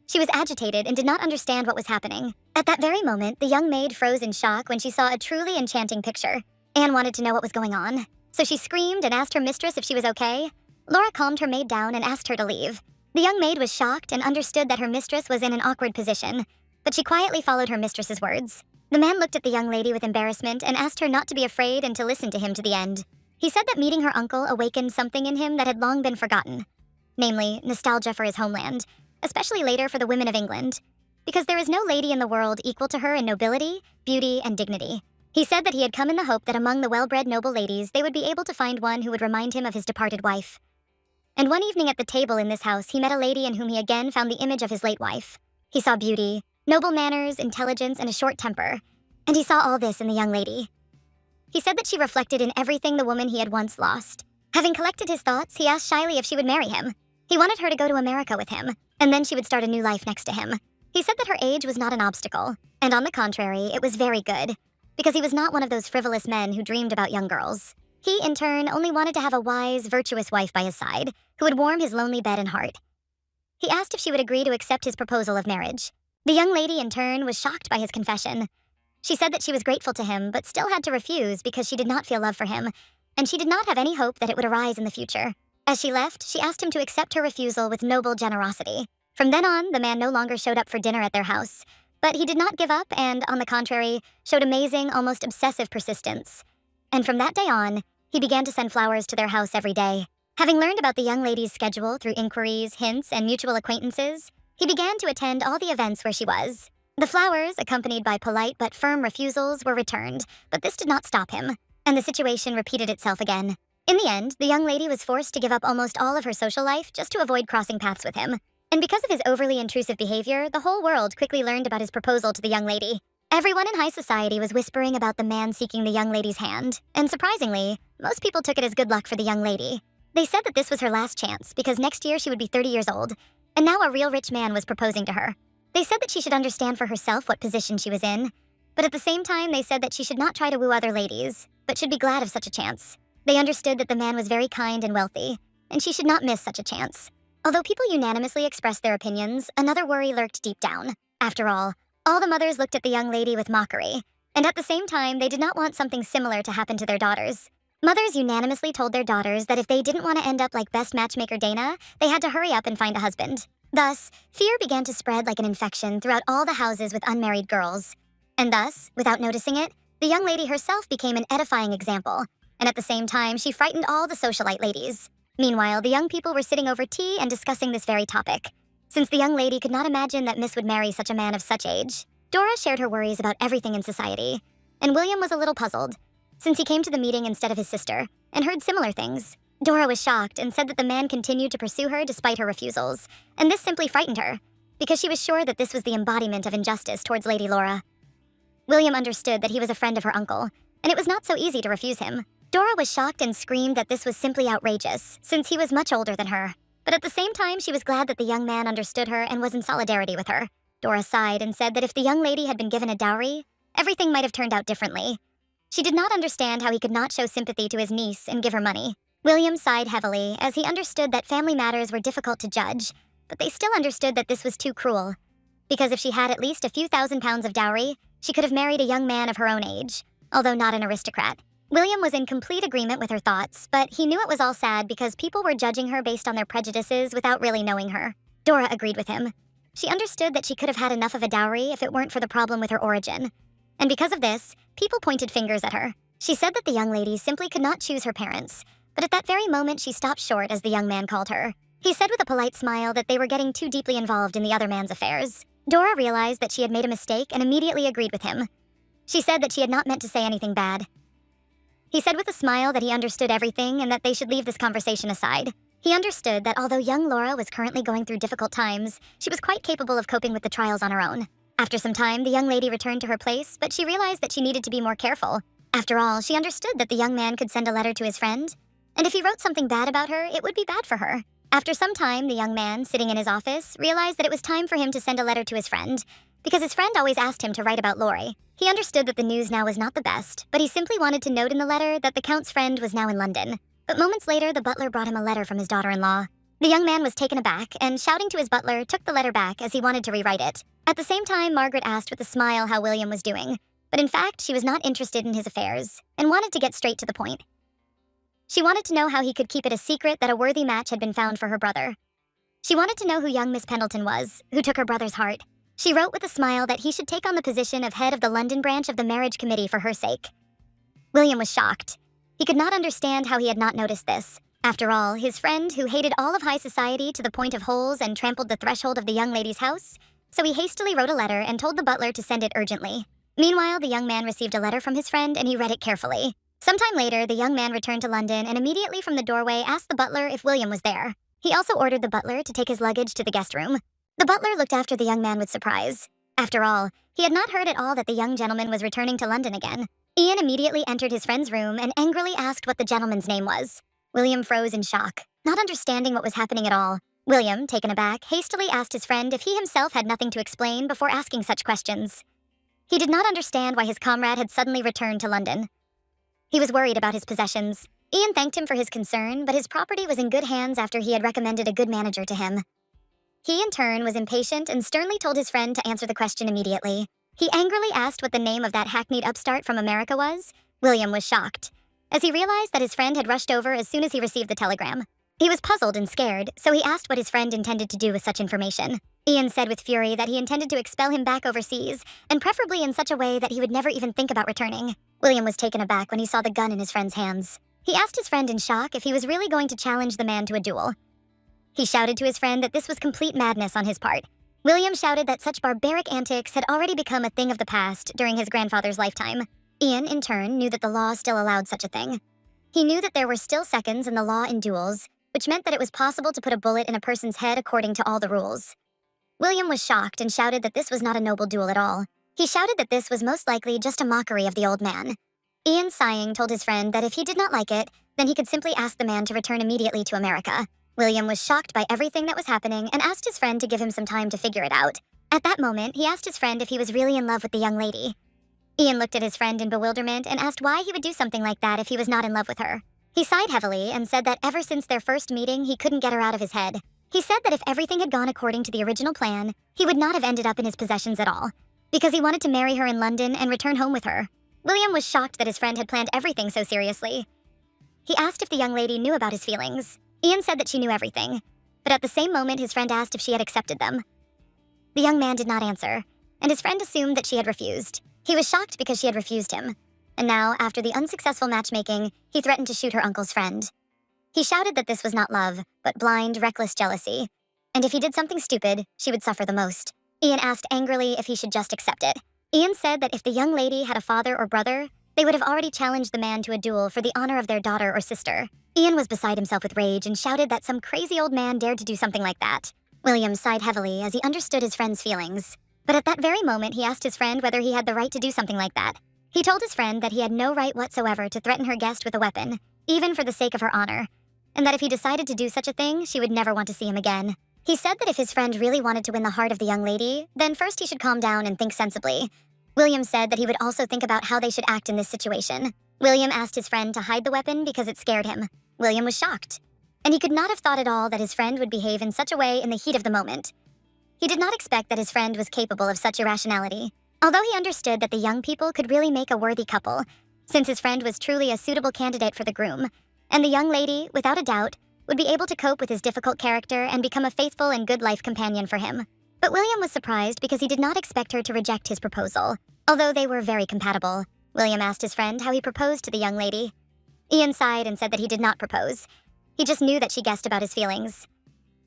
Speaker 1: She was agitated and did not understand what was happening. At that very moment, the young maid froze in shock when she saw a truly enchanting picture. Anne wanted to know what was going on, so she screamed and asked her mistress if she was okay. Laura calmed her maid down and asked her to leave. The young maid was shocked and understood that her mistress was in an awkward position, but she quietly followed her mistress's words. The man looked at the young lady with embarrassment and asked her not to be afraid and to listen to him to the end. He said that meeting her uncle awakened something in him that had long been forgotten, namely, nostalgia for his homeland, especially later for the women of England, because there is no lady in the world equal to her in nobility, beauty, and dignity. He said that he had come in the hope that among the well-bred noble ladies they would be able to find one who would remind him of his departed wife. And one evening at the table in this house, he met a lady in whom he again found the image of his late wife. He saw beauty, noble manners, intelligence, and a short temper, and he saw all this in the young lady. He said that she reflected in everything the woman he had once lost. Having collected his thoughts, he asked shyly if she would marry him. He wanted her to go to America with him, and then she would start a new life next to him. He said that her age was not an obstacle, and on the contrary, it was very good, because he was not one of those frivolous men who dreamed about young girls. He, in turn, only wanted to have a wise, virtuous wife by his side, who would warm his lonely bed and heart. He asked if she would agree to accept his proposal of marriage. The young lady, in turn, was shocked by his confession. She said that she was grateful to him, but still had to refuse because she did not feel love for him, and she did not have any hope that it would arise in the future. As she left, she asked him to accept her refusal with noble generosity. From then on, the man no longer showed up for dinner at their house, but he did not give up and, on the contrary, showed amazing, almost obsessive persistence. And from that day on, he began to send flowers to their house every day. Having learned about the young lady's schedule through inquiries, hints, and mutual acquaintances, he began to attend all the events where she was. The flowers, accompanied by polite but firm refusals, were returned, but this did not stop him, and the situation repeated itself again. In the end, the young lady was forced to give up almost all of her social life just to avoid crossing paths with him. And because of his overly intrusive behavior, the whole world quickly learned about his proposal to the young lady. Everyone in high society was whispering about the man seeking the young lady's hand, and surprisingly, most people took it as good luck for the young lady. They said that this was her last chance because next year she would be 30 years old, and now a real rich man was proposing to her. They said that she should understand for herself what position she was in, but at the same time they said that she should not try to woo other ladies, but should be glad of such a chance. They understood that the man was very kind and wealthy, and she should not miss such a chance. Although people unanimously expressed their opinions, another worry lurked deep down. After all the mothers looked at the young lady with mockery, and at the same time they did not want something similar to happen to their daughters. Mothers unanimously told their daughters that if they didn't want to end up like best matchmaker Dana, they had to hurry up and find a husband. Thus, fear began to spread like an infection throughout all the houses with unmarried girls. And thus, without noticing it, the young lady herself became an edifying example, and at the same time she frightened all the socialite ladies. Meanwhile, the young people were sitting over tea and discussing this very topic. Since the young lady could not imagine that Miss would marry such a man of such age, Dora shared her worries about everything in society, and William was a little puzzled, since he came to the meeting instead of his sister, and heard similar things. Dora was shocked and said that the man continued to pursue her despite her refusals, and this simply frightened her, because she was sure that this was the embodiment of injustice towards Lady Laura. William understood that he was a friend of her uncle, and it was not so easy to refuse him. Dora was shocked and screamed that this was simply outrageous, since he was much older than her. But at the same time, she was glad that the young man understood her and was in solidarity with her. Dora sighed and said that if the young lady had been given a dowry, everything might have turned out differently. She did not understand how he could not show sympathy to his niece and give her money. William sighed heavily, as he understood that family matters were difficult to judge, but they still understood that this was too cruel. Because if she had at least a few £1,000s of dowry, she could have married a young man of her own age, although not an aristocrat. William was in complete agreement with her thoughts, but he knew it was all sad because people were judging her based on their prejudices without really knowing her. Dora agreed with him. She understood that she could have had enough of a dowry if it weren't for the problem with her origin. And because of this, people pointed fingers at her. She said that the young lady simply could not choose her parents, but at that very moment she stopped short as the young man called her. He said with a polite smile that they were getting too deeply involved in the other man's affairs. Dora realized that she had made a mistake and immediately agreed with him. She said that she had not meant to say anything bad. He said with a smile that he understood everything and that they should leave this conversation aside. He understood that although young Laura was currently going through difficult times, she was quite capable of coping with the trials on her own. After some time, the young lady returned to her place, but she realized that she needed to be more careful. After all, she understood that the young man could send a letter to his friend, and if he wrote something bad about her, it would be bad for her. After some time, the young man, sitting in his office, realized that it was time for him to send a letter to his friend, because his friend always asked him to write about Lori. He understood that the news now was not the best, but he simply wanted to note in the letter that the Count's friend was now in London. But moments later, the butler brought him a letter from his daughter-in-law. The young man was taken aback, and shouting to his butler, took the letter back as he wanted to rewrite it. At the same time, Margaret asked with a smile how William was doing, but in fact, she was not interested in his affairs, and wanted to get straight to the point. She wanted to know how he could keep it a secret that a worthy match had been found for her brother. She wanted to know who young Miss Pendleton was, who took her brother's heart. She wrote with a smile that he should take on the position of head of the London branch of the marriage committee for her sake. William was shocked. He could not understand how he had not noticed this. After all, his friend, who hated all of high society to the point of holes and trampled the threshold of the young lady's house, so he hastily wrote a letter and told the butler to send it urgently. Meanwhile, the young man received a letter from his friend and he read it carefully. Sometime later, the young man returned to London and immediately from the doorway asked the butler if William was there. He also ordered the butler to take his luggage to the guest room. The butler looked after the young man with surprise. After all, he had not heard at all that the young gentleman was returning to London again. Ian immediately entered his friend's room and angrily asked what the gentleman's name was. William froze in shock, not understanding what was happening at all. William, taken aback, hastily asked his friend if he himself had nothing to explain before asking such questions. He did not understand why his comrade had suddenly returned to London. He was worried about his possessions. Ian thanked him for his concern, but his property was in good hands after he had recommended a good manager to him. He, in turn, was impatient and sternly told his friend to answer the question immediately. He angrily asked what the name of that hackneyed upstart from America was. William was shocked, as he realized that his friend had rushed over as soon as he received the telegram. He was puzzled and scared, so he asked what his friend intended to do with such information. Ian said with fury that he intended to expel him back overseas, and preferably in such a way that he would never even think about returning. William was taken aback when he saw the gun in his friend's hands. He asked his friend in shock if he was really going to challenge the man to a duel. He shouted to his friend that this was complete madness on his part. William shouted that such barbaric antics had already become a thing of the past during his grandfather's lifetime. Ian, in turn, knew that the law still allowed such a thing. He knew that there were still seconds in the law in duels, which meant that it was possible to put a bullet in a person's head according to all the rules. William was shocked and shouted that this was not a noble duel at all. He shouted that this was most likely just a mockery of the old man. Ian, sighing, told his friend that if he did not like it, then he could simply ask the man to return immediately to America. William was shocked by everything that was happening and asked his friend to give him some time to figure it out. At that moment, he asked his friend if he was really in love with the young lady. Ian looked at his friend in bewilderment and asked why he would do something like that if he was not in love with her. He sighed heavily and said that ever since their first meeting, he couldn't get her out of his head. He said that if everything had gone according to the original plan, he would not have ended up in his possessions at all, because he wanted to marry her in London and return home with her. William was shocked that his friend had planned everything so seriously. He asked if the young lady knew about his feelings. Ian said that she knew everything, but at the same moment his friend asked if she had accepted them. The young man did not answer, and his friend assumed that she had refused. He was shocked because she had refused him, and now, after the unsuccessful matchmaking, he threatened to shoot her uncle's friend. He shouted that this was not love, but blind, reckless jealousy, and if he did something stupid, she would suffer the most. Ian asked angrily if he should just accept it. Ian said that if the young lady had a father or brother, they would have already challenged the man to a duel for the honor of their daughter or sister. Ian was beside himself with rage and shouted that some crazy old man dared to do something like that. William sighed heavily as he understood his friend's feelings. But at that very moment, he asked his friend whether he had the right to do something like that. He told his friend that he had no right whatsoever to threaten her guest with a weapon, even for the sake of her honor, and that if he decided to do such a thing, she would never want to see him again. He said that if his friend really wanted to win the heart of the young lady, then first he should calm down and think sensibly. William said that he would also think about how they should act in this situation. William asked his friend to hide the weapon because it scared him. William was shocked, and he could not have thought at all that his friend would behave in such a way in the heat of the moment. He did not expect that his friend was capable of such irrationality, although he understood that the young people could really make a worthy couple, since his friend was truly a suitable candidate for the groom, and the young lady, without a doubt, would be able to cope with his difficult character and become a faithful and good life companion for him. But William was surprised because he did not expect her to reject his proposal. Although they were very compatible, William asked his friend how he proposed to the young lady. Ian sighed and said that he did not propose. He just knew that she guessed about his feelings.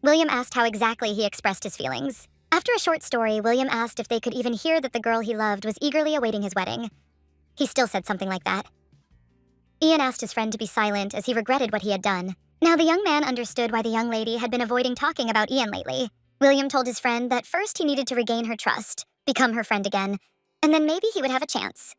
Speaker 1: William asked how exactly he expressed his feelings. After a short story, William asked if they could even hear that the girl he loved was eagerly awaiting his wedding. He still said something like that. Ian asked his friend to be silent as he regretted what he had done. Now the young man understood why the young lady had been avoiding talking about Ian lately. William told his friend that first he needed to regain her trust, become her friend again, and then maybe he would have a chance.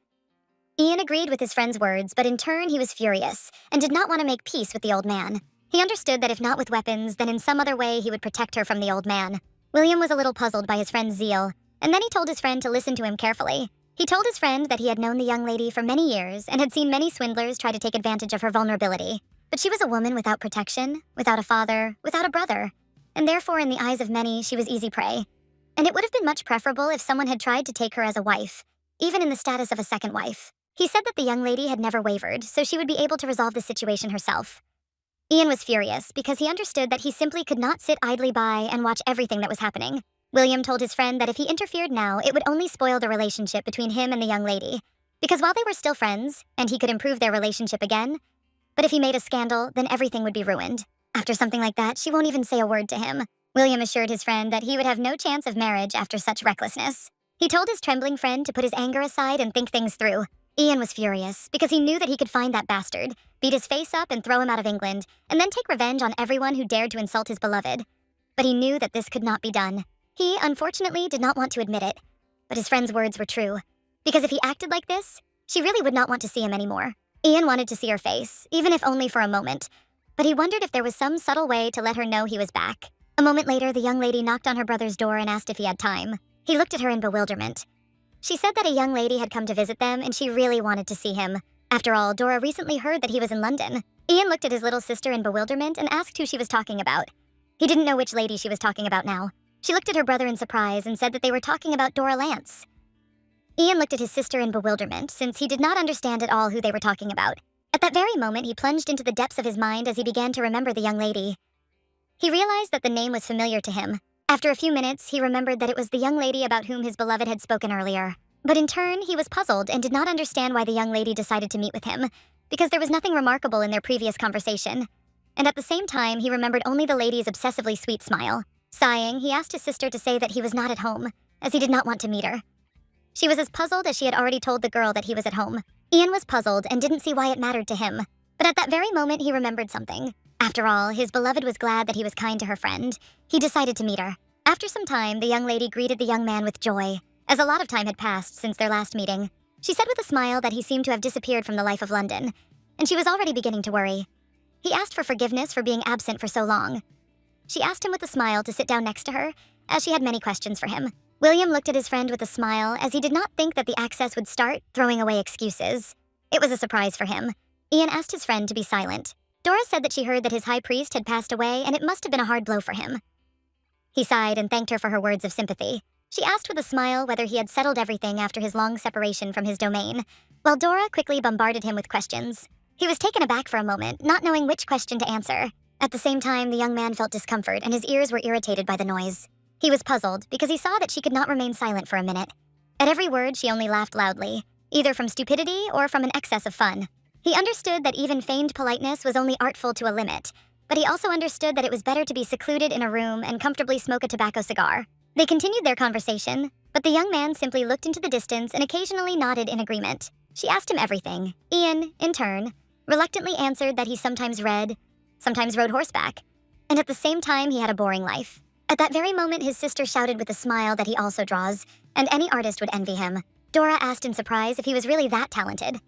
Speaker 1: Ian agreed with his friend's words, but in turn he was furious and did not want to make peace with the old man. He understood that if not with weapons, then in some other way he would protect her from the old man. William was a little puzzled by his friend's zeal, and then he told his friend to listen to him carefully. He told his friend that he had known the young lady for many years and had seen many swindlers try to take advantage of her vulnerability. But she was a woman without protection, without a father, without a brother, and therefore in the eyes of many she was easy prey. And it would have been much preferable if someone had tried to take her as a wife, even in the status of a second wife. He said that the young lady had never wavered, so she would be able to resolve the situation herself. Ian was furious because he understood that he simply could not sit idly by and watch everything that was happening. William told his friend that if he interfered now, it would only spoil the relationship between him and the young lady, because while they were still friends, and he could improve their relationship again, but if he made a scandal, then everything would be ruined. After something like that, she won't even say a word to him. William assured his friend that he would have no chance of marriage after such recklessness. He told his trembling friend to put his anger aside and think things through. Ian was furious because he knew that he could find that bastard, beat his face up and throw him out of England, and then take revenge on everyone who dared to insult his beloved. But he knew that this could not be done. He, unfortunately, did not want to admit it. But his friend's words were true, because if he acted like this, she really would not want to see him anymore. Ian wanted to see her face, even if only for a moment, but he wondered if there was some subtle way to let her know he was back. A moment later, the young lady knocked on her brother's door and asked if he had time. He looked at her in bewilderment. She said that a young lady had come to visit them and she really wanted to see him. After all, Dora recently heard that he was in London. Ian looked at his little sister in bewilderment and asked who she was talking about. He didn't know which lady she was talking about now. She looked at her brother in surprise and said that they were talking about Dora Lance. Ian looked at his sister in bewilderment, since he did not understand at all who they were talking about. At that very moment, he plunged into the depths of his mind as he began to remember the young lady. He realized that the name was familiar to him. After a few minutes, he remembered that it was the young lady about whom his beloved had spoken earlier. But in turn, he was puzzled and did not understand why the young lady decided to meet with him, because there was nothing remarkable in their previous conversation. And at the same time, he remembered only the lady's obsessively sweet smile. Sighing, he asked his sister to say that he was not at home, as he did not want to meet her. She was as puzzled as she had already told the girl that he was at home. Ian was puzzled and didn't see why it mattered to him. But at that very moment, he remembered something. After all, his beloved was glad that he was kind to her friend. He decided to meet her. After some time, the young lady greeted the young man with joy, as a lot of time had passed since their last meeting. She said with a smile that he seemed to have disappeared from the life of London, and she was already beginning to worry. He asked for forgiveness for being absent for so long. She asked him with a smile to sit down next to her, as she had many questions for him. William looked at his friend with a smile, as he did not think that the access would start throwing away excuses. It was a surprise for him. Ian asked his friend to be silent. Dora said that she heard that his high priest had passed away, and it must have been a hard blow for him. He sighed and thanked her for her words of sympathy. She asked with a smile whether he had settled everything after his long separation from his domain, while Dora quickly bombarded him with questions. He was taken aback for a moment, not knowing which question to answer. At the same time, the young man felt discomfort, and his ears were irritated by the noise. He was puzzled, because he saw that she could not remain silent for a minute. At every word, she only laughed loudly, either from stupidity or from an excess of fun. He understood that even feigned politeness was only artful to a limit, but he also understood that it was better to be secluded in a room and comfortably smoke a tobacco cigar. They continued their conversation, but the young man simply looked into the distance and occasionally nodded in agreement. She asked him everything. Ian, in turn, reluctantly answered that he sometimes read, sometimes rode horseback, and at the same time he had a boring life. At that very moment, his sister shouted with a smile that he also draws, and any artist would envy him. Dora asked in surprise if he was really that talented.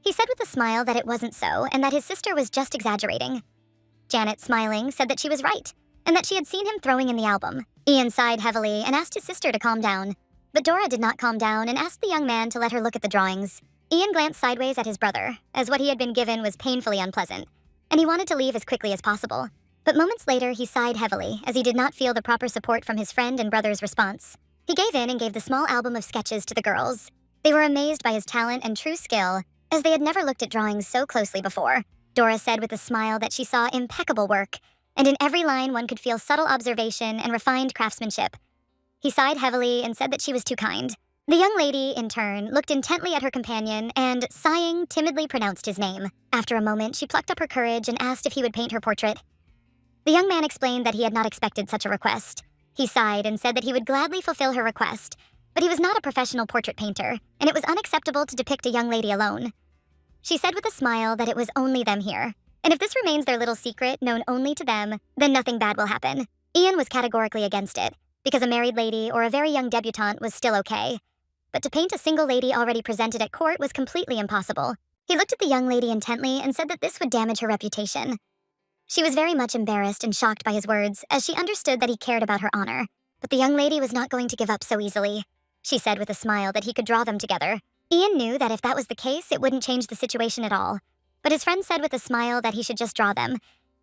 Speaker 1: He said with a smile that it wasn't so, and that his sister was just exaggerating. Janet, smiling, said that she was right, and that she had seen him throwing in the album. Ian sighed heavily and asked his sister to calm down. But Dora did not calm down and asked the young man to let her look at the drawings. Ian glanced sideways at his brother, as what he had been given was painfully unpleasant, and he wanted to leave as quickly as possible. But moments later, he sighed heavily, as he did not feel the proper support from his friend and brother's response. He gave in and gave the small album of sketches to the girls. They were amazed by his talent and true skill, as they had never looked at drawings so closely before. Dora said with a smile that she saw impeccable work, and in every line one could feel subtle observation and refined craftsmanship. He sighed heavily and said that she was too kind. The young lady, in turn, looked intently at her companion and, sighing, timidly pronounced his name. After a moment, she plucked up her courage and asked if he would paint her portrait. The young man explained that he had not expected such a request. He sighed and said that he would gladly fulfill her request, but he was not a professional portrait painter, and it was unacceptable to depict a young lady alone. She said with a smile that it was only them here, and if this remains their little secret, known only to them, then nothing bad will happen. Ian was categorically against it, because a married lady or a very young debutante was still okay. But to paint a single lady already presented at court was completely impossible. He looked at the young lady intently and said that this would damage her reputation. She was very much embarrassed and shocked by his words, as she understood that he cared about her honor. But the young lady was not going to give up so easily. She said with a smile that he could draw them together. Ian knew that if that was the case, it wouldn't change the situation at all. But his friend said with a smile that he should just draw them.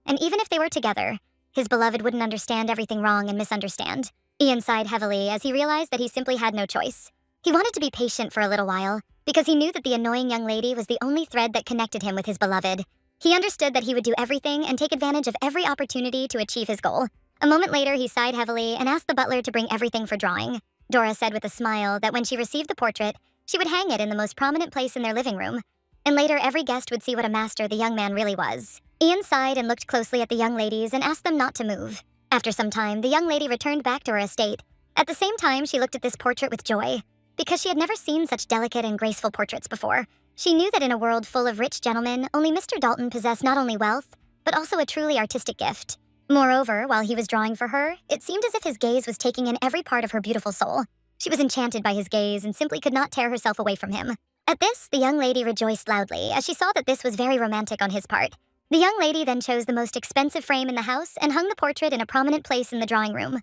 Speaker 1: And even if they were together, his beloved wouldn't understand everything wrong and misunderstand. Ian sighed heavily as he realized that he simply had no choice. He wanted to be patient for a little while, because he knew that the annoying young lady was the only thread that connected him with his beloved. He understood that he would do everything and take advantage of every opportunity to achieve his goal. A moment later, he sighed heavily and asked the butler to bring everything for drawing. Dora said with a smile that when she received the portrait, she would hang it in the most prominent place in their living room, and later every guest would see what a master the young man really was. Ian sighed and looked closely at the young ladies and asked them not to move. After some time, the young lady returned back to her estate. At the same time, she looked at this portrait with joy, because she had never seen such delicate and graceful portraits before. She knew that in a world full of rich gentlemen, only Mr. Dalton possessed not only wealth, but also a truly artistic gift. Moreover, while he was drawing for her, it seemed as if his gaze was taking in every part of her beautiful soul. She was enchanted by his gaze and simply could not tear herself away from him. At this, the young lady rejoiced loudly, as she saw that this was very romantic on his part. The young lady then chose the most expensive frame in the house and hung the portrait in a prominent place in the drawing room.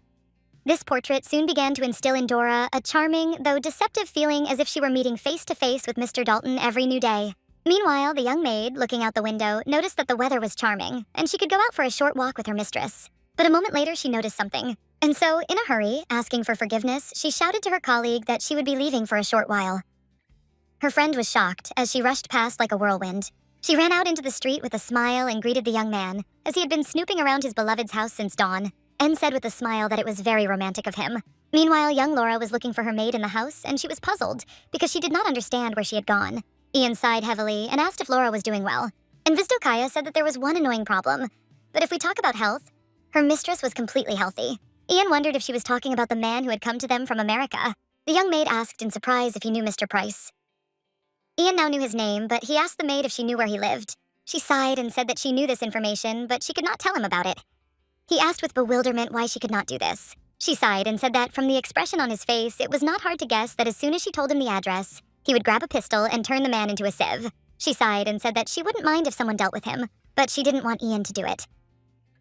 Speaker 1: This portrait soon began to instill in Dora a charming, though deceptive feeling as if she were meeting face to face with Mr. Dalton every new day. Meanwhile, the young maid, looking out the window, noticed that the weather was charming, and she could go out for a short walk with her mistress. But a moment later, she noticed something. And so, in a hurry, asking for forgiveness, she shouted to her colleague that she would be leaving for a short while. Her friend was shocked, as she rushed past like a whirlwind. She ran out into the street with a smile and greeted the young man, as he had been snooping around his beloved's house since dawn, and said with a smile that it was very romantic of him. Meanwhile, young Laura was looking for her maid in the house, and she was puzzled, because she did not understand where she had gone. Ian sighed heavily and asked if Laura was doing well. And Vizdokaya said that there was one annoying problem. But if we talk about health, Her mistress was completely healthy. Ian wondered if she was talking about the man who had come to them from America. The young maid asked in surprise if he knew Mr. Price. Ian now knew his name, but he asked the maid if she knew where he lived. She sighed and said that she knew this information, but she could not tell him about it. He asked with bewilderment why she could not do this. She sighed and said that from the expression on his face, it was not hard to guess that as soon as she told him the address, he would grab a pistol and turn the man into a sieve. She sighed and said that she wouldn't mind if someone dealt with him, but she didn't want Ian to do it.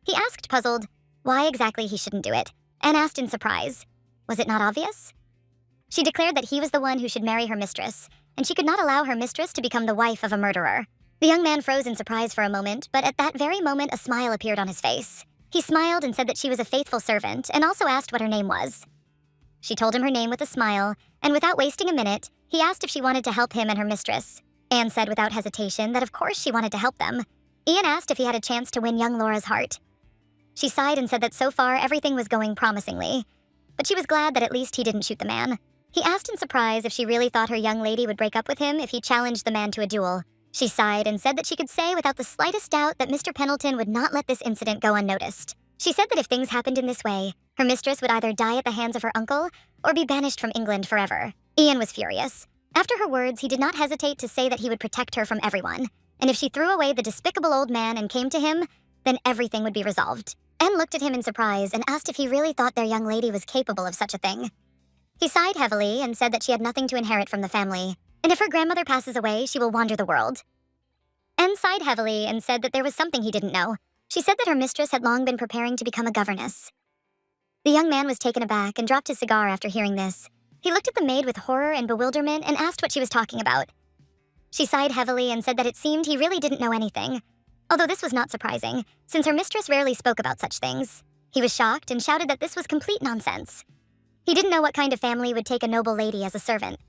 Speaker 1: He asked, puzzled, why exactly he shouldn't do it, and asked in surprise, was it not obvious? She declared that he was the one who should marry her mistress, and she could not allow her mistress to become the wife of a murderer. The young man froze in surprise for a moment, but at that very moment a smile appeared on his face. He smiled and said that she was a faithful servant, and also asked what her name was. She told him her name with a smile, and without wasting a minute, he asked if she wanted to help him and her mistress. Anne said without hesitation that of course she wanted to help them. Ian asked if he had a chance to win young Laura's heart. She sighed and said that so far everything was going promisingly, but she was glad that at least he didn't shoot the man. He asked in surprise if she really thought her young lady would break up with him if he challenged the man to a duel. She sighed and said that she could say without the slightest doubt that Mr. Pendleton would not let this incident go unnoticed. She said that if things happened in this way, her mistress would either die at the hands of her uncle or be banished from England forever. Ian was furious. After her words, he did not hesitate to say that he would protect her from everyone, and if she threw away the despicable old man and came to him, then everything would be resolved. Anne looked at him in surprise and asked if he really thought their young lady was capable of such a thing. He sighed heavily and said that she had nothing to inherit from the family, and if her grandmother passes away, she will wander the world. Anne sighed heavily and said that there was something he didn't know. She said that her mistress had long been preparing to become a governess. The young man was taken aback and dropped his cigar after hearing this. He looked at the maid with horror and bewilderment and asked what she was talking about. She sighed heavily and said that it seemed he really didn't know anything, although this was not surprising, since her mistress rarely spoke about such things. He was shocked and shouted that this was complete nonsense. He didn't know what kind of family would take a noble lady as a servant.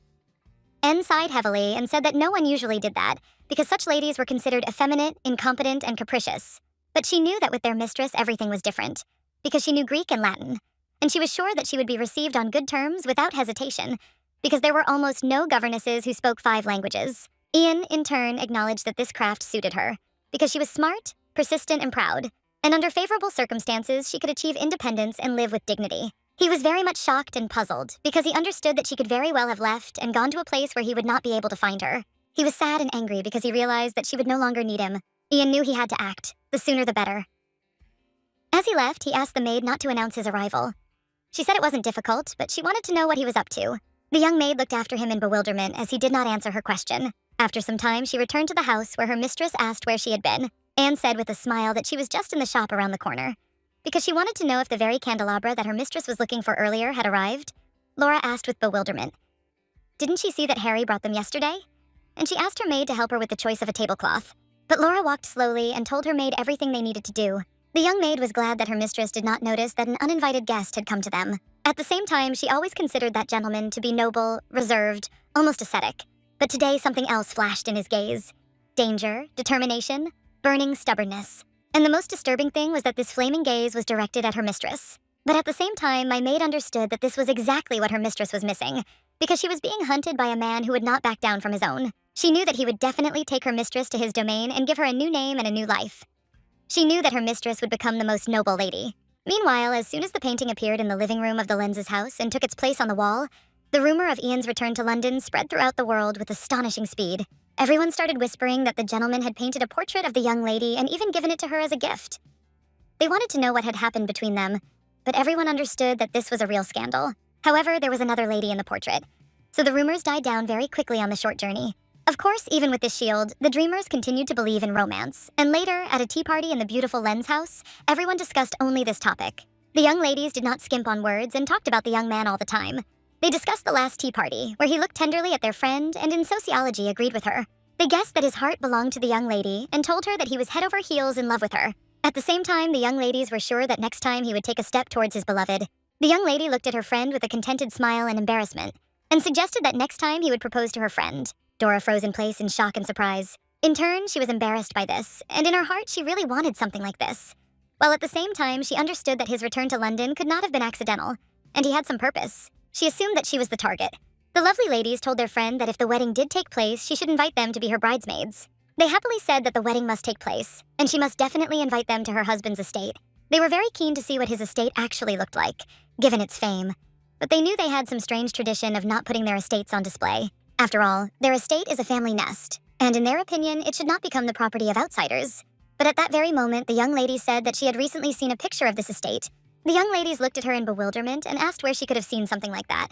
Speaker 1: Anne sighed heavily and said that no one usually did that, because such ladies were considered effeminate, incompetent, and capricious. But she knew that with their mistress everything was different, because she knew Greek and Latin, and she was sure that she would be received on good terms without hesitation, because there were almost no governesses who spoke 5 languages. Ian, in turn, acknowledged that this craft suited her, because she was smart, persistent, and proud, and under favorable circumstances she could achieve independence and live with dignity. He was very much shocked and puzzled, because he understood that she could very well have left and gone to a place where he would not be able to find her. He was sad and angry because he realized that she would no longer need him. Ian knew he had to act, the sooner the better. As he left, he asked the maid not to announce his arrival. She said it wasn't difficult, but she wanted to know what he was up to. The young maid looked after him in bewilderment as he did not answer her question. After some time, she returned to the house where her mistress asked where she had been. Anne said with a smile that she was just in the shop around the corner, because she wanted to know if the very candelabra that her mistress was looking for earlier had arrived. Laura asked with bewilderment, "Didn't she see that Harry brought them yesterday?" And she asked her maid to help her with the choice of a tablecloth. But Laura walked slowly and told her maid everything they needed to do. The young maid was glad that her mistress did not notice that an uninvited guest had come to them. At the same time, she always considered that gentleman to be noble, reserved, almost ascetic. But today something else flashed in his gaze. Danger, determination, burning stubbornness. And the most disturbing thing was that this flaming gaze was directed at her mistress. But at the same time, my maid understood that this was exactly what her mistress was missing, because she was being hunted by a man who would not back down from his own. She knew that he would definitely take her mistress to his domain and give her a new name and a new life. She knew that her mistress would become the most noble lady. Meanwhile, as soon as the painting appeared in the living room of the Lenses' house and took its place on the wall, the rumor of Ian's return to London spread throughout the world with astonishing speed. Everyone started whispering that the gentleman had painted a portrait of the young lady and even given it to her as a gift. They wanted to know what had happened between them, but everyone understood that this was a real scandal. However, there was another lady in the portrait, so the rumors died down very quickly on the short journey. Of course, even with this shield, the dreamers continued to believe in romance, and later, at a tea party in the beautiful Lens house, everyone discussed only this topic. The young ladies did not skimp on words and talked about the young man all the time. They discussed the last tea party, where he looked tenderly at their friend and in sociology agreed with her. They guessed that his heart belonged to the young lady and told her that he was head over heels in love with her. At the same time, the young ladies were sure that next time he would take a step towards his beloved. The young lady looked at her friend with a contented smile and embarrassment, and suggested that next time he would propose to her friend. Dora froze in place in shock and surprise. In turn, she was embarrassed by this, and in her heart she really wanted something like this. While at the same time, she understood that his return to London could not have been accidental, and he had some purpose. She assumed that she was the target. The lovely ladies told their friend that if the wedding did take place, she should invite them to be her bridesmaids. They happily said that the wedding must take place, and she must definitely invite them to her husband's estate. They were very keen to see what his estate actually looked like, given its fame. But they knew they had some strange tradition of not putting their estates on display. After all, their estate is a family nest, and in their opinion, it should not become the property of outsiders. But at that very moment, the young lady said that she had recently seen a picture of this estate. The young ladies looked at her in bewilderment and asked where she could have seen something like that.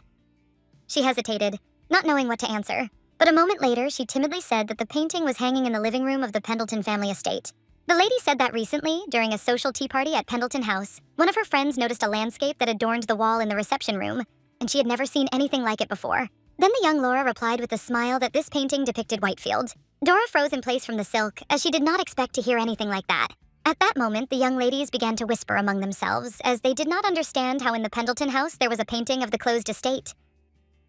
Speaker 1: She hesitated, not knowing what to answer. But a moment later, she timidly said that the painting was hanging in the living room of the Pendleton family estate. The lady said that recently, during a social tea party at Pendleton House, one of her friends noticed a landscape that adorned the wall in the reception room, and she had never seen anything like it before. Then the young Laura replied with a smile that this painting depicted Whitefield. Dora froze in place from the silk, as she did not expect to hear anything like that. At that moment, the young ladies began to whisper among themselves, as they did not understand how in the Pendleton house there was a painting of the closed estate.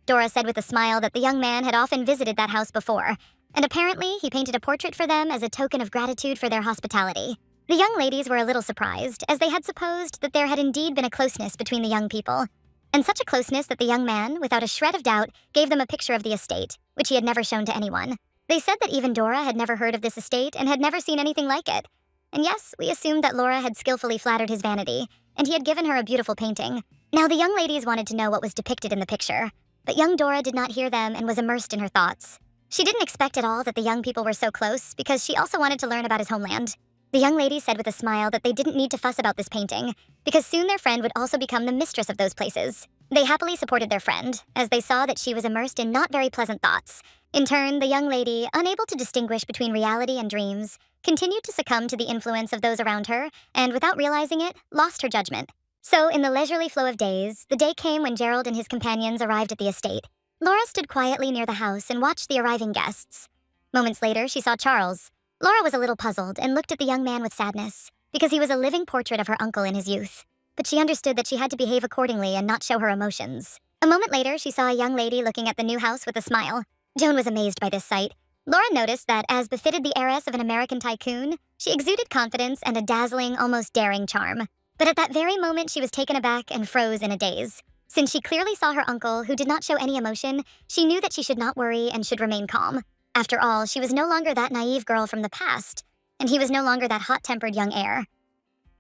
Speaker 1: Dora said with a smile that the young man had often visited that house before, and apparently he painted a portrait for them as a token of gratitude for their hospitality. The young ladies were a little surprised, as they had supposed that there had indeed been a closeness between the young people, and such a closeness that the young man, without a shred of doubt, gave them a picture of the estate, which he had never shown to anyone. They said that even Dora had never heard of this estate and had never seen anything like it. And yes, we assumed that Laura had skillfully flattered his vanity, and he had given her a beautiful painting. Now the young ladies wanted to know what was depicted in the picture, but young Dora did not hear them and was immersed in her thoughts. She didn't expect at all that the young people were so close, because she also wanted to learn about his homeland. The young lady said with a smile that they didn't need to fuss about this painting, because soon their friend would also become the mistress of those places. They happily supported their friend, as they saw that she was immersed in not very pleasant thoughts. In turn, the young lady, unable to distinguish between reality and dreams, continued to succumb to the influence of those around her, and without realizing it, lost her judgment. So, in the leisurely flow of days, the day came when Gerald and his companions arrived at the estate. Laura stood quietly near the house and watched the arriving guests. Moments later, she saw Charles. Laura was a little puzzled and looked at the young man with sadness, because he was a living portrait of her uncle in his youth. But she understood that she had to behave accordingly and not show her emotions. A moment later, she saw a young lady looking at the new house with a smile. Joan was amazed by this sight. Laura noticed that, as befitted the heiress of an American tycoon, she exuded confidence and a dazzling, almost daring charm. But at that very moment, she was taken aback and froze in a daze. Since she clearly saw her uncle, who did not show any emotion, she knew that she should not worry and should remain calm. After all, she was no longer that naive girl from the past, and he was no longer that hot-tempered young heir.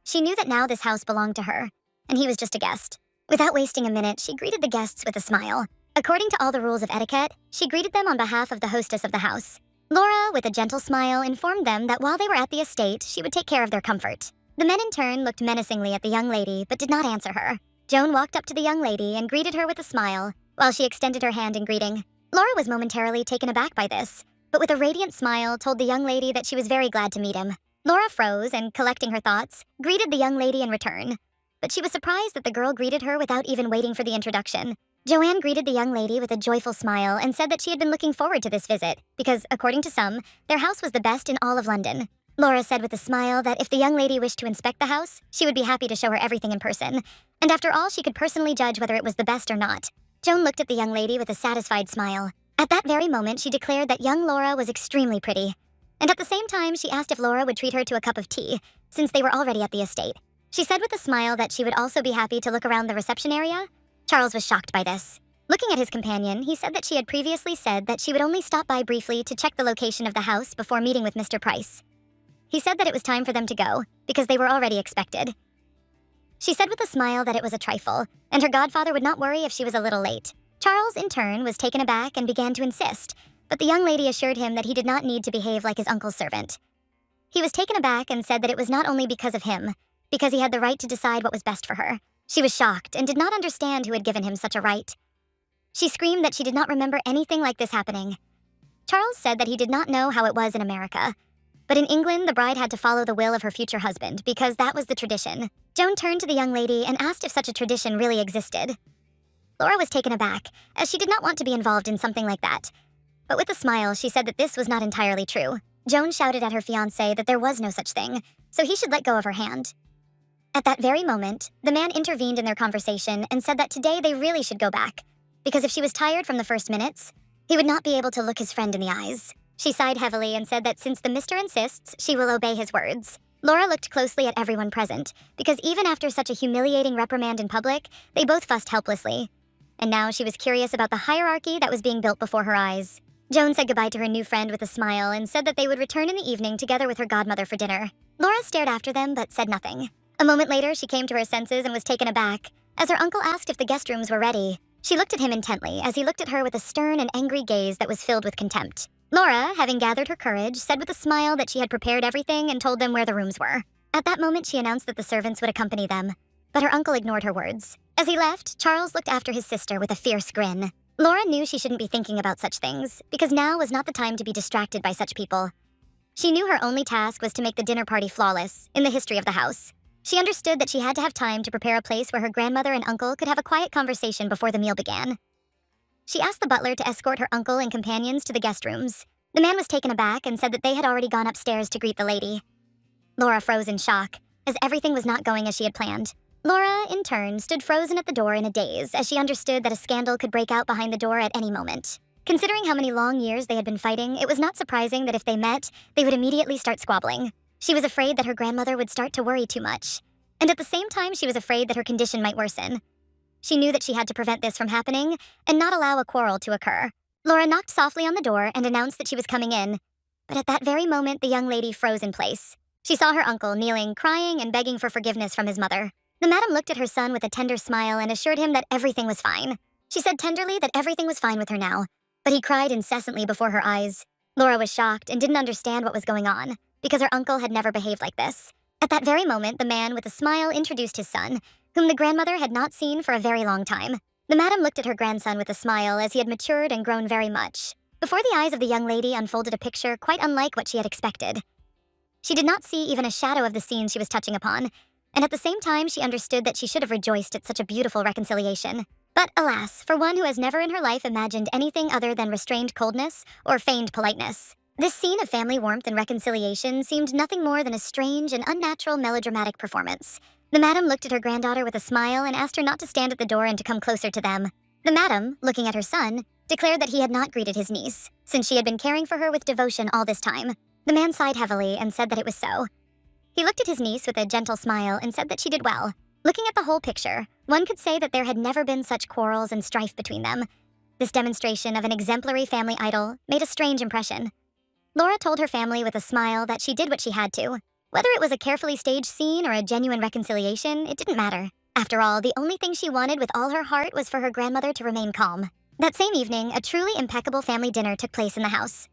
Speaker 1: She knew that now this house belonged to her, and he was just a guest. Without wasting a minute, she greeted the guests with a smile. According to all the rules of etiquette, she greeted them on behalf of the hostess of the house. Laura, with a gentle smile, informed them that while they were at the estate, she would take care of their comfort. The men in turn looked menacingly at the young lady, but did not answer her. Joan walked up to the young lady and greeted her with a smile, while she extended her hand in greeting. Laura was momentarily taken aback by this, but with a radiant smile told the young lady that she was very glad to meet him. Laura froze and, collecting her thoughts, greeted the young lady in return. But she was surprised that the girl greeted her without even waiting for the introduction. Joanne greeted the young lady with a joyful smile and said that she had been looking forward to this visit, because, according to some, their house was the best in all of London. Laura said with a smile that if the young lady wished to inspect the house, she would be happy to show her everything in person, and after all, she could personally judge whether it was the best or not. Joan looked at the young lady with a satisfied smile. At that very moment, she declared that young Laura was extremely pretty, and at the same time, she asked if Laura would treat her to a cup of tea, since they were already at the estate. She said with a smile that she would also be happy to look around the reception area. Charles was shocked by this. Looking at his companion, he said that she had previously said that she would only stop by briefly to check the location of the house before meeting with Mr. Price. He said that it was time for them to go, because they were already expected. She said with a smile that it was a trifle, and her godfather would not worry if she was a little late. Charles, in turn, was taken aback and began to insist, but the young lady assured him that he did not need to behave like his uncle's servant. He was taken aback and said that it was not only because of him, because he had the right to decide what was best for her. She was shocked and did not understand who had given him such a right. She screamed that she did not remember anything like this happening. Charles said that he did not know how it was in America, but in England, the bride had to follow the will of her future husband because that was the tradition. Joan turned to the young lady and asked if such a tradition really existed. Laura was taken aback, as she did not want to be involved in something like that. But with a smile, she said that this was not entirely true. Joan shouted at her fiancé that there was no such thing, so he should let go of her hand. At that very moment, the man intervened in their conversation and said that today they really should go back, because if she was tired from the first minutes, he would not be able to look his friend in the eyes. She sighed heavily and said that since the mister insists, she will obey his words. Laura looked closely at everyone present, because even after such a humiliating reprimand in public, they both fussed helplessly. And now she was curious about the hierarchy that was being built before her eyes. Joan said goodbye to her new friend with a smile and said that they would return in the evening together with her godmother for dinner. Laura stared after them but said nothing. A moment later, she came to her senses and was taken aback, as her uncle asked if the guest rooms were ready. She looked at him intently as he looked at her with a stern and angry gaze that was filled with contempt. Laura, having gathered her courage, said with a smile that she had prepared everything and told them where the rooms were. At that moment, she announced that the servants would accompany them, but her uncle ignored her words. As he left, Charles looked after his sister with a fierce grin. Laura knew she shouldn't be thinking about such things, because now was not the time to be distracted by such people. She knew her only task was to make the dinner party flawless, in the history of the house. She understood that she had to have time to prepare a place where her grandmother and uncle could have a quiet conversation before the meal began. She asked the butler to escort her uncle and companions to the guest rooms. The man was taken aback and said that they had already gone upstairs to greet the lady. Laura froze in shock, as everything was not going as she had planned. Laura, in turn, stood frozen at the door in a daze as she understood that a scandal could break out behind the door at any moment. Considering how many long years they had been fighting, it was not surprising that if they met, they would immediately start squabbling. She was afraid that her grandmother would start to worry too much. And at the same time, she was afraid that her condition might worsen. She knew that she had to prevent this from happening and not allow a quarrel to occur. Laura knocked softly on the door and announced that she was coming in. But at that very moment, the young lady froze in place. She saw her uncle kneeling, crying, and begging for forgiveness from his mother. The madam looked at her son with a tender smile and assured him that everything was fine. She said tenderly that everything was fine with her now, but he cried incessantly before her eyes. Laura was shocked and didn't understand what was going on, because her uncle had never behaved like this. At that very moment, the man with a smile introduced his son, whom the grandmother had not seen for a very long time. The madam looked at her grandson with a smile as he had matured and grown very much. Before the eyes of the young lady unfolded a picture quite unlike what she had expected. She did not see even a shadow of the scene she was touching upon, and at the same time she understood that she should have rejoiced at such a beautiful reconciliation. But alas, for one who has never in her life imagined anything other than restrained coldness or feigned politeness. This scene of family warmth and reconciliation seemed nothing more than a strange and unnatural melodramatic performance. The madam looked at her granddaughter with a smile and asked her not to stand at the door and to come closer to them. The madam, looking at her son, declared that he had not greeted his niece, since she had been caring for her with devotion all this time. The man sighed heavily and said that it was so. He looked at his niece with a gentle smile and said that she did well. Looking at the whole picture, one could say that there had never been such quarrels and strife between them. This demonstration of an exemplary family idol made a strange impression. Laura told her family with a smile that she did what she had to. Whether it was a carefully staged scene or a genuine reconciliation, it didn't matter. After all, the only thing she wanted with all her heart was for her grandmother to remain calm. That same evening, a truly impeccable family dinner took place in the house.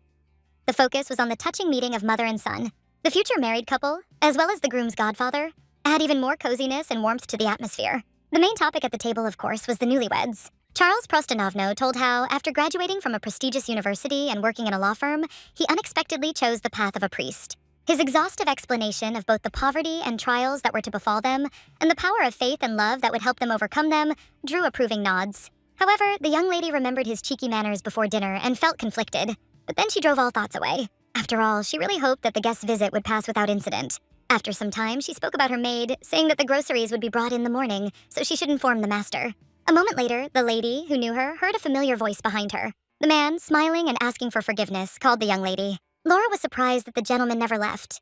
Speaker 1: The focus was on the touching meeting of mother and son. The future married couple, as well as the groom's godfather, add even more coziness and warmth to the atmosphere. The main topic at the table, of course, was the newlyweds. Charles Prostanovno told how, after graduating from a prestigious university and working in a law firm, he unexpectedly chose the path of a priest. His exhaustive explanation of both the poverty and trials that were to befall them, and the power of faith and love that would help them overcome them, drew approving nods. However, the young lady remembered his cheeky manners before dinner and felt conflicted, but then she drove all thoughts away. After all, she really hoped that the guest's visit would pass without incident. After some time, she spoke about her maid, saying that the groceries would be brought in the morning, so she should inform the master. A moment later, the lady, who knew her, heard a familiar voice behind her. The man, smiling and asking for forgiveness, called the young lady. Laura was surprised that the gentleman never left.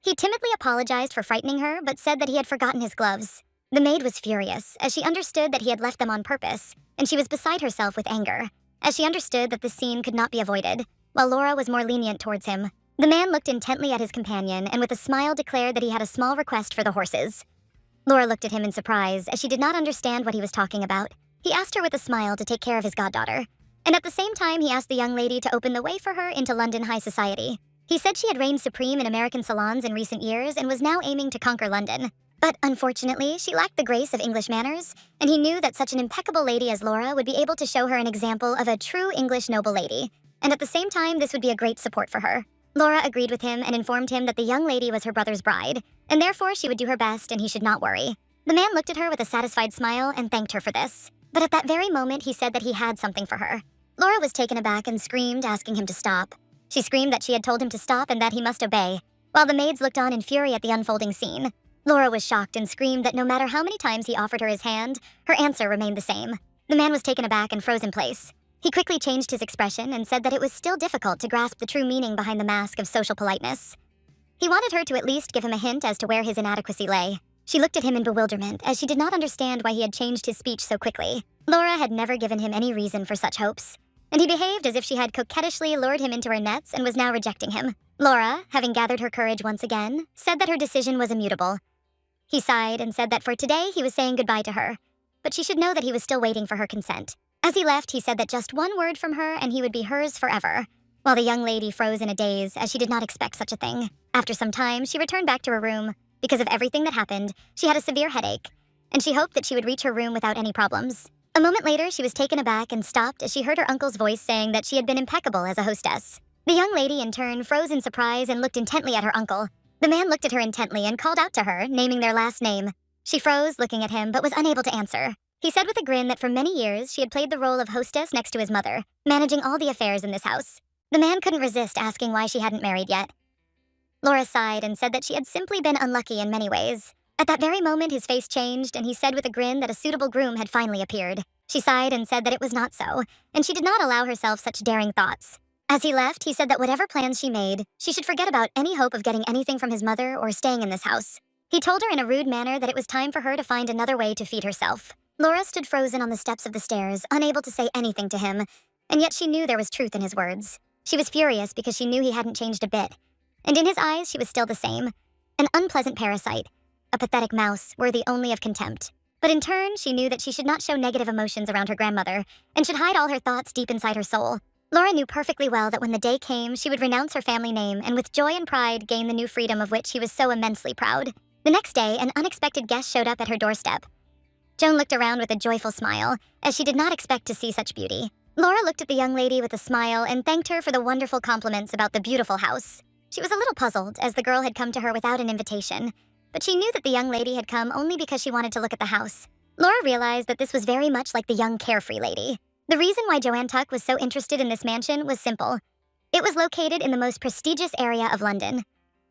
Speaker 1: He timidly apologized for frightening her, but said that he had forgotten his gloves. The maid was furious, as she understood that he had left them on purpose, and she was beside herself with anger, as she understood that the scene could not be avoided, while Laura was more lenient towards him. The man looked intently at his companion and with a smile declared that he had a small request for the horses. Laura looked at him in surprise, as she did not understand what he was talking about. He asked her with a smile to take care of his goddaughter, and at the same time he asked the young lady to open the way for her into London high society. He said she had reigned supreme in American salons in recent years and was now aiming to conquer London. But unfortunately, she lacked the grace of English manners, and he knew that such an impeccable lady as Laura would be able to show her an example of a true English noble lady, and at the same time this would be a great support for her. Laura agreed with him and informed him that the young lady was her brother's bride, and therefore she would do her best and he should not worry. The man looked at her with a satisfied smile and thanked her for this. But at that very moment he said that he had something for her. Laura was taken aback and screamed, asking him to stop. She screamed that she had told him to stop and that he must obey, while the maids looked on in fury at the unfolding scene. Laura was shocked and screamed that no matter how many times he offered her his hand, her answer remained the same. The man was taken aback and froze in place. He quickly changed his expression and said that it was still difficult to grasp the true meaning behind the mask of social politeness. He wanted her to at least give him a hint as to where his inadequacy lay. She looked at him in bewilderment, as she did not understand why he had changed his speech so quickly. Laura had never given him any reason for such hopes, and he behaved as if she had coquettishly lured him into her nets and was now rejecting him. Laura, having gathered her courage once again, said that her decision was immutable. He sighed and said that for today he was saying goodbye to her, but she should know that he was still waiting for her consent. As he left, he said that just one word from her and he would be hers forever, while the young lady froze in a daze as she did not expect such a thing. After some time, she returned back to her room. Because of everything that happened, she had a severe headache, and she hoped that she would reach her room without any problems. A moment later, she was taken aback and stopped as she heard her uncle's voice saying that she had been impeccable as a hostess. The young lady, in turn, froze in surprise and looked intently at her uncle. The man looked at her intently and called out to her, naming their last name. She froze, looking at him, but was unable to answer. He said with a grin that for many years she had played the role of hostess next to his mother, managing all the affairs in this house. The man couldn't resist asking why she hadn't married yet. Laura sighed and said that she had simply been unlucky in many ways. At that very moment, his face changed, and he said with a grin that a suitable groom had finally appeared. She sighed and said that it was not so, and she did not allow herself such daring thoughts. As he left, he said that whatever plans she made, she should forget about any hope of getting anything from his mother or staying in this house. He told her in a rude manner that it was time for her to find another way to feed herself. Laura stood frozen on the steps of the stairs, unable to say anything to him, and yet she knew there was truth in his words. She was furious because she knew he hadn't changed a bit. And in his eyes, she was still the same. An unpleasant parasite. A pathetic mouse, worthy only of contempt. But in turn, she knew that she should not show negative emotions around her grandmother, and should hide all her thoughts deep inside her soul. Laura knew perfectly well that when the day came, she would renounce her family name and with joy and pride gain the new freedom of which he was so immensely proud. The next day, an unexpected guest showed up at her doorstep. Joan looked around with a joyful smile, as she did not expect to see such beauty. Laura looked at the young lady with a smile and thanked her for the wonderful compliments about the beautiful house. She was a little puzzled, as the girl had come to her without an invitation, but she knew that the young lady had come only because she wanted to look at the house. Laura realized that this was very much like the young carefree lady. The reason why Joanne Tuck was so interested in this mansion was simple. It was located in the most prestigious area of London.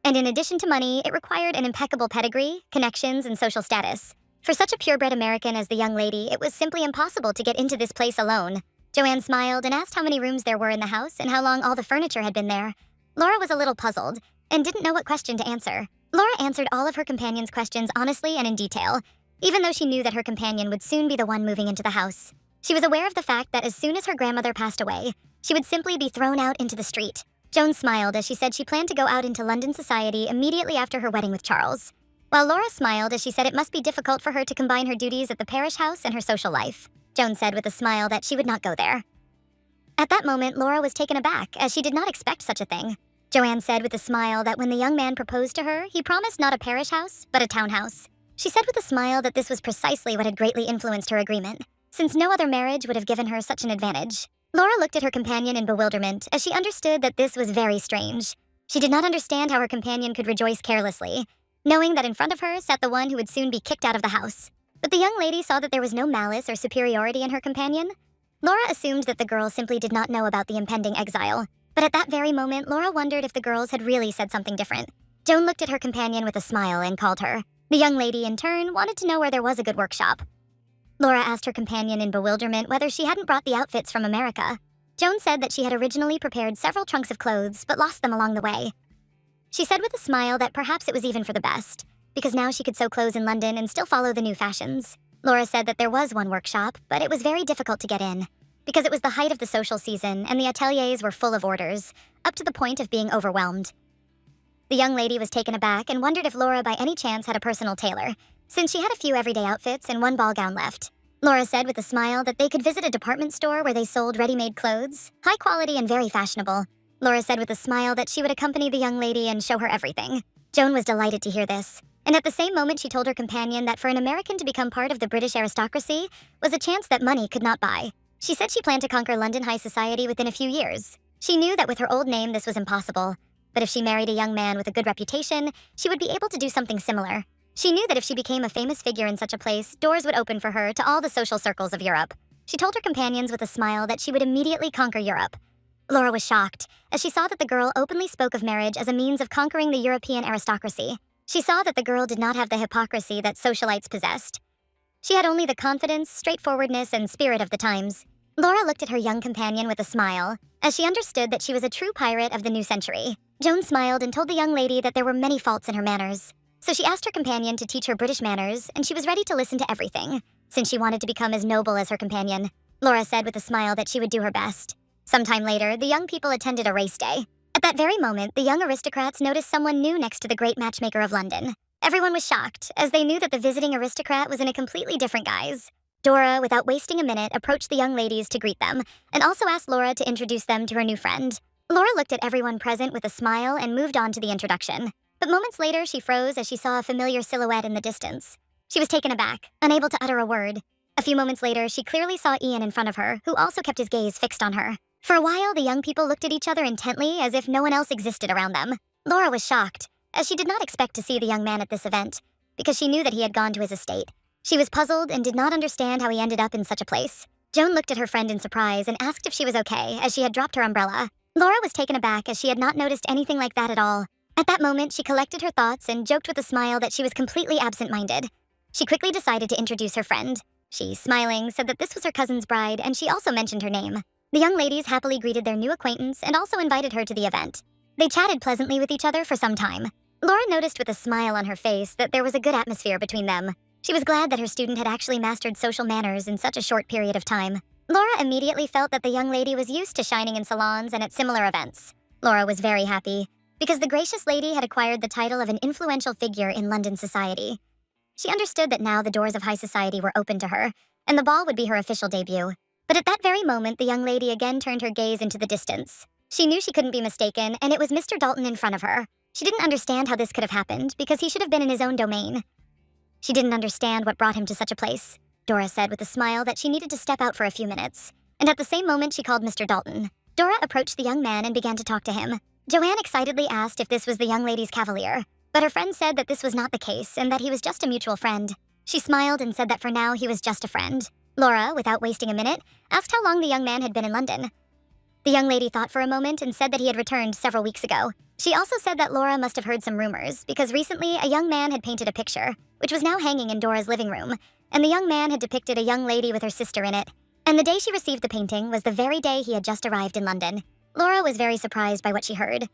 Speaker 1: And in addition to money, it required an impeccable pedigree, connections, and social status. For such a purebred American as the young lady, it was simply impossible to get into this place alone. Joanne smiled and asked how many rooms there were in the house and how long all the furniture had been there. Laura was a little puzzled and didn't know what question to answer. Laura answered all of her companion's questions honestly and in detail, even though she knew that her companion would soon be the one moving into the house. She was aware of the fact that as soon as her grandmother passed away, she would simply be thrown out into the street. Joan smiled as she said she planned to go out into London society immediately after her wedding with Charles, while Laura smiled as she said it must be difficult for her to combine her duties at the parish house and her social life. Joan said with a smile that she would not go there. At that moment, Laura was taken aback, as she did not expect such a thing. Joanne said with a smile that when the young man proposed to her, he promised not a parish house, but a townhouse. She said with a smile that this was precisely what had greatly influenced her agreement, since no other marriage would have given her such an advantage. Laura looked at her companion in bewilderment, as she understood that this was very strange. She did not understand how her companion could rejoice carelessly, knowing that in front of her sat the one who would soon be kicked out of the house. But the young lady saw that there was no malice or superiority in her companion. Laura assumed that the girl simply did not know about the impending exile. But at that very moment, Laura wondered if the girls had really said something different. Joan looked at her companion with a smile and called her. The young lady, in turn, wanted to know where there was a good workshop. Laura asked her companion in bewilderment whether she hadn't brought the outfits from America. Joan said that she had originally prepared several trunks of clothes, but lost them along the way. She said with a smile that perhaps it was even for the best, because now she could sew clothes in London and still follow the new fashions. Laura said that there was one workshop, but it was very difficult to get in, because it was the height of the social season and the ateliers were full of orders, up to the point of being overwhelmed. The young lady was taken aback and wondered if Laura by any chance had a personal tailor, since she had a few everyday outfits and one ball gown left. Laura said with a smile that they could visit a department store where they sold ready-made clothes, high quality and very fashionable. Laura said with a smile that she would accompany the young lady and show her everything. Joan was delighted to hear this, and at the same moment she told her companion that for an American to become part of the British aristocracy was a chance that money could not buy. She said she planned to conquer London high society within a few years. She knew that with her old name this was impossible, but if she married a young man with a good reputation, she would be able to do something similar. She knew that if she became a famous figure in such a place, doors would open for her to all the social circles of Europe. She told her companions with a smile that she would immediately conquer Europe. Laura was shocked, as she saw that the girl openly spoke of marriage as a means of conquering the European aristocracy. She saw that the girl did not have the hypocrisy that socialites possessed. She had only the confidence, straightforwardness, and spirit of the times. Laura looked at her young companion with a smile, as she understood that she was a true pirate of the new century. Joan smiled and told the young lady that there were many faults in her manners. So she asked her companion to teach her British manners, and she was ready to listen to everything, since she wanted to become as noble as her companion. Laura said with a smile that she would do her best. Sometime later, the young people attended a race day. At that very moment, the young aristocrats noticed someone new next to the great matchmaker of London. Everyone was shocked, as they knew that the visiting aristocrat was in a completely different guise. Dora, without wasting a minute, approached the young ladies to greet them, and also asked Laura to introduce them to her new friend. Laura looked at everyone present with a smile and moved on to the introduction. But moments later, she froze as she saw a familiar silhouette in the distance. She was taken aback, unable to utter a word. A few moments later, she clearly saw Ian in front of her, who also kept his gaze fixed on her. For a while, the young people looked at each other intently, as if no one else existed around them. Laura was shocked, as she did not expect to see the young man at this event, because she knew that he had gone to his estate. She was puzzled and did not understand how he ended up in such a place. Joan looked at her friend in surprise and asked if she was okay, as she had dropped her umbrella. Laura was taken aback, as she had not noticed anything like that at all. At that moment, she collected her thoughts and joked with a smile that she was completely absent-minded. She quickly decided to introduce her friend. She, smiling, said that this was her cousin's bride, and she also mentioned her name. The young ladies happily greeted their new acquaintance and also invited her to the event. They chatted pleasantly with each other for some time. Laura noticed with a smile on her face that there was a good atmosphere between them. She was glad that her student had actually mastered social manners in such a short period of time. Laura immediately felt that the young lady was used to shining in salons and at similar events. Laura was very happy, because the gracious lady had acquired the title of an influential figure in London society. She understood that now the doors of high society were open to her, and the ball would be her official debut. But at that very moment, the young lady again turned her gaze into the distance. She knew she couldn't be mistaken, and it was Mr. Dalton in front of her. She didn't understand how this could have happened, because he should have been in his own domain. She didn't understand what brought him to such a place. Dora said with a smile that she needed to step out for a few minutes. And at the same moment, she called Mr. Dalton. Dora approached the young man and began to talk to him. Joanne excitedly asked if this was the young lady's cavalier, but her friend said that this was not the case and that he was just a mutual friend. She smiled and said that for now he was just a friend. Laura, without wasting a minute, asked how long the young man had been in London. The young lady thought for a moment and said that he had returned several weeks ago. She also said that Laura must have heard some rumors, because recently a young man had painted a picture, which was now hanging in Dora's living room, and the young man had depicted a young lady with her sister in it. And the day she received the painting was the very day he had just arrived in London. Laura was very surprised by what she heard,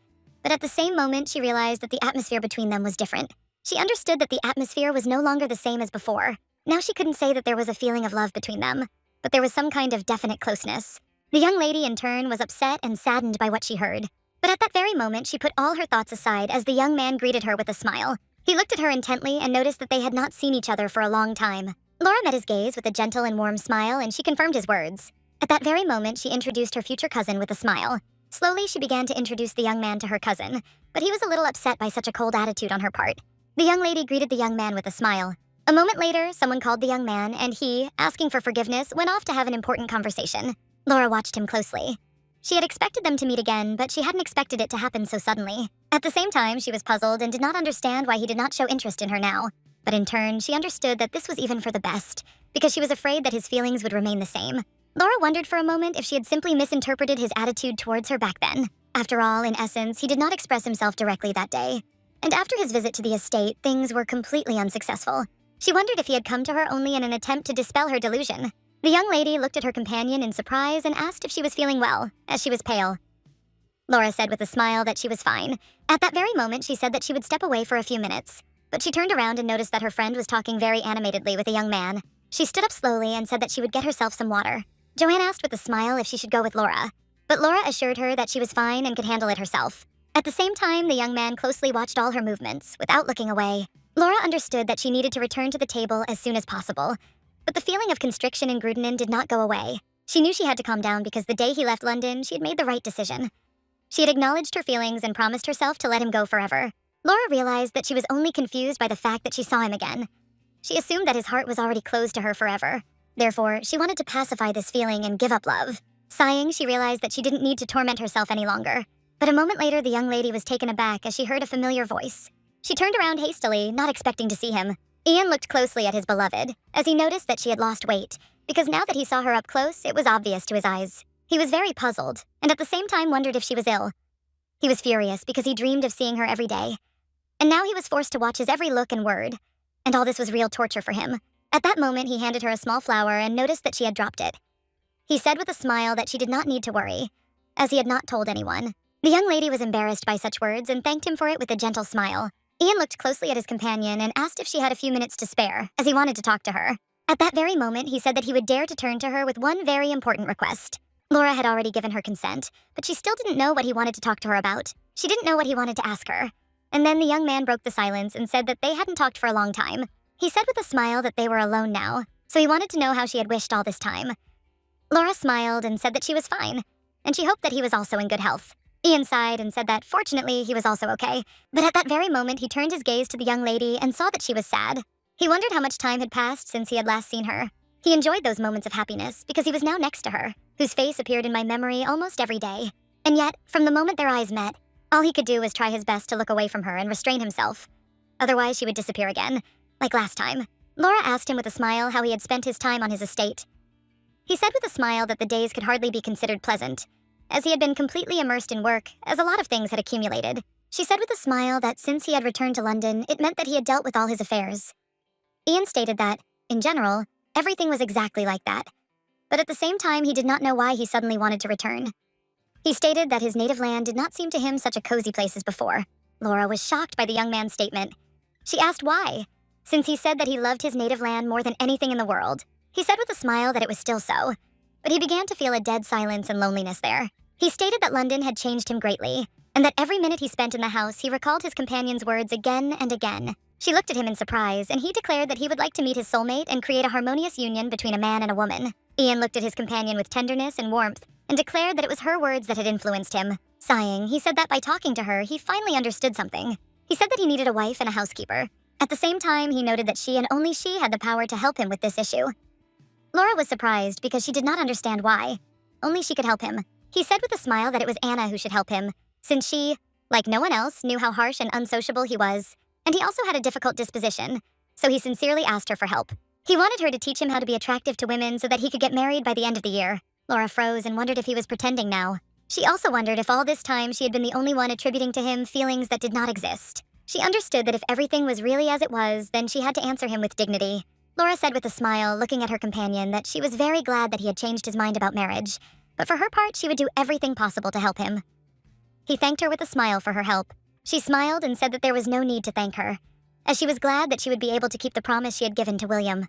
Speaker 1: but at the same moment she realized that the atmosphere between them was different. She understood that the atmosphere was no longer the same as before. Now she couldn't say that there was a feeling of love between them, but there was some kind of definite closeness. The young lady, in turn, was upset and saddened by what she heard. But at that very moment, she put all her thoughts aside as the young man greeted her with a smile. He looked at her intently and noticed that they had not seen each other for a long time. Laura met his gaze with a gentle and warm smile, and she confirmed his words. At that very moment, she introduced her future cousin with a smile. Slowly, she began to introduce the young man to her cousin, but he was a little upset by such a cold attitude on her part. The young lady greeted the young man with a smile. A moment later, someone called the young man, and he, asking for forgiveness, went off to have an important conversation. Laura watched him closely. She had expected them to meet again, but she hadn't expected it to happen so suddenly. At the same time, she was puzzled and did not understand why he did not show interest in her now. But in turn, she understood that this was even for the best, because she was afraid that his feelings would remain the same. Laura wondered for a moment if she had simply misinterpreted his attitude towards her back then. After all, in essence, he did not express himself directly that day. And after his visit to the estate, things were completely unsuccessful. She wondered if he had come to her only in an attempt to dispel her delusion. The young lady looked at her companion in surprise and asked if she was feeling well, as she was pale. Laura said with a smile that she was fine. At that very moment, she said that she would step away for a few minutes. But she turned around and noticed that her friend was talking very animatedly with a young man. She stood up slowly and said that she would get herself some water. Joanne asked with a smile if she should go with Laura, but Laura assured her that she was fine and could handle it herself. At the same time, the young man closely watched all her movements, without looking away. Laura understood that she needed to return to the table as soon as possible. But the feeling of constriction in Grudinen did not go away. She knew she had to calm down because the day he left London, she had made the right decision. She had acknowledged her feelings and promised herself to let him go forever. Laura realized that she was only confused by the fact that she saw him again. She assumed that his heart was already closed to her forever. Therefore, she wanted to pacify this feeling and give up love. Sighing, she realized that she didn't need to torment herself any longer. But a moment later, the young lady was taken aback as she heard a familiar voice. She turned around hastily, not expecting to see him. Ian looked closely at his beloved, as he noticed that she had lost weight, because now that he saw her up close, it was obvious to his eyes. He was very puzzled, and at the same time wondered if she was ill. He was furious because he dreamed of seeing her every day. And now he was forced to watch his every look and word, and all this was real torture for him. At that moment, he handed her a small flower and noticed that she had dropped it. He said with a smile that she did not need to worry, as he had not told anyone. The young lady was embarrassed by such words and thanked him for it with a gentle smile. Ian looked closely at his companion and asked if she had a few minutes to spare, as he wanted to talk to her. At that very moment, he said that he would dare to turn to her with one very important request. Laura had already given her consent, but she still didn't know what he wanted to talk to her about. She didn't know what he wanted to ask her. And then the young man broke the silence and said that they hadn't talked for a long time. He said with a smile that they were alone now, so he wanted to know how she had wished all this time. Laura smiled and said that she was fine, and she hoped that he was also in good health. Ian sighed and said that fortunately he was also okay, but at that very moment he turned his gaze to the young lady and saw that she was sad. He wondered how much time had passed since he had last seen her. He enjoyed those moments of happiness because he was now next to her, whose face appeared in my memory almost every day. And yet, from the moment their eyes met, all he could do was try his best to look away from her and restrain himself. Otherwise, she would disappear again, like last time. Laura asked him with a smile how he had spent his time on his estate. He said with a smile that the days could hardly be considered pleasant, as he had been completely immersed in work, as a lot of things had accumulated. She said with a smile that since he had returned to London, it meant that he had dealt with all his affairs. Ian stated that, in general, everything was exactly like that. But at the same time, he did not know why he suddenly wanted to return. He stated that his native land did not seem to him such a cozy place as before. Laura was shocked by the young man's statement. She asked why, since he said that he loved his native land more than anything in the world. He said with a smile that it was still so, but he began to feel a dead silence and loneliness there. He stated that London had changed him greatly, and that every minute he spent in the house he recalled his companion's words again and again. She looked at him in surprise, and he declared that he would like to meet his soulmate and create a harmonious union between a man and a woman. Ian looked at his companion with tenderness and warmth, and declared that it was her words that had influenced him. Sighing, he said that by talking to her, he finally understood something. He said that he needed a wife and a housekeeper. At the same time, he noted that she and only she had the power to help him with this issue. Laura was surprised because she did not understand why. Only she could help him. He said with a smile that it was Anna who should help him, since she, like no one else, knew how harsh and unsociable he was, and he also had a difficult disposition, so he sincerely asked her for help. He wanted her to teach him how to be attractive to women so that he could get married by the end of the year. Laura froze and wondered if he was pretending now. She also wondered if all this time she had been the only one attributing to him feelings that did not exist. She understood that if everything was really as it was, then she had to answer him with dignity. Laura said with a smile, looking at her companion, that she was very glad that he had changed his mind about marriage, but for her part she would do everything possible to help him. He thanked her with a smile for her help. She smiled and said that there was no need to thank her, as she was glad that she would be able to keep the promise she had given to William.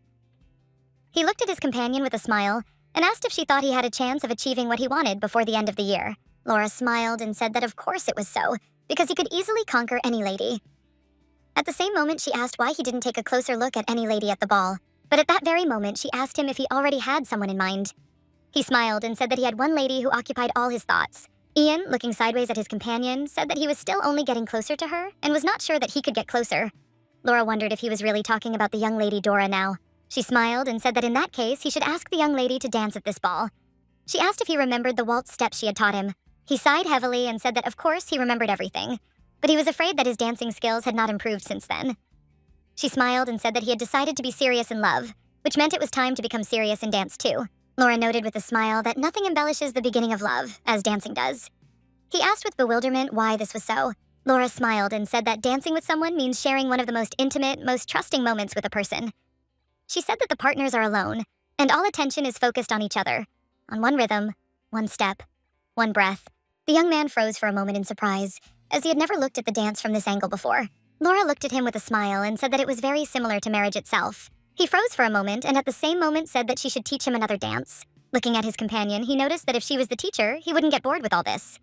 Speaker 1: He looked at his companion with a smile, and asked if she thought he had a chance of achieving what he wanted before the end of the year. Laura smiled and said that of course it was so, because he could easily conquer any lady. At the same moment, she asked why he didn't take a closer look at any lady at the ball, but at that very moment, she asked him if he already had someone in mind. He smiled and said that he had one lady who occupied all his thoughts. Ian, looking sideways at his companion, said that he was still only getting closer to her and was not sure that he could get closer. Laura wondered if he was really talking about the young lady Dora now. She smiled and said that in that case, he should ask the young lady to dance at this ball. She asked if he remembered the waltz steps she had taught him. He sighed heavily and said that of course he remembered everything, but he was afraid that his dancing skills had not improved since then. She smiled and said that he had decided to be serious in love, which meant it was time to become serious in dance too. Laura noted with a smile that nothing embellishes the beginning of love, as dancing does. He asked with bewilderment why this was so. Laura smiled and said that dancing with someone means sharing one of the most intimate, most trusting moments with a person. She said that the partners are alone, and all attention is focused on each other, on one rhythm, one step, one breath. The young man froze for a moment in surprise, as he had never looked at the dance from this angle before. Laura looked at him with a smile and said that it was very similar to marriage itself. He froze for a moment and at the same moment said that she should teach him another dance. Looking at his companion, he noticed that if she was the teacher, he wouldn't get bored with all this.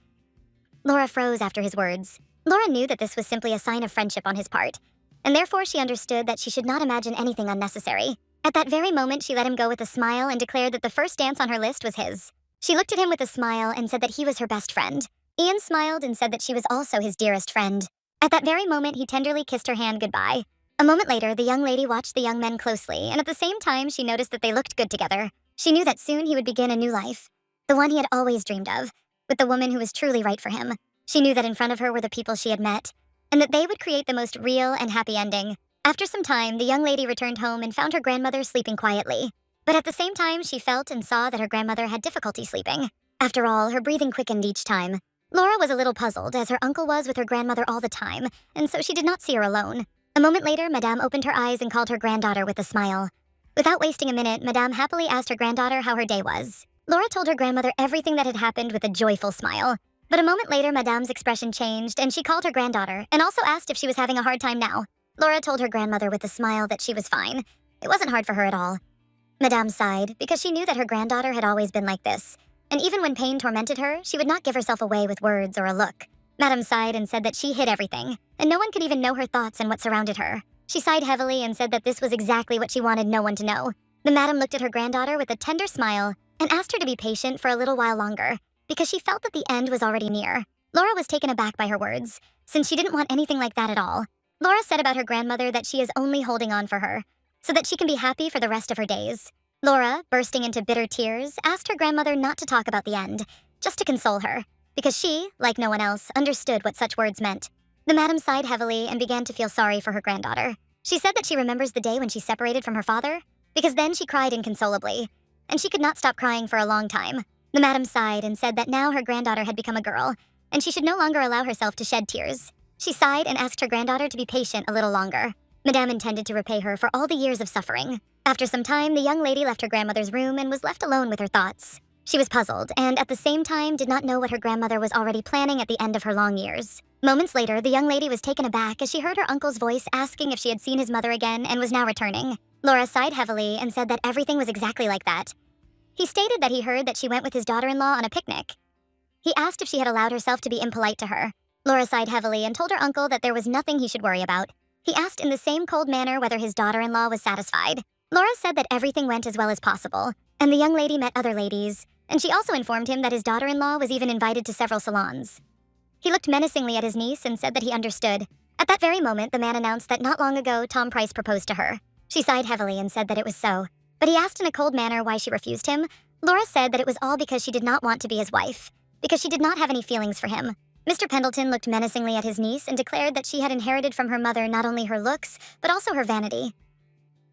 Speaker 1: Laura froze after his words. Laura knew that this was simply a sign of friendship on his part, and therefore she understood that she should not imagine anything unnecessary. At that very moment, she let him go with a smile and declared that the first dance on her list was his. She looked at him with a smile and said that he was her best friend. Ian smiled and said that she was also his dearest friend. At that very moment, he tenderly kissed her hand goodbye. A moment later, the young lady watched the young men closely, and at the same time, she noticed that they looked good together. She knew that soon he would begin a new life, the one he had always dreamed of, with the woman who was truly right for him. She knew that in front of her were the people she had met, and that they would create the most real and happy ending. After some time, the young lady returned home and found her grandmother sleeping quietly. But at the same time, she felt and saw that her grandmother had difficulty sleeping. After all, her breathing quickened each time. Laura was a little puzzled, as her uncle was with her grandmother all the time, and so she did not see her alone. A moment later, Madame opened her eyes and called her granddaughter with a smile. Without wasting a minute, Madame happily asked her granddaughter how her day was. Laura told her grandmother everything that had happened with a joyful smile. But a moment later, Madame's expression changed, and she called her granddaughter, and also asked if she was having a hard time now. Laura told her grandmother with a smile that she was fine. It wasn't hard for her at all. Madame sighed, because she knew that her granddaughter had always been like this, and even when pain tormented her, she would not give herself away with words or a look. Madame sighed and said that she hid everything, and no one could even know her thoughts and what surrounded her. She sighed heavily and said that this was exactly what she wanted no one to know. The madam looked at her granddaughter with a tender smile and asked her to be patient for a little while longer, because she felt that the end was already near. Laura was taken aback by her words, since she didn't want anything like that at all. Laura said about her grandmother that she is only holding on for her, so that she can be happy for the rest of her days. Laura, bursting into bitter tears, asked her grandmother not to talk about the end, just to console her, because she, like no one else, understood what such words meant. The madam sighed heavily and began to feel sorry for her granddaughter. She said that she remembers the day when she separated from her father, because then she cried inconsolably, and she could not stop crying for a long time. The madam sighed and said that now her granddaughter had become a girl, and she should no longer allow herself to shed tears. She sighed and asked her granddaughter to be patient a little longer. Madame intended to repay her for all the years of suffering. After some time, the young lady left her grandmother's room and was left alone with her thoughts. She was puzzled, and at the same time did not know what her grandmother was already planning at the end of her long years. Moments later, the young lady was taken aback as she heard her uncle's voice asking if she had seen his mother again and was now returning. Laura sighed heavily and said that everything was exactly like that. He stated that he heard that she went with his daughter-in-law on a picnic. He asked if she had allowed herself to be impolite to her. Laura sighed heavily and told her uncle that there was nothing he should worry about. He asked in the same cold manner whether his daughter-in-law was satisfied. Laura said that everything went as well as possible, and the young lady met other ladies, and she also informed him that his daughter-in-law was even invited to several salons. He looked menacingly at his niece and said that he understood. At that very moment, the man announced that not long ago Tom Price proposed to her. She sighed heavily and said that it was so. But he asked in a cold manner why she refused him. Laura said that it was all because she did not want to be his wife, because she did not have any feelings for him. Mr. Pendleton looked menacingly at his niece and declared that she had inherited from her mother not only her looks, but also her vanity.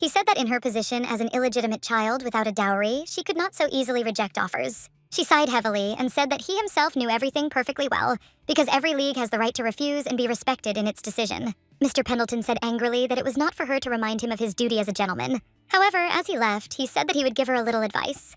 Speaker 1: He said that in her position as an illegitimate child without a dowry, she could not so easily reject offers. She sighed heavily and said that he himself knew everything perfectly well, because every league has the right to refuse and be respected in its decision. Mr. Pendleton said angrily that it was not for her to remind him of his duty as a gentleman. However, as he left, he said that he would give her a little advice.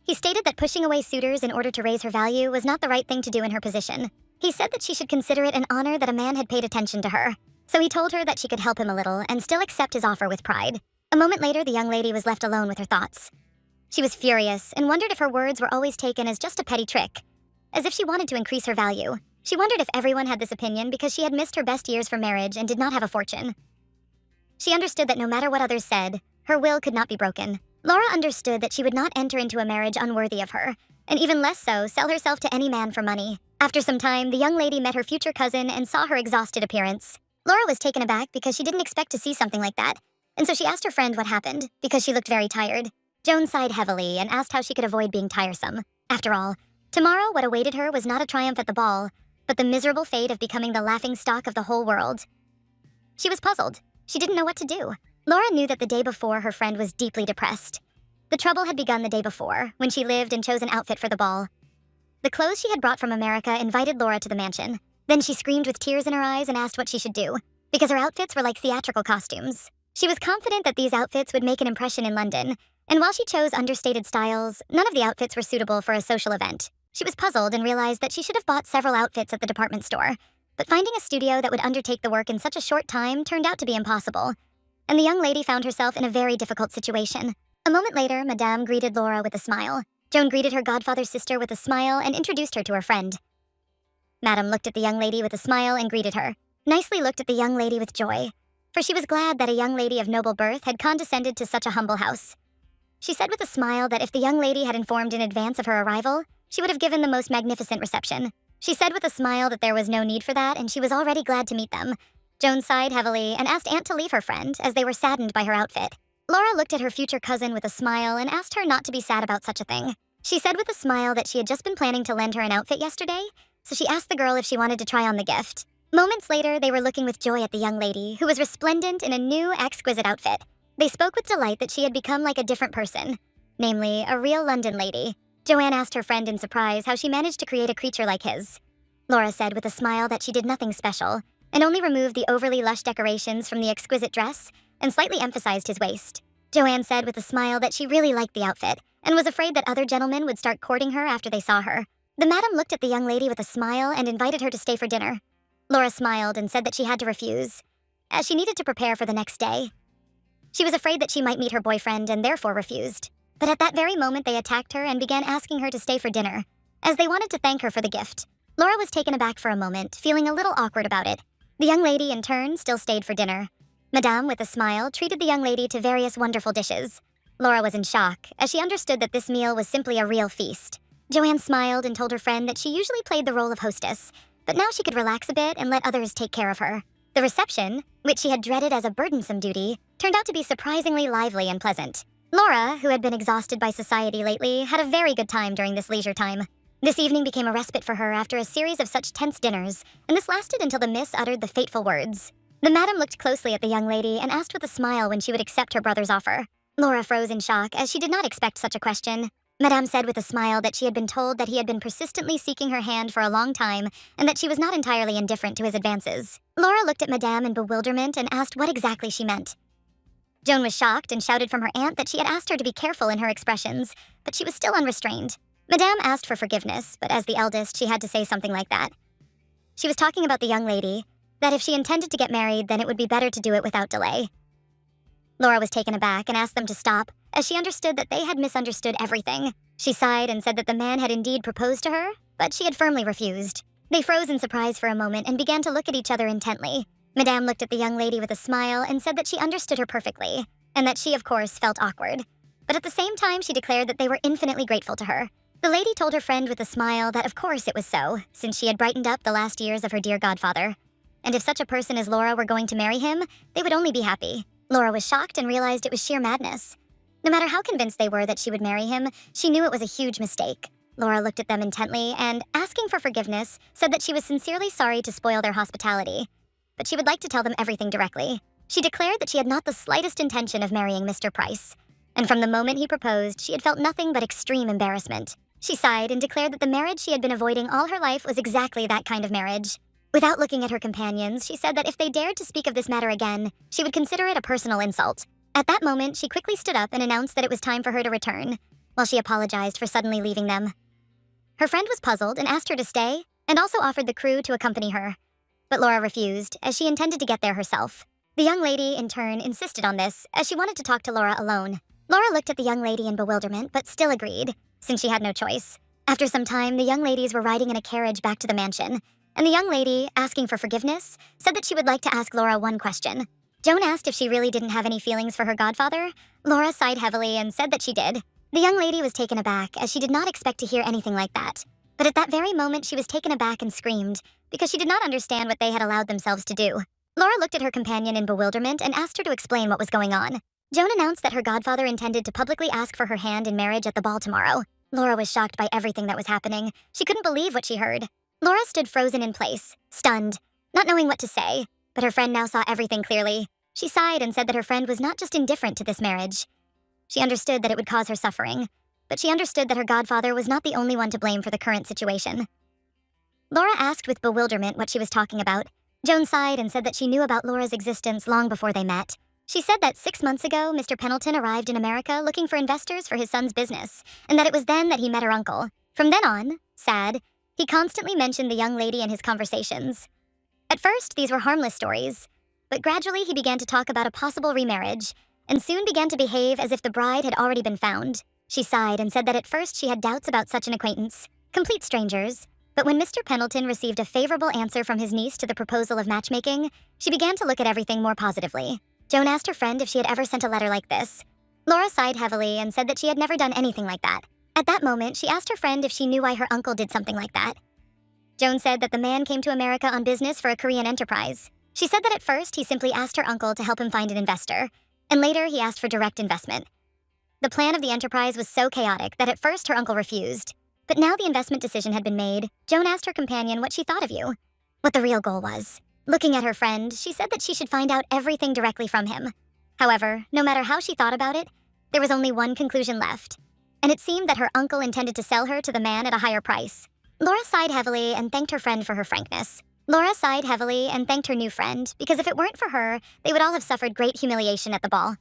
Speaker 1: He stated that pushing away suitors in order to raise her value was not the right thing to do in her position. He said that she should consider it an honor that a man had paid attention to her. So he told her that she could help him a little and still accept his offer with pride. A moment later, the young lady was left alone with her thoughts. She was furious and wondered if her words were always taken as just a petty trick, as if she wanted to increase her value. She wondered if everyone had this opinion because she had missed her best years for marriage and did not have a fortune. She understood that no matter what others said, her will could not be broken. Laura understood that she would not enter into a marriage unworthy of her, and even less so, sell herself to any man for money. After some time, the young lady met her future cousin and saw her exhausted appearance. Laura was taken aback because she didn't expect to see something like that, and so she asked her friend what happened, because she looked very tired. Joan sighed heavily and asked how she could avoid being tiresome. After all, tomorrow what awaited her was not a triumph at the ball, but the miserable fate of becoming the laughingstock of the whole world. She was puzzled. She didn't know what to do. Laura knew that the day before her friend was deeply depressed. The trouble had begun the day before, when she lived and chose an outfit for the ball. The clothes she had brought from America invited Laura to the mansion. Then she screamed with tears in her eyes and asked what she should do, because her outfits were like theatrical costumes. She was confident that these outfits would make an impression in London, and while she chose understated styles, none of the outfits were suitable for a social event. She was puzzled and realized that she should have bought several outfits at the department store, but finding a studio that would undertake the work in such a short time turned out to be impossible, and the young lady found herself in a very difficult situation. A moment later, Madame greeted Laura with a smile. Joan greeted her godfather's sister with a smile and introduced her to her friend. Madame looked at the young lady with a smile and greeted her. Nicely looked at the young lady with joy, for she was glad that a young lady of noble birth had condescended to such a humble house. She said with a smile that if the young lady had informed in advance of her arrival, she would have given the most magnificent reception. She said with a smile that there was no need for that and she was already glad to meet them. Joan sighed heavily and asked Aunt to leave her friend, as they were saddened by her outfit. Laura looked at her future cousin with a smile and asked her not to be sad about such a thing. She said with a smile that she had just been planning to lend her an outfit yesterday, so she asked the girl if she wanted to try on the gift. Moments later, they were looking with joy at the young lady, who was resplendent in a new, exquisite outfit. They spoke with delight that she had become like a different person, namely, a real London lady. Joanne asked her friend in surprise how she managed to create a creature like his. Laura said with a smile that she did nothing special, and only removed the overly lush decorations from the exquisite dress and slightly emphasized his waist. Joanne said with a smile that she really liked the outfit, and was afraid that other gentlemen would start courting her after they saw her. The madam looked at the young lady with a smile and invited her to stay for dinner. Laura smiled and said that she had to refuse, as she needed to prepare for the next day. She was afraid that she might meet her boyfriend and therefore refused. But at that very moment they attacked her and began asking her to stay for dinner, as they wanted to thank her for the gift. Laura was taken aback for a moment, feeling a little awkward about it. The young lady, in turn, still stayed for dinner. Madame, with a smile, treated the young lady to various wonderful dishes. Laura was in shock, as she understood that this meal was simply a real feast. Joanne smiled and told her friend that she usually played the role of hostess, but now she could relax a bit and let others take care of her. The reception, which she had dreaded as a burdensome duty, turned out to be surprisingly lively and pleasant. Laura, who had been exhausted by society lately, had a very good time during this leisure time. This evening became a respite for her after a series of such tense dinners, and this lasted until the miss uttered the fateful words. The madam looked closely at the young lady and asked with a smile when she would accept her brother's offer. Laura froze in shock, as she did not expect such a question. Madame said with a smile that she had been told that he had been persistently seeking her hand for a long time, and that she was not entirely indifferent to his advances. Laura looked at Madame in bewilderment and asked what exactly she meant. Joan was shocked and shouted from her aunt that she had asked her to be careful in her expressions, but she was still unrestrained. Madame asked for forgiveness, but as the eldest, she had to say something like that. She was talking about the young lady, that if she intended to get married, then it would be better to do it without delay. Laura was taken aback and asked them to stop, as she understood that they had misunderstood everything. She sighed and said that the man had indeed proposed to her, but she had firmly refused. They froze in surprise for a moment and began to look at each other intently. Madame looked at the young lady with a smile and said that she understood her perfectly, and that she, of course, felt awkward. But at the same time, she declared that they were infinitely grateful to her. The lady told her friend with a smile that of course it was so, since she had brightened up the last years of her dear godfather. And if such a person as Laura were going to marry him, they would only be happy. Laura was shocked and realized it was sheer madness. No matter how convinced they were that she would marry him, she knew it was a huge mistake. Laura looked at them intently and, asking for forgiveness, said that she was sincerely sorry to spoil their hospitality, but she would like to tell them everything directly. She declared that she had not the slightest intention of marrying Mr. Price, and from the moment he proposed, she had felt nothing but extreme embarrassment. She sighed and declared that the marriage she had been avoiding all her life was exactly that kind of marriage. Without looking at her companions, she said that if they dared to speak of this matter again, she would consider it a personal insult. At that moment, she quickly stood up and announced that it was time for her to return, while she apologized for suddenly leaving them. Her friend was puzzled and asked her to stay, and also offered the crew to accompany her. But Laura refused, as she intended to get there herself. The young lady, in turn, insisted on this, as she wanted to talk to Laura alone. Laura looked at the young lady in bewilderment, but still agreed, since she had no choice. After some time, the young ladies were riding in a carriage back to the mansion, and the young lady, asking for forgiveness, said that she would like to ask Laura one question. Joan asked if she really didn't have any feelings for her godfather. Laura sighed heavily and said that she did. The young lady was taken aback, as she did not expect to hear anything like that. But at that very moment, she was taken aback and screamed, because she did not understand what they had allowed themselves to do. Laura looked at her companion in bewilderment and asked her to explain what was going on. Joan announced that her godfather intended to publicly ask for her hand in marriage at the ball tomorrow. Laura was shocked by everything that was happening. She couldn't believe what she heard. Laura stood frozen in place, stunned, not knowing what to say, but her friend now saw everything clearly. She sighed and said that her friend was not just indifferent to this marriage. She understood that it would cause her suffering, but she understood that her godfather was not the only one to blame for the current situation. Laura asked with bewilderment what she was talking about. Joan sighed and said that she knew about Laura's existence long before they met. She said that 6 months ago, Mr. Pendleton arrived in America looking for investors for his son's business, and that it was then that he met her uncle. From then on, sad, he constantly mentioned the young lady in his conversations. At first, these were harmless stories, but gradually he began to talk about a possible remarriage, and soon began to behave as if the bride had already been found. She sighed and said that at first she had doubts about such an acquaintance, complete strangers, but when Mr. Pendleton received a favorable answer from his niece to the proposal of matchmaking, she began to look at everything more positively. Joan asked her friend if she had ever sent a letter like this. Laura sighed heavily and said that she had never done anything like that. At that moment, she asked her friend if she knew why her uncle did something like that. Joan said that the man came to America on business for a Korean enterprise. She said that at first he simply asked her uncle to help him find an investor, and later he asked for direct investment. The plan of the enterprise was so chaotic that at first her uncle refused. But now the investment decision had been made, Joan asked her companion what she thought of you, what the real goal was. Looking at her friend, she said that she should find out everything directly from him. However, no matter how she thought about it, there was only one conclusion left, and it seemed that her uncle intended to sell her to the man at a higher price. Laura sighed heavily and thanked her friend for her frankness. Laura sighed heavily and thanked her new friend, because if it weren't for her, they would all have suffered great humiliation at the ball.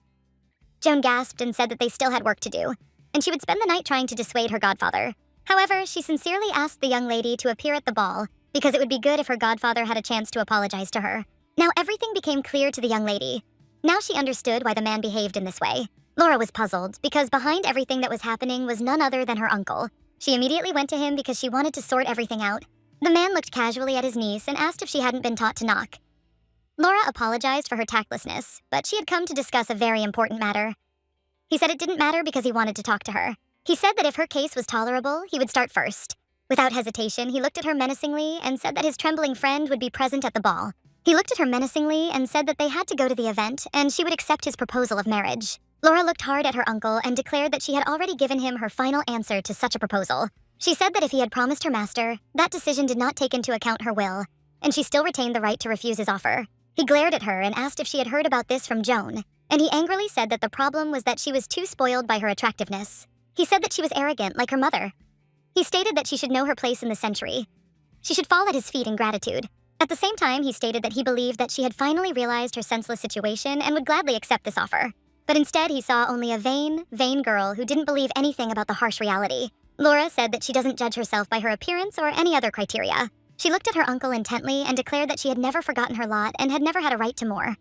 Speaker 1: Joan gasped and said that they still had work to do, and she would spend the night trying to dissuade her godfather. However, she sincerely asked the young lady to appear at the ball, because it would be good if her godfather had a chance to apologize to her. Now everything became clear to the young lady. Now she understood why the man behaved in this way. Laura was puzzled, because behind everything that was happening was none other than her uncle. She immediately went to him because she wanted to sort everything out. The man looked casually at his niece and asked if she hadn't been taught to knock. Laura apologized for her tactlessness, but she had come to discuss a very important matter. He said it didn't matter because he wanted to talk to her. He said that if her case was tolerable, he would start first. Without hesitation, he looked at her menacingly and said that his trembling friend would be present at the ball. He looked at her menacingly and said that they had to go to the event and she would accept his proposal of marriage. Laura looked hard at her uncle and declared that she had already given him her final answer to such a proposal. She said that if he had promised her master, that decision did not take into account her will, and she still retained the right to refuse his offer. He glared at her and asked if she had heard about this from Joan, and he angrily said that the problem was that she was too spoiled by her attractiveness. He said that she was arrogant like her mother. He stated that she should know her place in the century. She should fall at his feet in gratitude. At the same time, he stated that he believed that she had finally realized her senseless situation and would gladly accept this offer. But instead, he saw only a vain girl who didn't believe anything about the harsh reality. Laura said that she doesn't judge herself by her appearance or any other criteria. She looked at her uncle intently and declared that she had never forgotten her lot and had never had a right to more.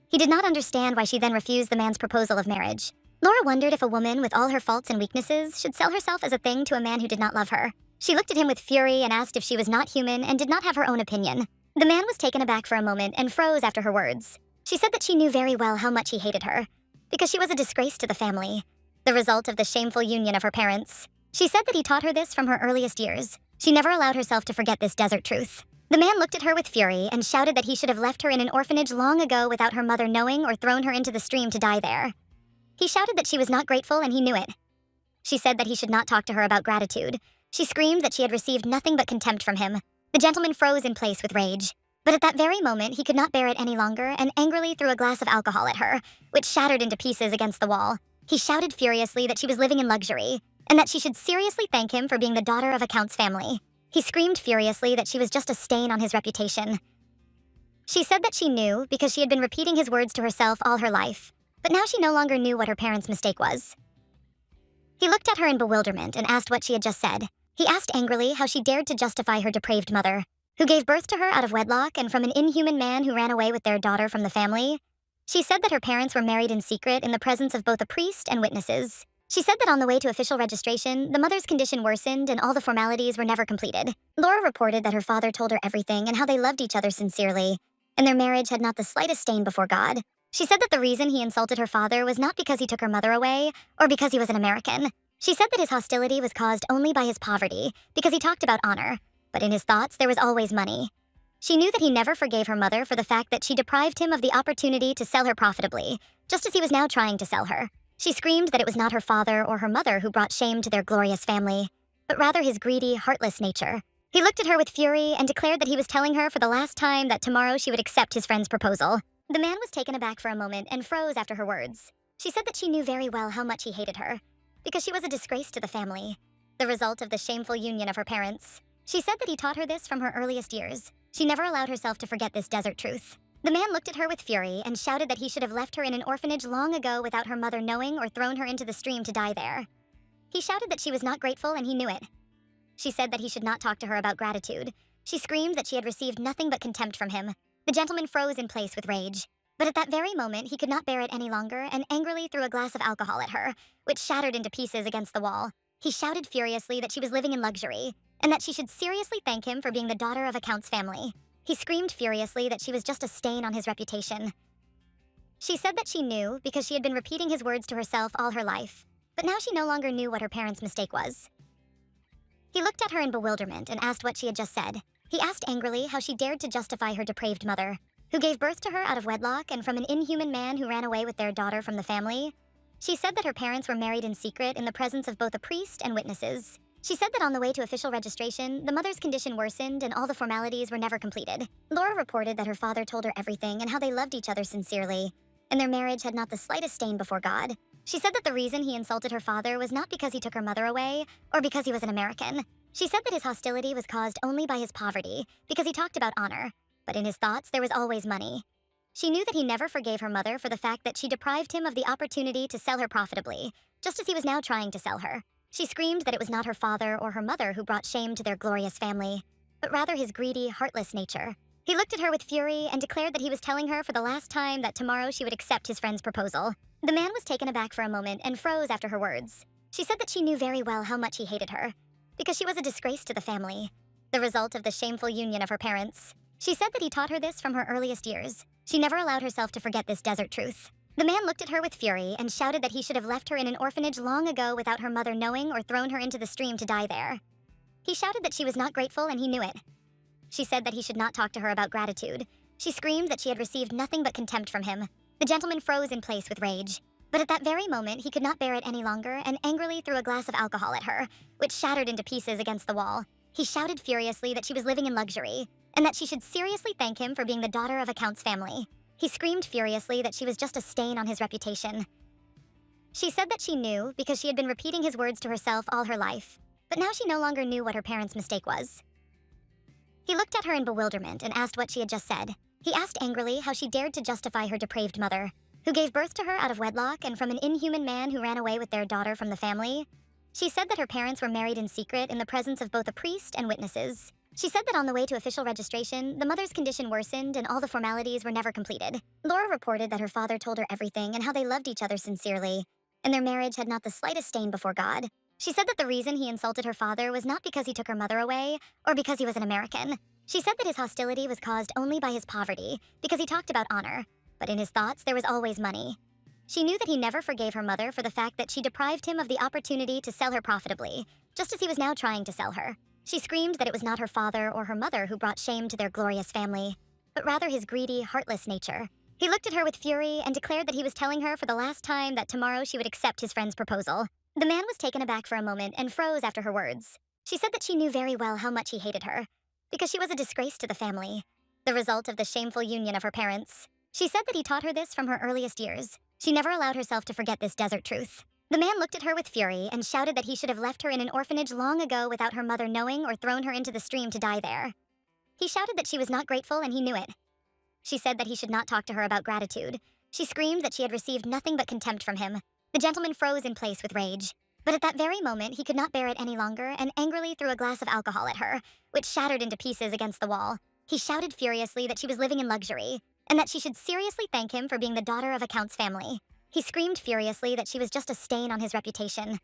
Speaker 1: He did not understand why she then refused the man's proposal of marriage. Laura wondered if a woman with all her faults and weaknesses should sell herself as a thing to a man who did not love her. She looked at him with fury and asked if she was not human and did not have her own opinion. The man was taken aback for a moment and froze after her words. She said that she knew very well how much he hated her, because she was a disgrace to the family, the result of the shameful union of her parents. She said that he taught her this from her earliest years. She never allowed herself to forget this desert truth. The man looked at her with fury and shouted that he should have left her in an orphanage long ago without her mother knowing or thrown her into the stream to die there. He shouted that she was not grateful and he knew it. She said that he should not talk to her about gratitude. She screamed that she had received nothing but contempt from him. The gentleman froze in place with rage. But at that very moment, he could not bear it any longer and angrily threw a glass of alcohol at her, which shattered into pieces against the wall. He shouted furiously that she was living in luxury, and that she should seriously thank him for being the daughter of a count's family. He screamed furiously that she was just a stain on his reputation. She said that she knew because she had been repeating his words to herself all her life, but now she no longer knew what her parents' mistake was. He looked at her in bewilderment and asked what she had just said. He asked angrily how she dared to justify her depraved mother, who gave birth to her out of wedlock and from an inhuman man who ran away with their daughter from the family. She said that her parents were married in secret in the presence of both a priest and witnesses. She said that on the way to official registration, the mother's condition worsened and all the formalities were never completed. Laura reported that her father told her everything and how they loved each other sincerely, and their marriage had not the slightest stain before God. She said that the reason he insulted her father was not because he took her mother away or because he was an American. She said that his hostility was caused only by his poverty because he talked about honor, but in his thoughts there was always money. She knew that he never forgave her mother for the fact that she deprived him of the opportunity to sell her profitably, just as he was now trying to sell her. She screamed that it was not her father or her mother who brought shame to their glorious family, but rather his greedy, heartless nature. He looked at her with fury and declared that he was telling her for the last time that tomorrow she would accept his friend's proposal. The man was taken aback for a moment and froze after her words. She said that she knew very well how much he hated her, because she was a disgrace to the family, the result of the shameful union of her parents. She said that he taught her this from her earliest years. She never allowed herself to forget this desert truth. The man looked at her with fury and shouted that he should have left her in an orphanage long ago without her mother knowing or thrown her into the stream to die there. He shouted that she was not grateful and he knew it. She said that he should not talk to her about gratitude. She screamed that she had received nothing but contempt from him. The gentleman froze in place with rage. But at that very moment, he could not bear it any longer and angrily threw a glass of alcohol at her, which shattered into pieces against the wall. He shouted furiously that she was living in luxury, and that she should seriously thank him for being the daughter of a count's family. He screamed furiously that she was just a stain on his reputation. She said that she knew because she had been repeating his words to herself all her life, but now she no longer knew what her parents' mistake was. He looked at her in bewilderment and asked what she had just said. He asked angrily how she dared to justify her depraved mother, who gave birth to her out of wedlock and from an inhuman man who ran away with their daughter from the family. She said that her parents were married in secret in the presence of both a priest and witnesses. She said that on the way to official registration, the mother's condition worsened and all the formalities were never completed. Laura reported that her father told her everything and how they loved each other sincerely, and their marriage had not the slightest stain before God. She said that the reason he insulted her father was not because he took her mother away or because he was an American. She said that his hostility was caused only by his poverty because he talked about honor, but in his thoughts there was always money. She knew that he never forgave her mother for the fact that she deprived him of the opportunity to sell her profitably, just as he was now trying to sell her. She screamed that it was not her father or her mother who brought shame to their glorious family, but rather his greedy, heartless nature. He looked at her with fury and declared that he was telling her for the last time that tomorrow she would accept his friend's proposal. The man was taken aback for a moment and froze after her words. She said that she knew very well how much he hated her, because she was a disgrace to the family, the result of the shameful union of her parents. She said that he taught her this from her earliest years. She never allowed herself to forget this desert truth. The man looked at her with fury and shouted that he should have left her in an orphanage long ago without her mother knowing or thrown her into the stream to die there. He shouted that she was not grateful and he knew it. She said that he should not talk to her about gratitude. She screamed that she had received nothing but contempt from him. The gentleman froze in place with rage. But at that very moment, he could not bear it any longer and angrily threw a glass of alcohol at her, which shattered into pieces against the wall. He shouted furiously that she was living in luxury, and that she should seriously thank him for being the daughter of a count's family. He screamed furiously that she was just a stain on his reputation. She said that she knew because she had been repeating his words to herself all her life, but now she no longer knew what her parents' mistake was. He looked at her in bewilderment and asked what she had just said. He asked angrily how she dared to justify her depraved mother, who gave birth to her out of wedlock and from an inhuman man who ran away with their daughter from the family. She said that her parents were married in secret in the presence of both a priest and witnesses. She said that on the way to official registration, the mother's condition worsened and all the formalities were never completed. Laura reported that her father told her everything and how they loved each other sincerely, and their marriage had not the slightest stain before God. She said that the reason he insulted her father was not because he took her mother away, or because he was an American. She said that his hostility was caused only by his poverty, because he talked about honor, but in his thoughts there was always money. She knew that he never forgave her mother for the fact that she deprived him of the opportunity to sell her profitably, just as he was now trying to sell her. She screamed that it was not her father or her mother who brought shame to their glorious family, but rather his greedy, heartless nature. He looked at her with fury and declared that he was telling her for the last time that tomorrow she would accept his friend's proposal. The man was taken aback for a moment and froze after her words. She said that she knew very well how much he hated her, because she was a disgrace to the family, the result of the shameful union of her parents. She said that he taught her this from her earliest years. She never allowed herself to forget this desert truth. The man looked at her with fury and shouted that he should have left her in an orphanage long ago without her mother knowing or thrown her into the stream to die there. He shouted that she was not grateful and he knew it. She said that he should not talk to her about gratitude. She screamed that she had received nothing but contempt from him. The gentleman froze in place with rage. But at that very moment, he could not bear it any longer and angrily threw a glass of alcohol at her, which shattered into pieces against the wall. He shouted furiously that she was living in luxury, and that she should seriously thank him for being the daughter of a count's family. He screamed furiously that she was just a stain on his reputation.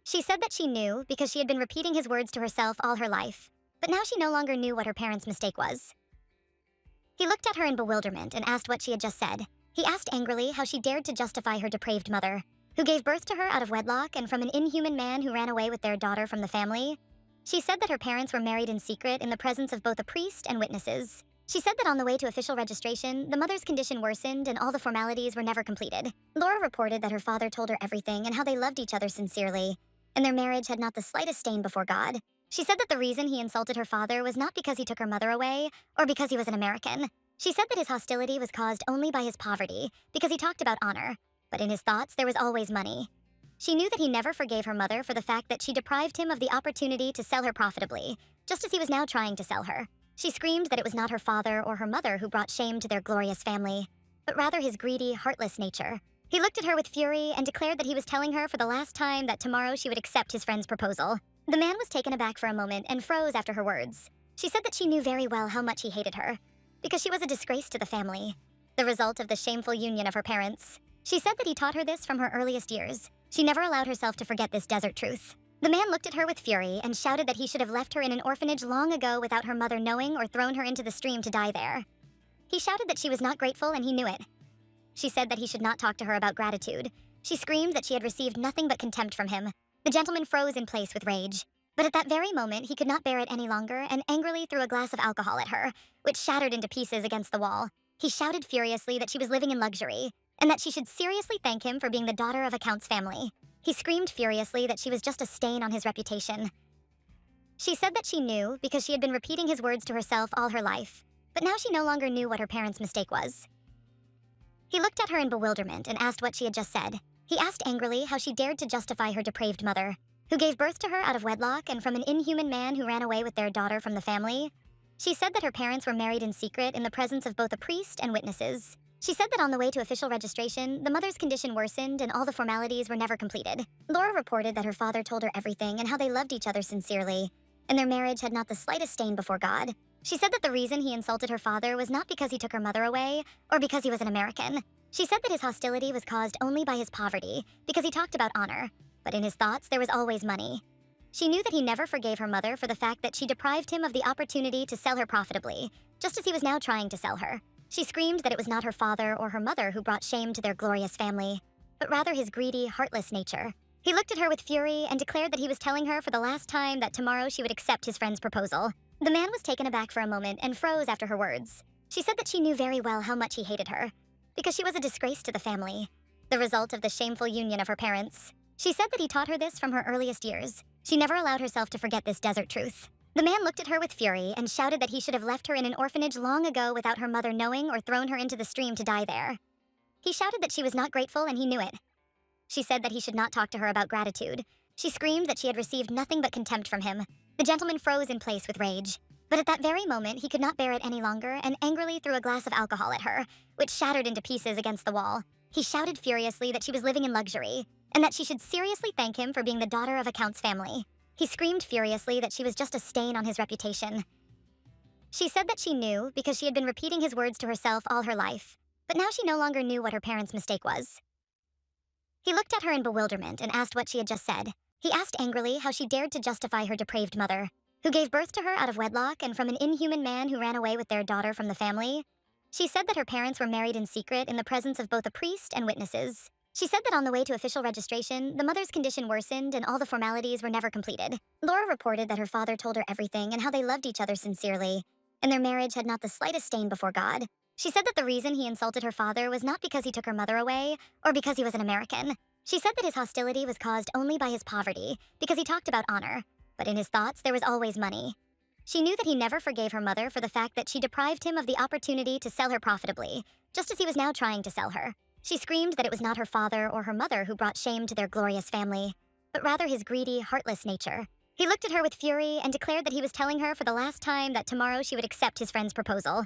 Speaker 1: She said that she knew because she had been repeating his words to herself all her life, but now she no longer knew what her parents' mistake was. He looked at her in bewilderment and asked what she had just said. He asked angrily how she dared to justify her depraved mother, who gave birth to her out of wedlock and from an inhuman man who ran away with their daughter from the family. She said that her parents were married in secret in the presence of both a priest and witnesses. She said that on the way to official registration, the mother's condition worsened and all the formalities were never completed. Laura reported that her father told her everything and how they loved each other sincerely, and their marriage had not the slightest stain before God. She said that the reason he insulted her father was not because he took her mother away, or because he was an American. She said that his hostility was caused only by his poverty, because he talked about honor, but in his thoughts there was always money. She knew that he never forgave her mother for the fact that she deprived him of the opportunity to sell her profitably, just as he was now trying to sell her. She screamed that it was not her father or her mother who brought shame to their glorious family, but rather his greedy, heartless nature. He looked at her with fury and declared that he was telling her for the last time that tomorrow she would accept his friend's proposal. The man was taken aback for a moment and froze after her words. She said that she knew very well how much he hated her, because she was a disgrace to the family, the result of the shameful union of her parents. She said that he taught her this from her earliest years. She never allowed herself to forget this desert truth. The man looked at her with fury and shouted that he should have left her in an orphanage long ago without her mother knowing or thrown her into the stream to die there. He shouted that she was not grateful and he knew it. She said that he should not talk to her about gratitude. She screamed that she had received nothing but contempt from him. The gentleman froze in place with rage. But at that very moment, he could not bear it any longer and angrily threw a glass of alcohol at her, which shattered into pieces against the wall. He shouted furiously that she was living in luxury, and that she should seriously thank him for being the daughter of a count's family. He screamed furiously that she was just a stain on his reputation. She said that she knew because she had been repeating his words to herself all her life, but now she no longer knew what her parents' mistake was. He looked at her in bewilderment and asked what she had just said. He asked angrily how she dared to justify her depraved mother, who gave birth to her out of wedlock and from an inhuman man who ran away with their daughter from the family. She said that her parents were married in secret in the presence of both a priest and witnesses. She said that on the way to official registration, the mother's condition worsened and all the formalities were never completed. Laura reported that her father told her everything and how they loved each other sincerely, and their marriage had not the slightest stain before God. She said that the reason he insulted her father was not because he took her mother away, or because he was an American. She said that his hostility was caused only by his poverty, because he talked about honor, but in his thoughts there was always money. She knew that he never forgave her mother for the fact that she deprived him of the opportunity to sell her profitably, just as he was now trying to sell her. She screamed that it was not her father or her mother who brought shame to their glorious family, but rather his greedy, heartless nature. He looked at her with fury and declared that he was telling her for the last time that tomorrow she would accept his friend's proposal. The man was taken aback for a moment and froze after her words. She said that she knew very well how much he hated her, because she was a disgrace to the family, the result of the shameful union of her parents. She said that he taught her this from her earliest years. She never allowed herself to forget this desert truth. The man looked at her with fury and shouted that he should have left her in an orphanage long ago without her mother knowing or thrown her into the stream to die there. He shouted that she was not grateful and he knew it. She said that he should not talk to her about gratitude. She screamed that she had received nothing but contempt from him. The gentleman froze in place with rage. But at that very moment, he could not bear it any longer and angrily threw a glass of alcohol at her, which shattered into pieces against the wall. He shouted furiously that she was living in luxury, and that she should seriously thank him for being the daughter of a count's family. He screamed furiously that she was just a stain on his reputation. She said that she knew because she had been repeating his words to herself all her life, but now she no longer knew what her parents' mistake was. He looked at her in bewilderment and asked what she had just said. He asked angrily how she dared to justify her depraved mother, who gave birth to her out of wedlock and from an inhuman man who ran away with their daughter from the family. She said that her parents were married in secret in the presence of both a priest and witnesses. She said that on the way to official registration, the mother's condition worsened and all the formalities were never completed. Laura reported that her father told her everything and how they loved each other sincerely, and their marriage had not the slightest stain before God. She said that the reason he insulted her father was not because he took her mother away, or because he was an American. She said that his hostility was caused only by his poverty, because he talked about honor, but in his thoughts there was always money. She knew that he never forgave her mother for the fact that she deprived him of the opportunity to sell her profitably, just as he was now trying to sell her. She screamed that it was not her father or her mother who brought shame to their glorious family, but rather his greedy, heartless nature. He looked at her with fury and declared that he was telling her for the last time that tomorrow she would accept his friend's proposal.